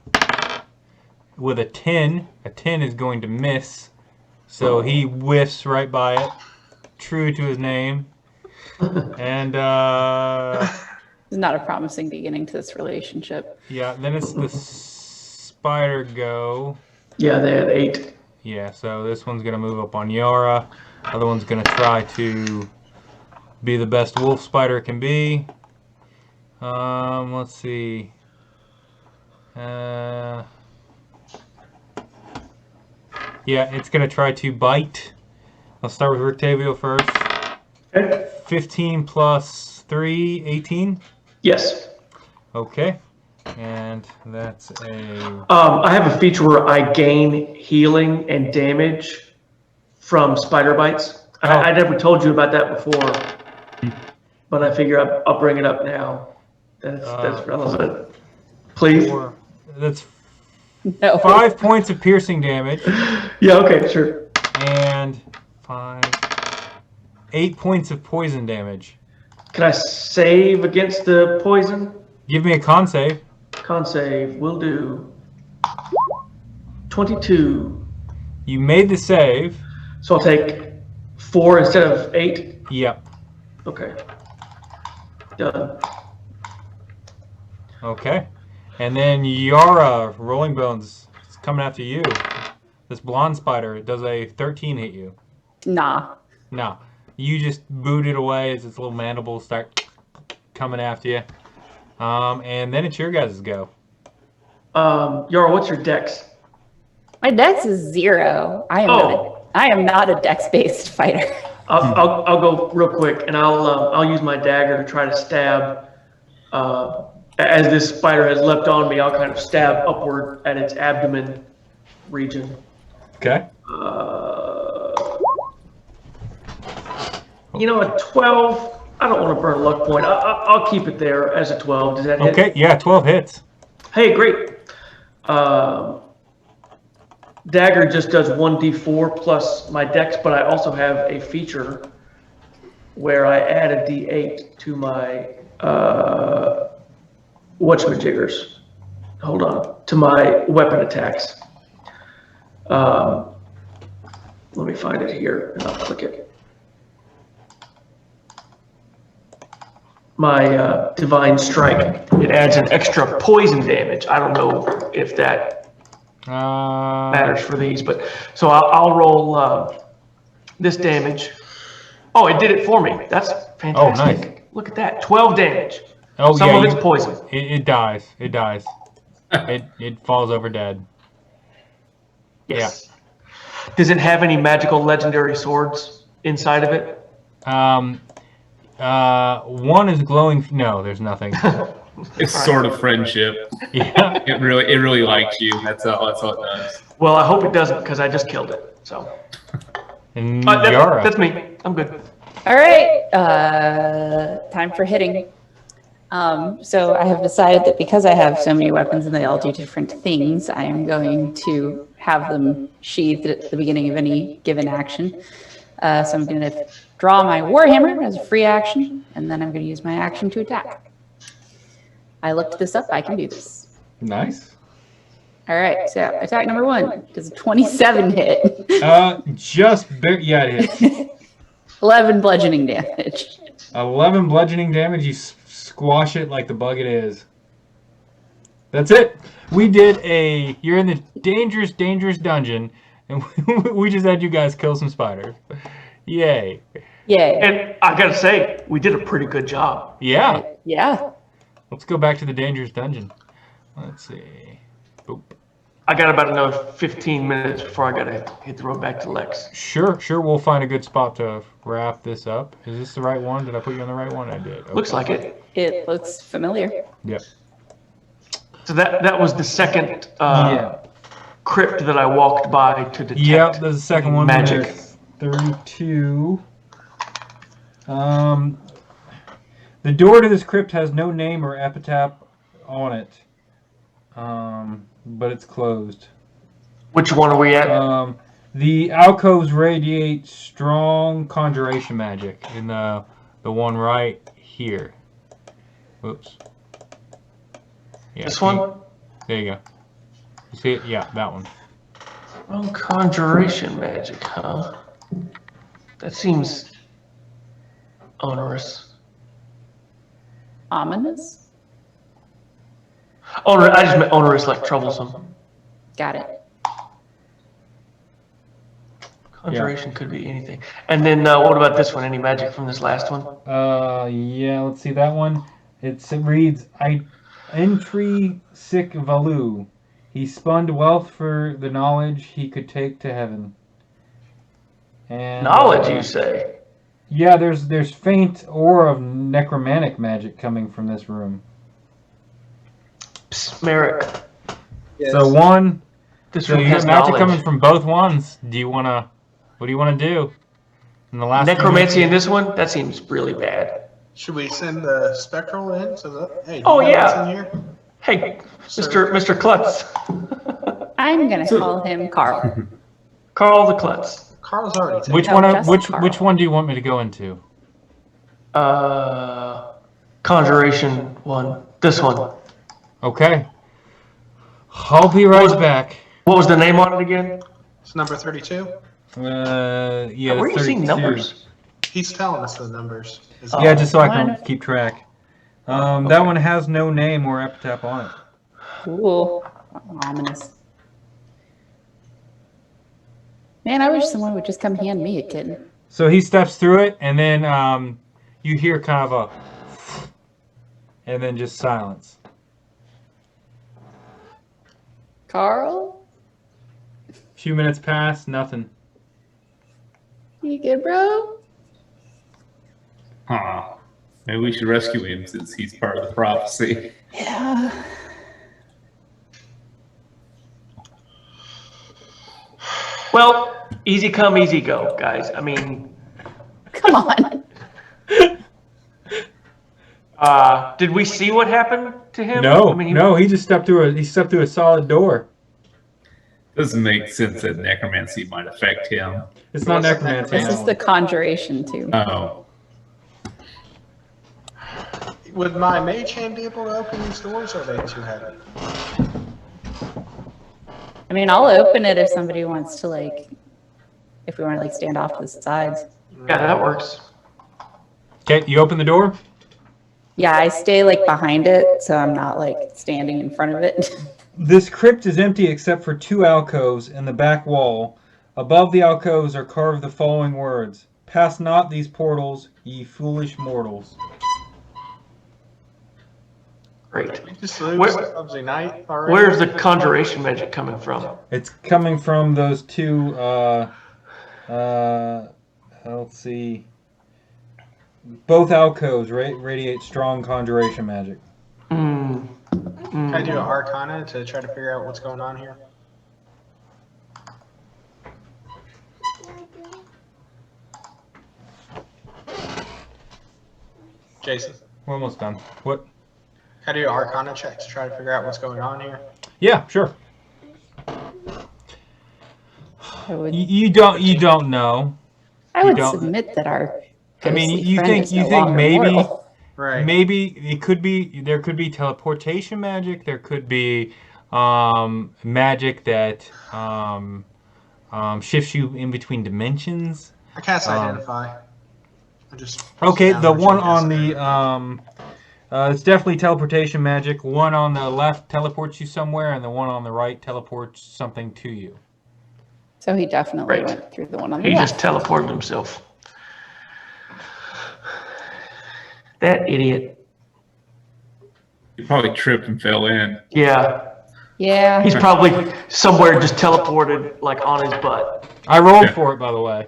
with a 10. A 10 is going to miss, so he whiffs right by it, true to his name. And It's not a promising beginning to this relationship. yeah, then it's the spider go. Yeah, they had 8. Yeah, so this one's gonna move up on Yara. Other one's gonna try to be the best wolf spider it can be. Let's see. Yeah, it's gonna try to bite. I'll start with Rictavio first. Okay. 15 plus 3, 18. Yes. Okay. And that's a. I have a feature where I gain healing and damage from spider bites. Oh. I never told you about that before, but I figure I'll bring it up now. That's relevant. Please. That's No. 5 points of piercing damage Yeah. Okay. Sure. and 8 points of poison damage. Can I save against the poison? Give me a con save. Con save will do. 22. You made the save. So I'll take 4 instead of 8. Yep. Okay. Done. Okay. And then Yara, Rolling Bones, is coming after you. This blonde spider, does a 13 hit you? Nah. No. You just boot it away as its little mandibles start coming after you. And then it's your guys' go. Yara, what's your dex? My dex is 0. I am Oh. I am not a dex-based fighter. I'll go real quick, and I'll use my dagger to try to stab. As this spider has leapt on me, I'll kind of stab upward at its abdomen region. Okay. You know, a 12. I don't want to burn a luck point. I'll keep it there as a 12. Does that hit? Okay. Yeah, 12 hits. Hey, great. Dagger just does 1d4 plus my dex, but I also have a feature where I add a d8 to my whatchamajiggers. Hold on, to my weapon attacks. Let me find it here and I'll click it. My divine strike. It adds an extra poison damage. I don't know if that matters for these, but so I'll roll this damage. Oh, it did it for me. That's fantastic. Oh, nice. Look at that. 12 damage. Oh, Some yeah, of it's poison. It dies. It dies. it falls over dead. Yes. Yeah. Does it have any magical legendary swords inside of it? One is glowing. No, there's nothing. It's sort of friendship. Yeah. It really likes you. That's all it does. Well, I hope it doesn't because I just killed it. So. And Yara. That's me. I'm good. All right, time for hitting. So I have decided that because I have so many weapons and they all do different things, I am going to have them sheathed at the beginning of any given action. So I'm going to draw my Warhammer as a free action, and then I'm going to use my action to attack. I looked this up. I can do this. Nice. All right, so attack number 1. Does a 27 hit? Yeah, it hits. 11 bludgeoning damage. 11 bludgeoning damage. You squash it like the bug it is. That's it. We did you're in the dangerous dungeon, and we just had you guys kill some spiders. Yay. Yay. And I gotta say, we did a pretty good job. Yeah. Yeah. Let's go back to the dangerous dungeon. Let's see. Boop. I got about another 15 minutes before I gotta hit the road back to Lex. Sure. We'll find a good spot to wrap this up. Is this the right one? Did I put you on the right one? I did. Okay. Looks like it. It looks familiar. Yep. So that was the second crypt that I walked by to detect. Yep, there's the second one. Magic. 32. The door to this crypt has no name or epitaph on it, but it's closed. Which one are we at? The alcoves radiate strong conjuration magic in the one right here. Whoops. Yeah, This one? There you go. You see it? Yeah, that one. Oh, conjuration magic, huh? That seems onerous. Ominous? I just meant onerous, like troublesome. Got it. Conjuration could be anything. And then what about this one? Any magic from this last one? Yeah, let's see that one. It reads, Entry sic valu. He spun wealth for the knowledge he could take to heaven. And Knowledge, you say? Yeah, there's faint aura of necromantic magic coming from this room. Psst, Marick. Yes. So one. This So room you has got magic knowledge. coming from both ones. What do you wanna do? In the last Necromancy in this one? That seems really bad. Should we send the spectral in? So that, hey, Oh, you know yeah. what's in here? Hey, Mr. Klutz. I'm going to call him Carl. Carl the Klutz. Carl's already taken. Which No, one? just Which Carl. one do you want me to go into? Conjuration one. This one. Okay. I'll be right back. What was the name on it again? It's number 32. Yeah, Where are you that's seeing 32. numbers? He's telling us the numbers. Yeah, just so I Fine. can keep track. That one has no name or epitaph on it. Cool. Ominous. Man, I wish someone would just come hand me a kitten. So he steps through it, and then you hear kind of a, and then just silence. Carl? A few minutes pass, nothing. You good, bro? Huh. Maybe we should rescue him since he's part of the prophecy. Yeah. Well, easy come, easy go, guys. I mean, Come on. did we see what happened to him? No, I mean, no, he just stepped through a solid door. Doesn't make sense that necromancy might affect him. It's not necromancy. This is the conjuration too. Oh. Would my mage hand be able to open these doors, or are they too heavy? I mean, I'll open it if somebody wants to, like, if we want to, like, stand off to the sides. Yeah, that works. Okay, you open the door? Yeah, I stay, like, behind it, so I'm not, like, standing in front of it. This crypt is empty except for 2 alcoves in the back wall. Above the alcoves are carved the following words: "Pass not these portals, ye foolish mortals." Great. We just lose Where- Clumsy Night already? Where's the conjuration magic coming from? It's coming from those 2, let's see. Both alcoves radiate strong conjuration magic. Mm. Can I do an Arcana to try to figure out what's going on here? Jason, We're almost done. What? can I do an Arcana check to try to figure out what's going on here? Yeah, sure. I would, You don't know. I would don't- submit that our I mean, ghostly you friend think- is you no think longer maybe- mortal. Right. Maybe there could be teleportation magic. There could be magic that shifts you in between dimensions. I cast Identify. I just Okay, down the there one check on this. the it's definitely teleportation magic. One on the left teleports you somewhere, and the one on the right teleports something to you. So he definitely Right. went through the one on the He left. just teleported himself. That idiot. He probably tripped and fell in. Yeah. Yeah. He's probably somewhere just teleported, like, on his butt. I rolled Yeah. for it, by the way.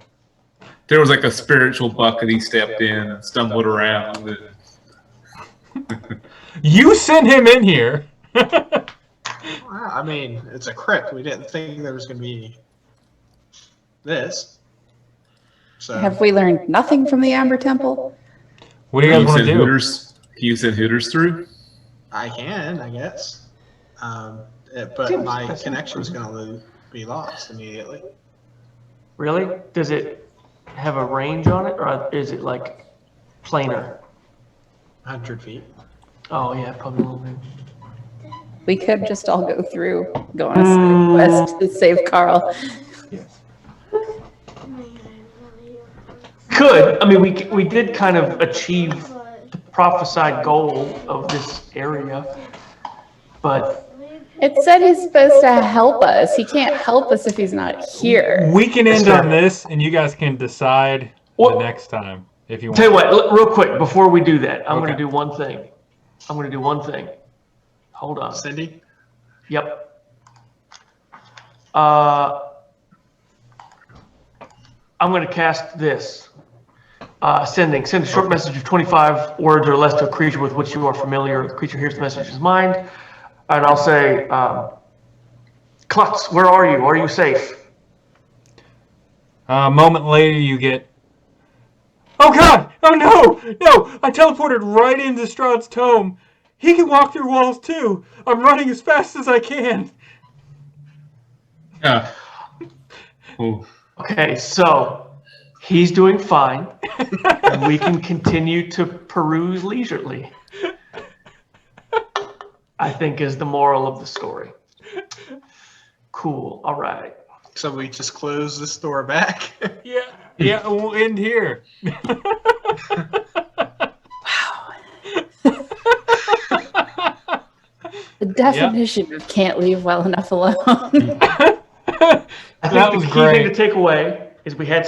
There was like a spiritual bucket he stepped in and stumbled around. You sent him in here. Well, I mean, it's a crypt. We didn't think there was going to be this. So Have we learned nothing from the Amber Temple? What do you guys want to do? Hooters? Can you send Hooters through? I can, I guess. But my connection's going to be lost immediately. Really? Does it have a range on it, or is it, like, planar? 100 feet. Oh, yeah, probably a little bit. We could just all go through, go on a side quest to save Carl. Yes. Could. I mean, we did kind of achieve the prophesied goal of this area, but It said he's supposed to help us. He can't help us if he's not here. We can end That's on fair. this, and you guys can decide Well, the next time if you want. tell you what, real quick, before we do that, I'm going Okay. to do one thing. Hold on. Cindy? Yep. I'm going to cast this. Send a short message of 25 words or less to a creature with which you are familiar. The creature hears the message in his mind. And I'll say, Klutz, where are you? Are you safe? A moment later, you get. Oh God! Oh no! I teleported right into Strahd's tome. He can walk through walls too. I'm running as fast as I can. Yeah. Oh. Okay, so he's doing fine. And we can continue to peruse leisurely, I think, is the moral of the story. Cool. All right. So we just close this door back? Yeah, we'll end here. The definition of can't leave well enough alone. I think That was the key thing great. to take away is we had some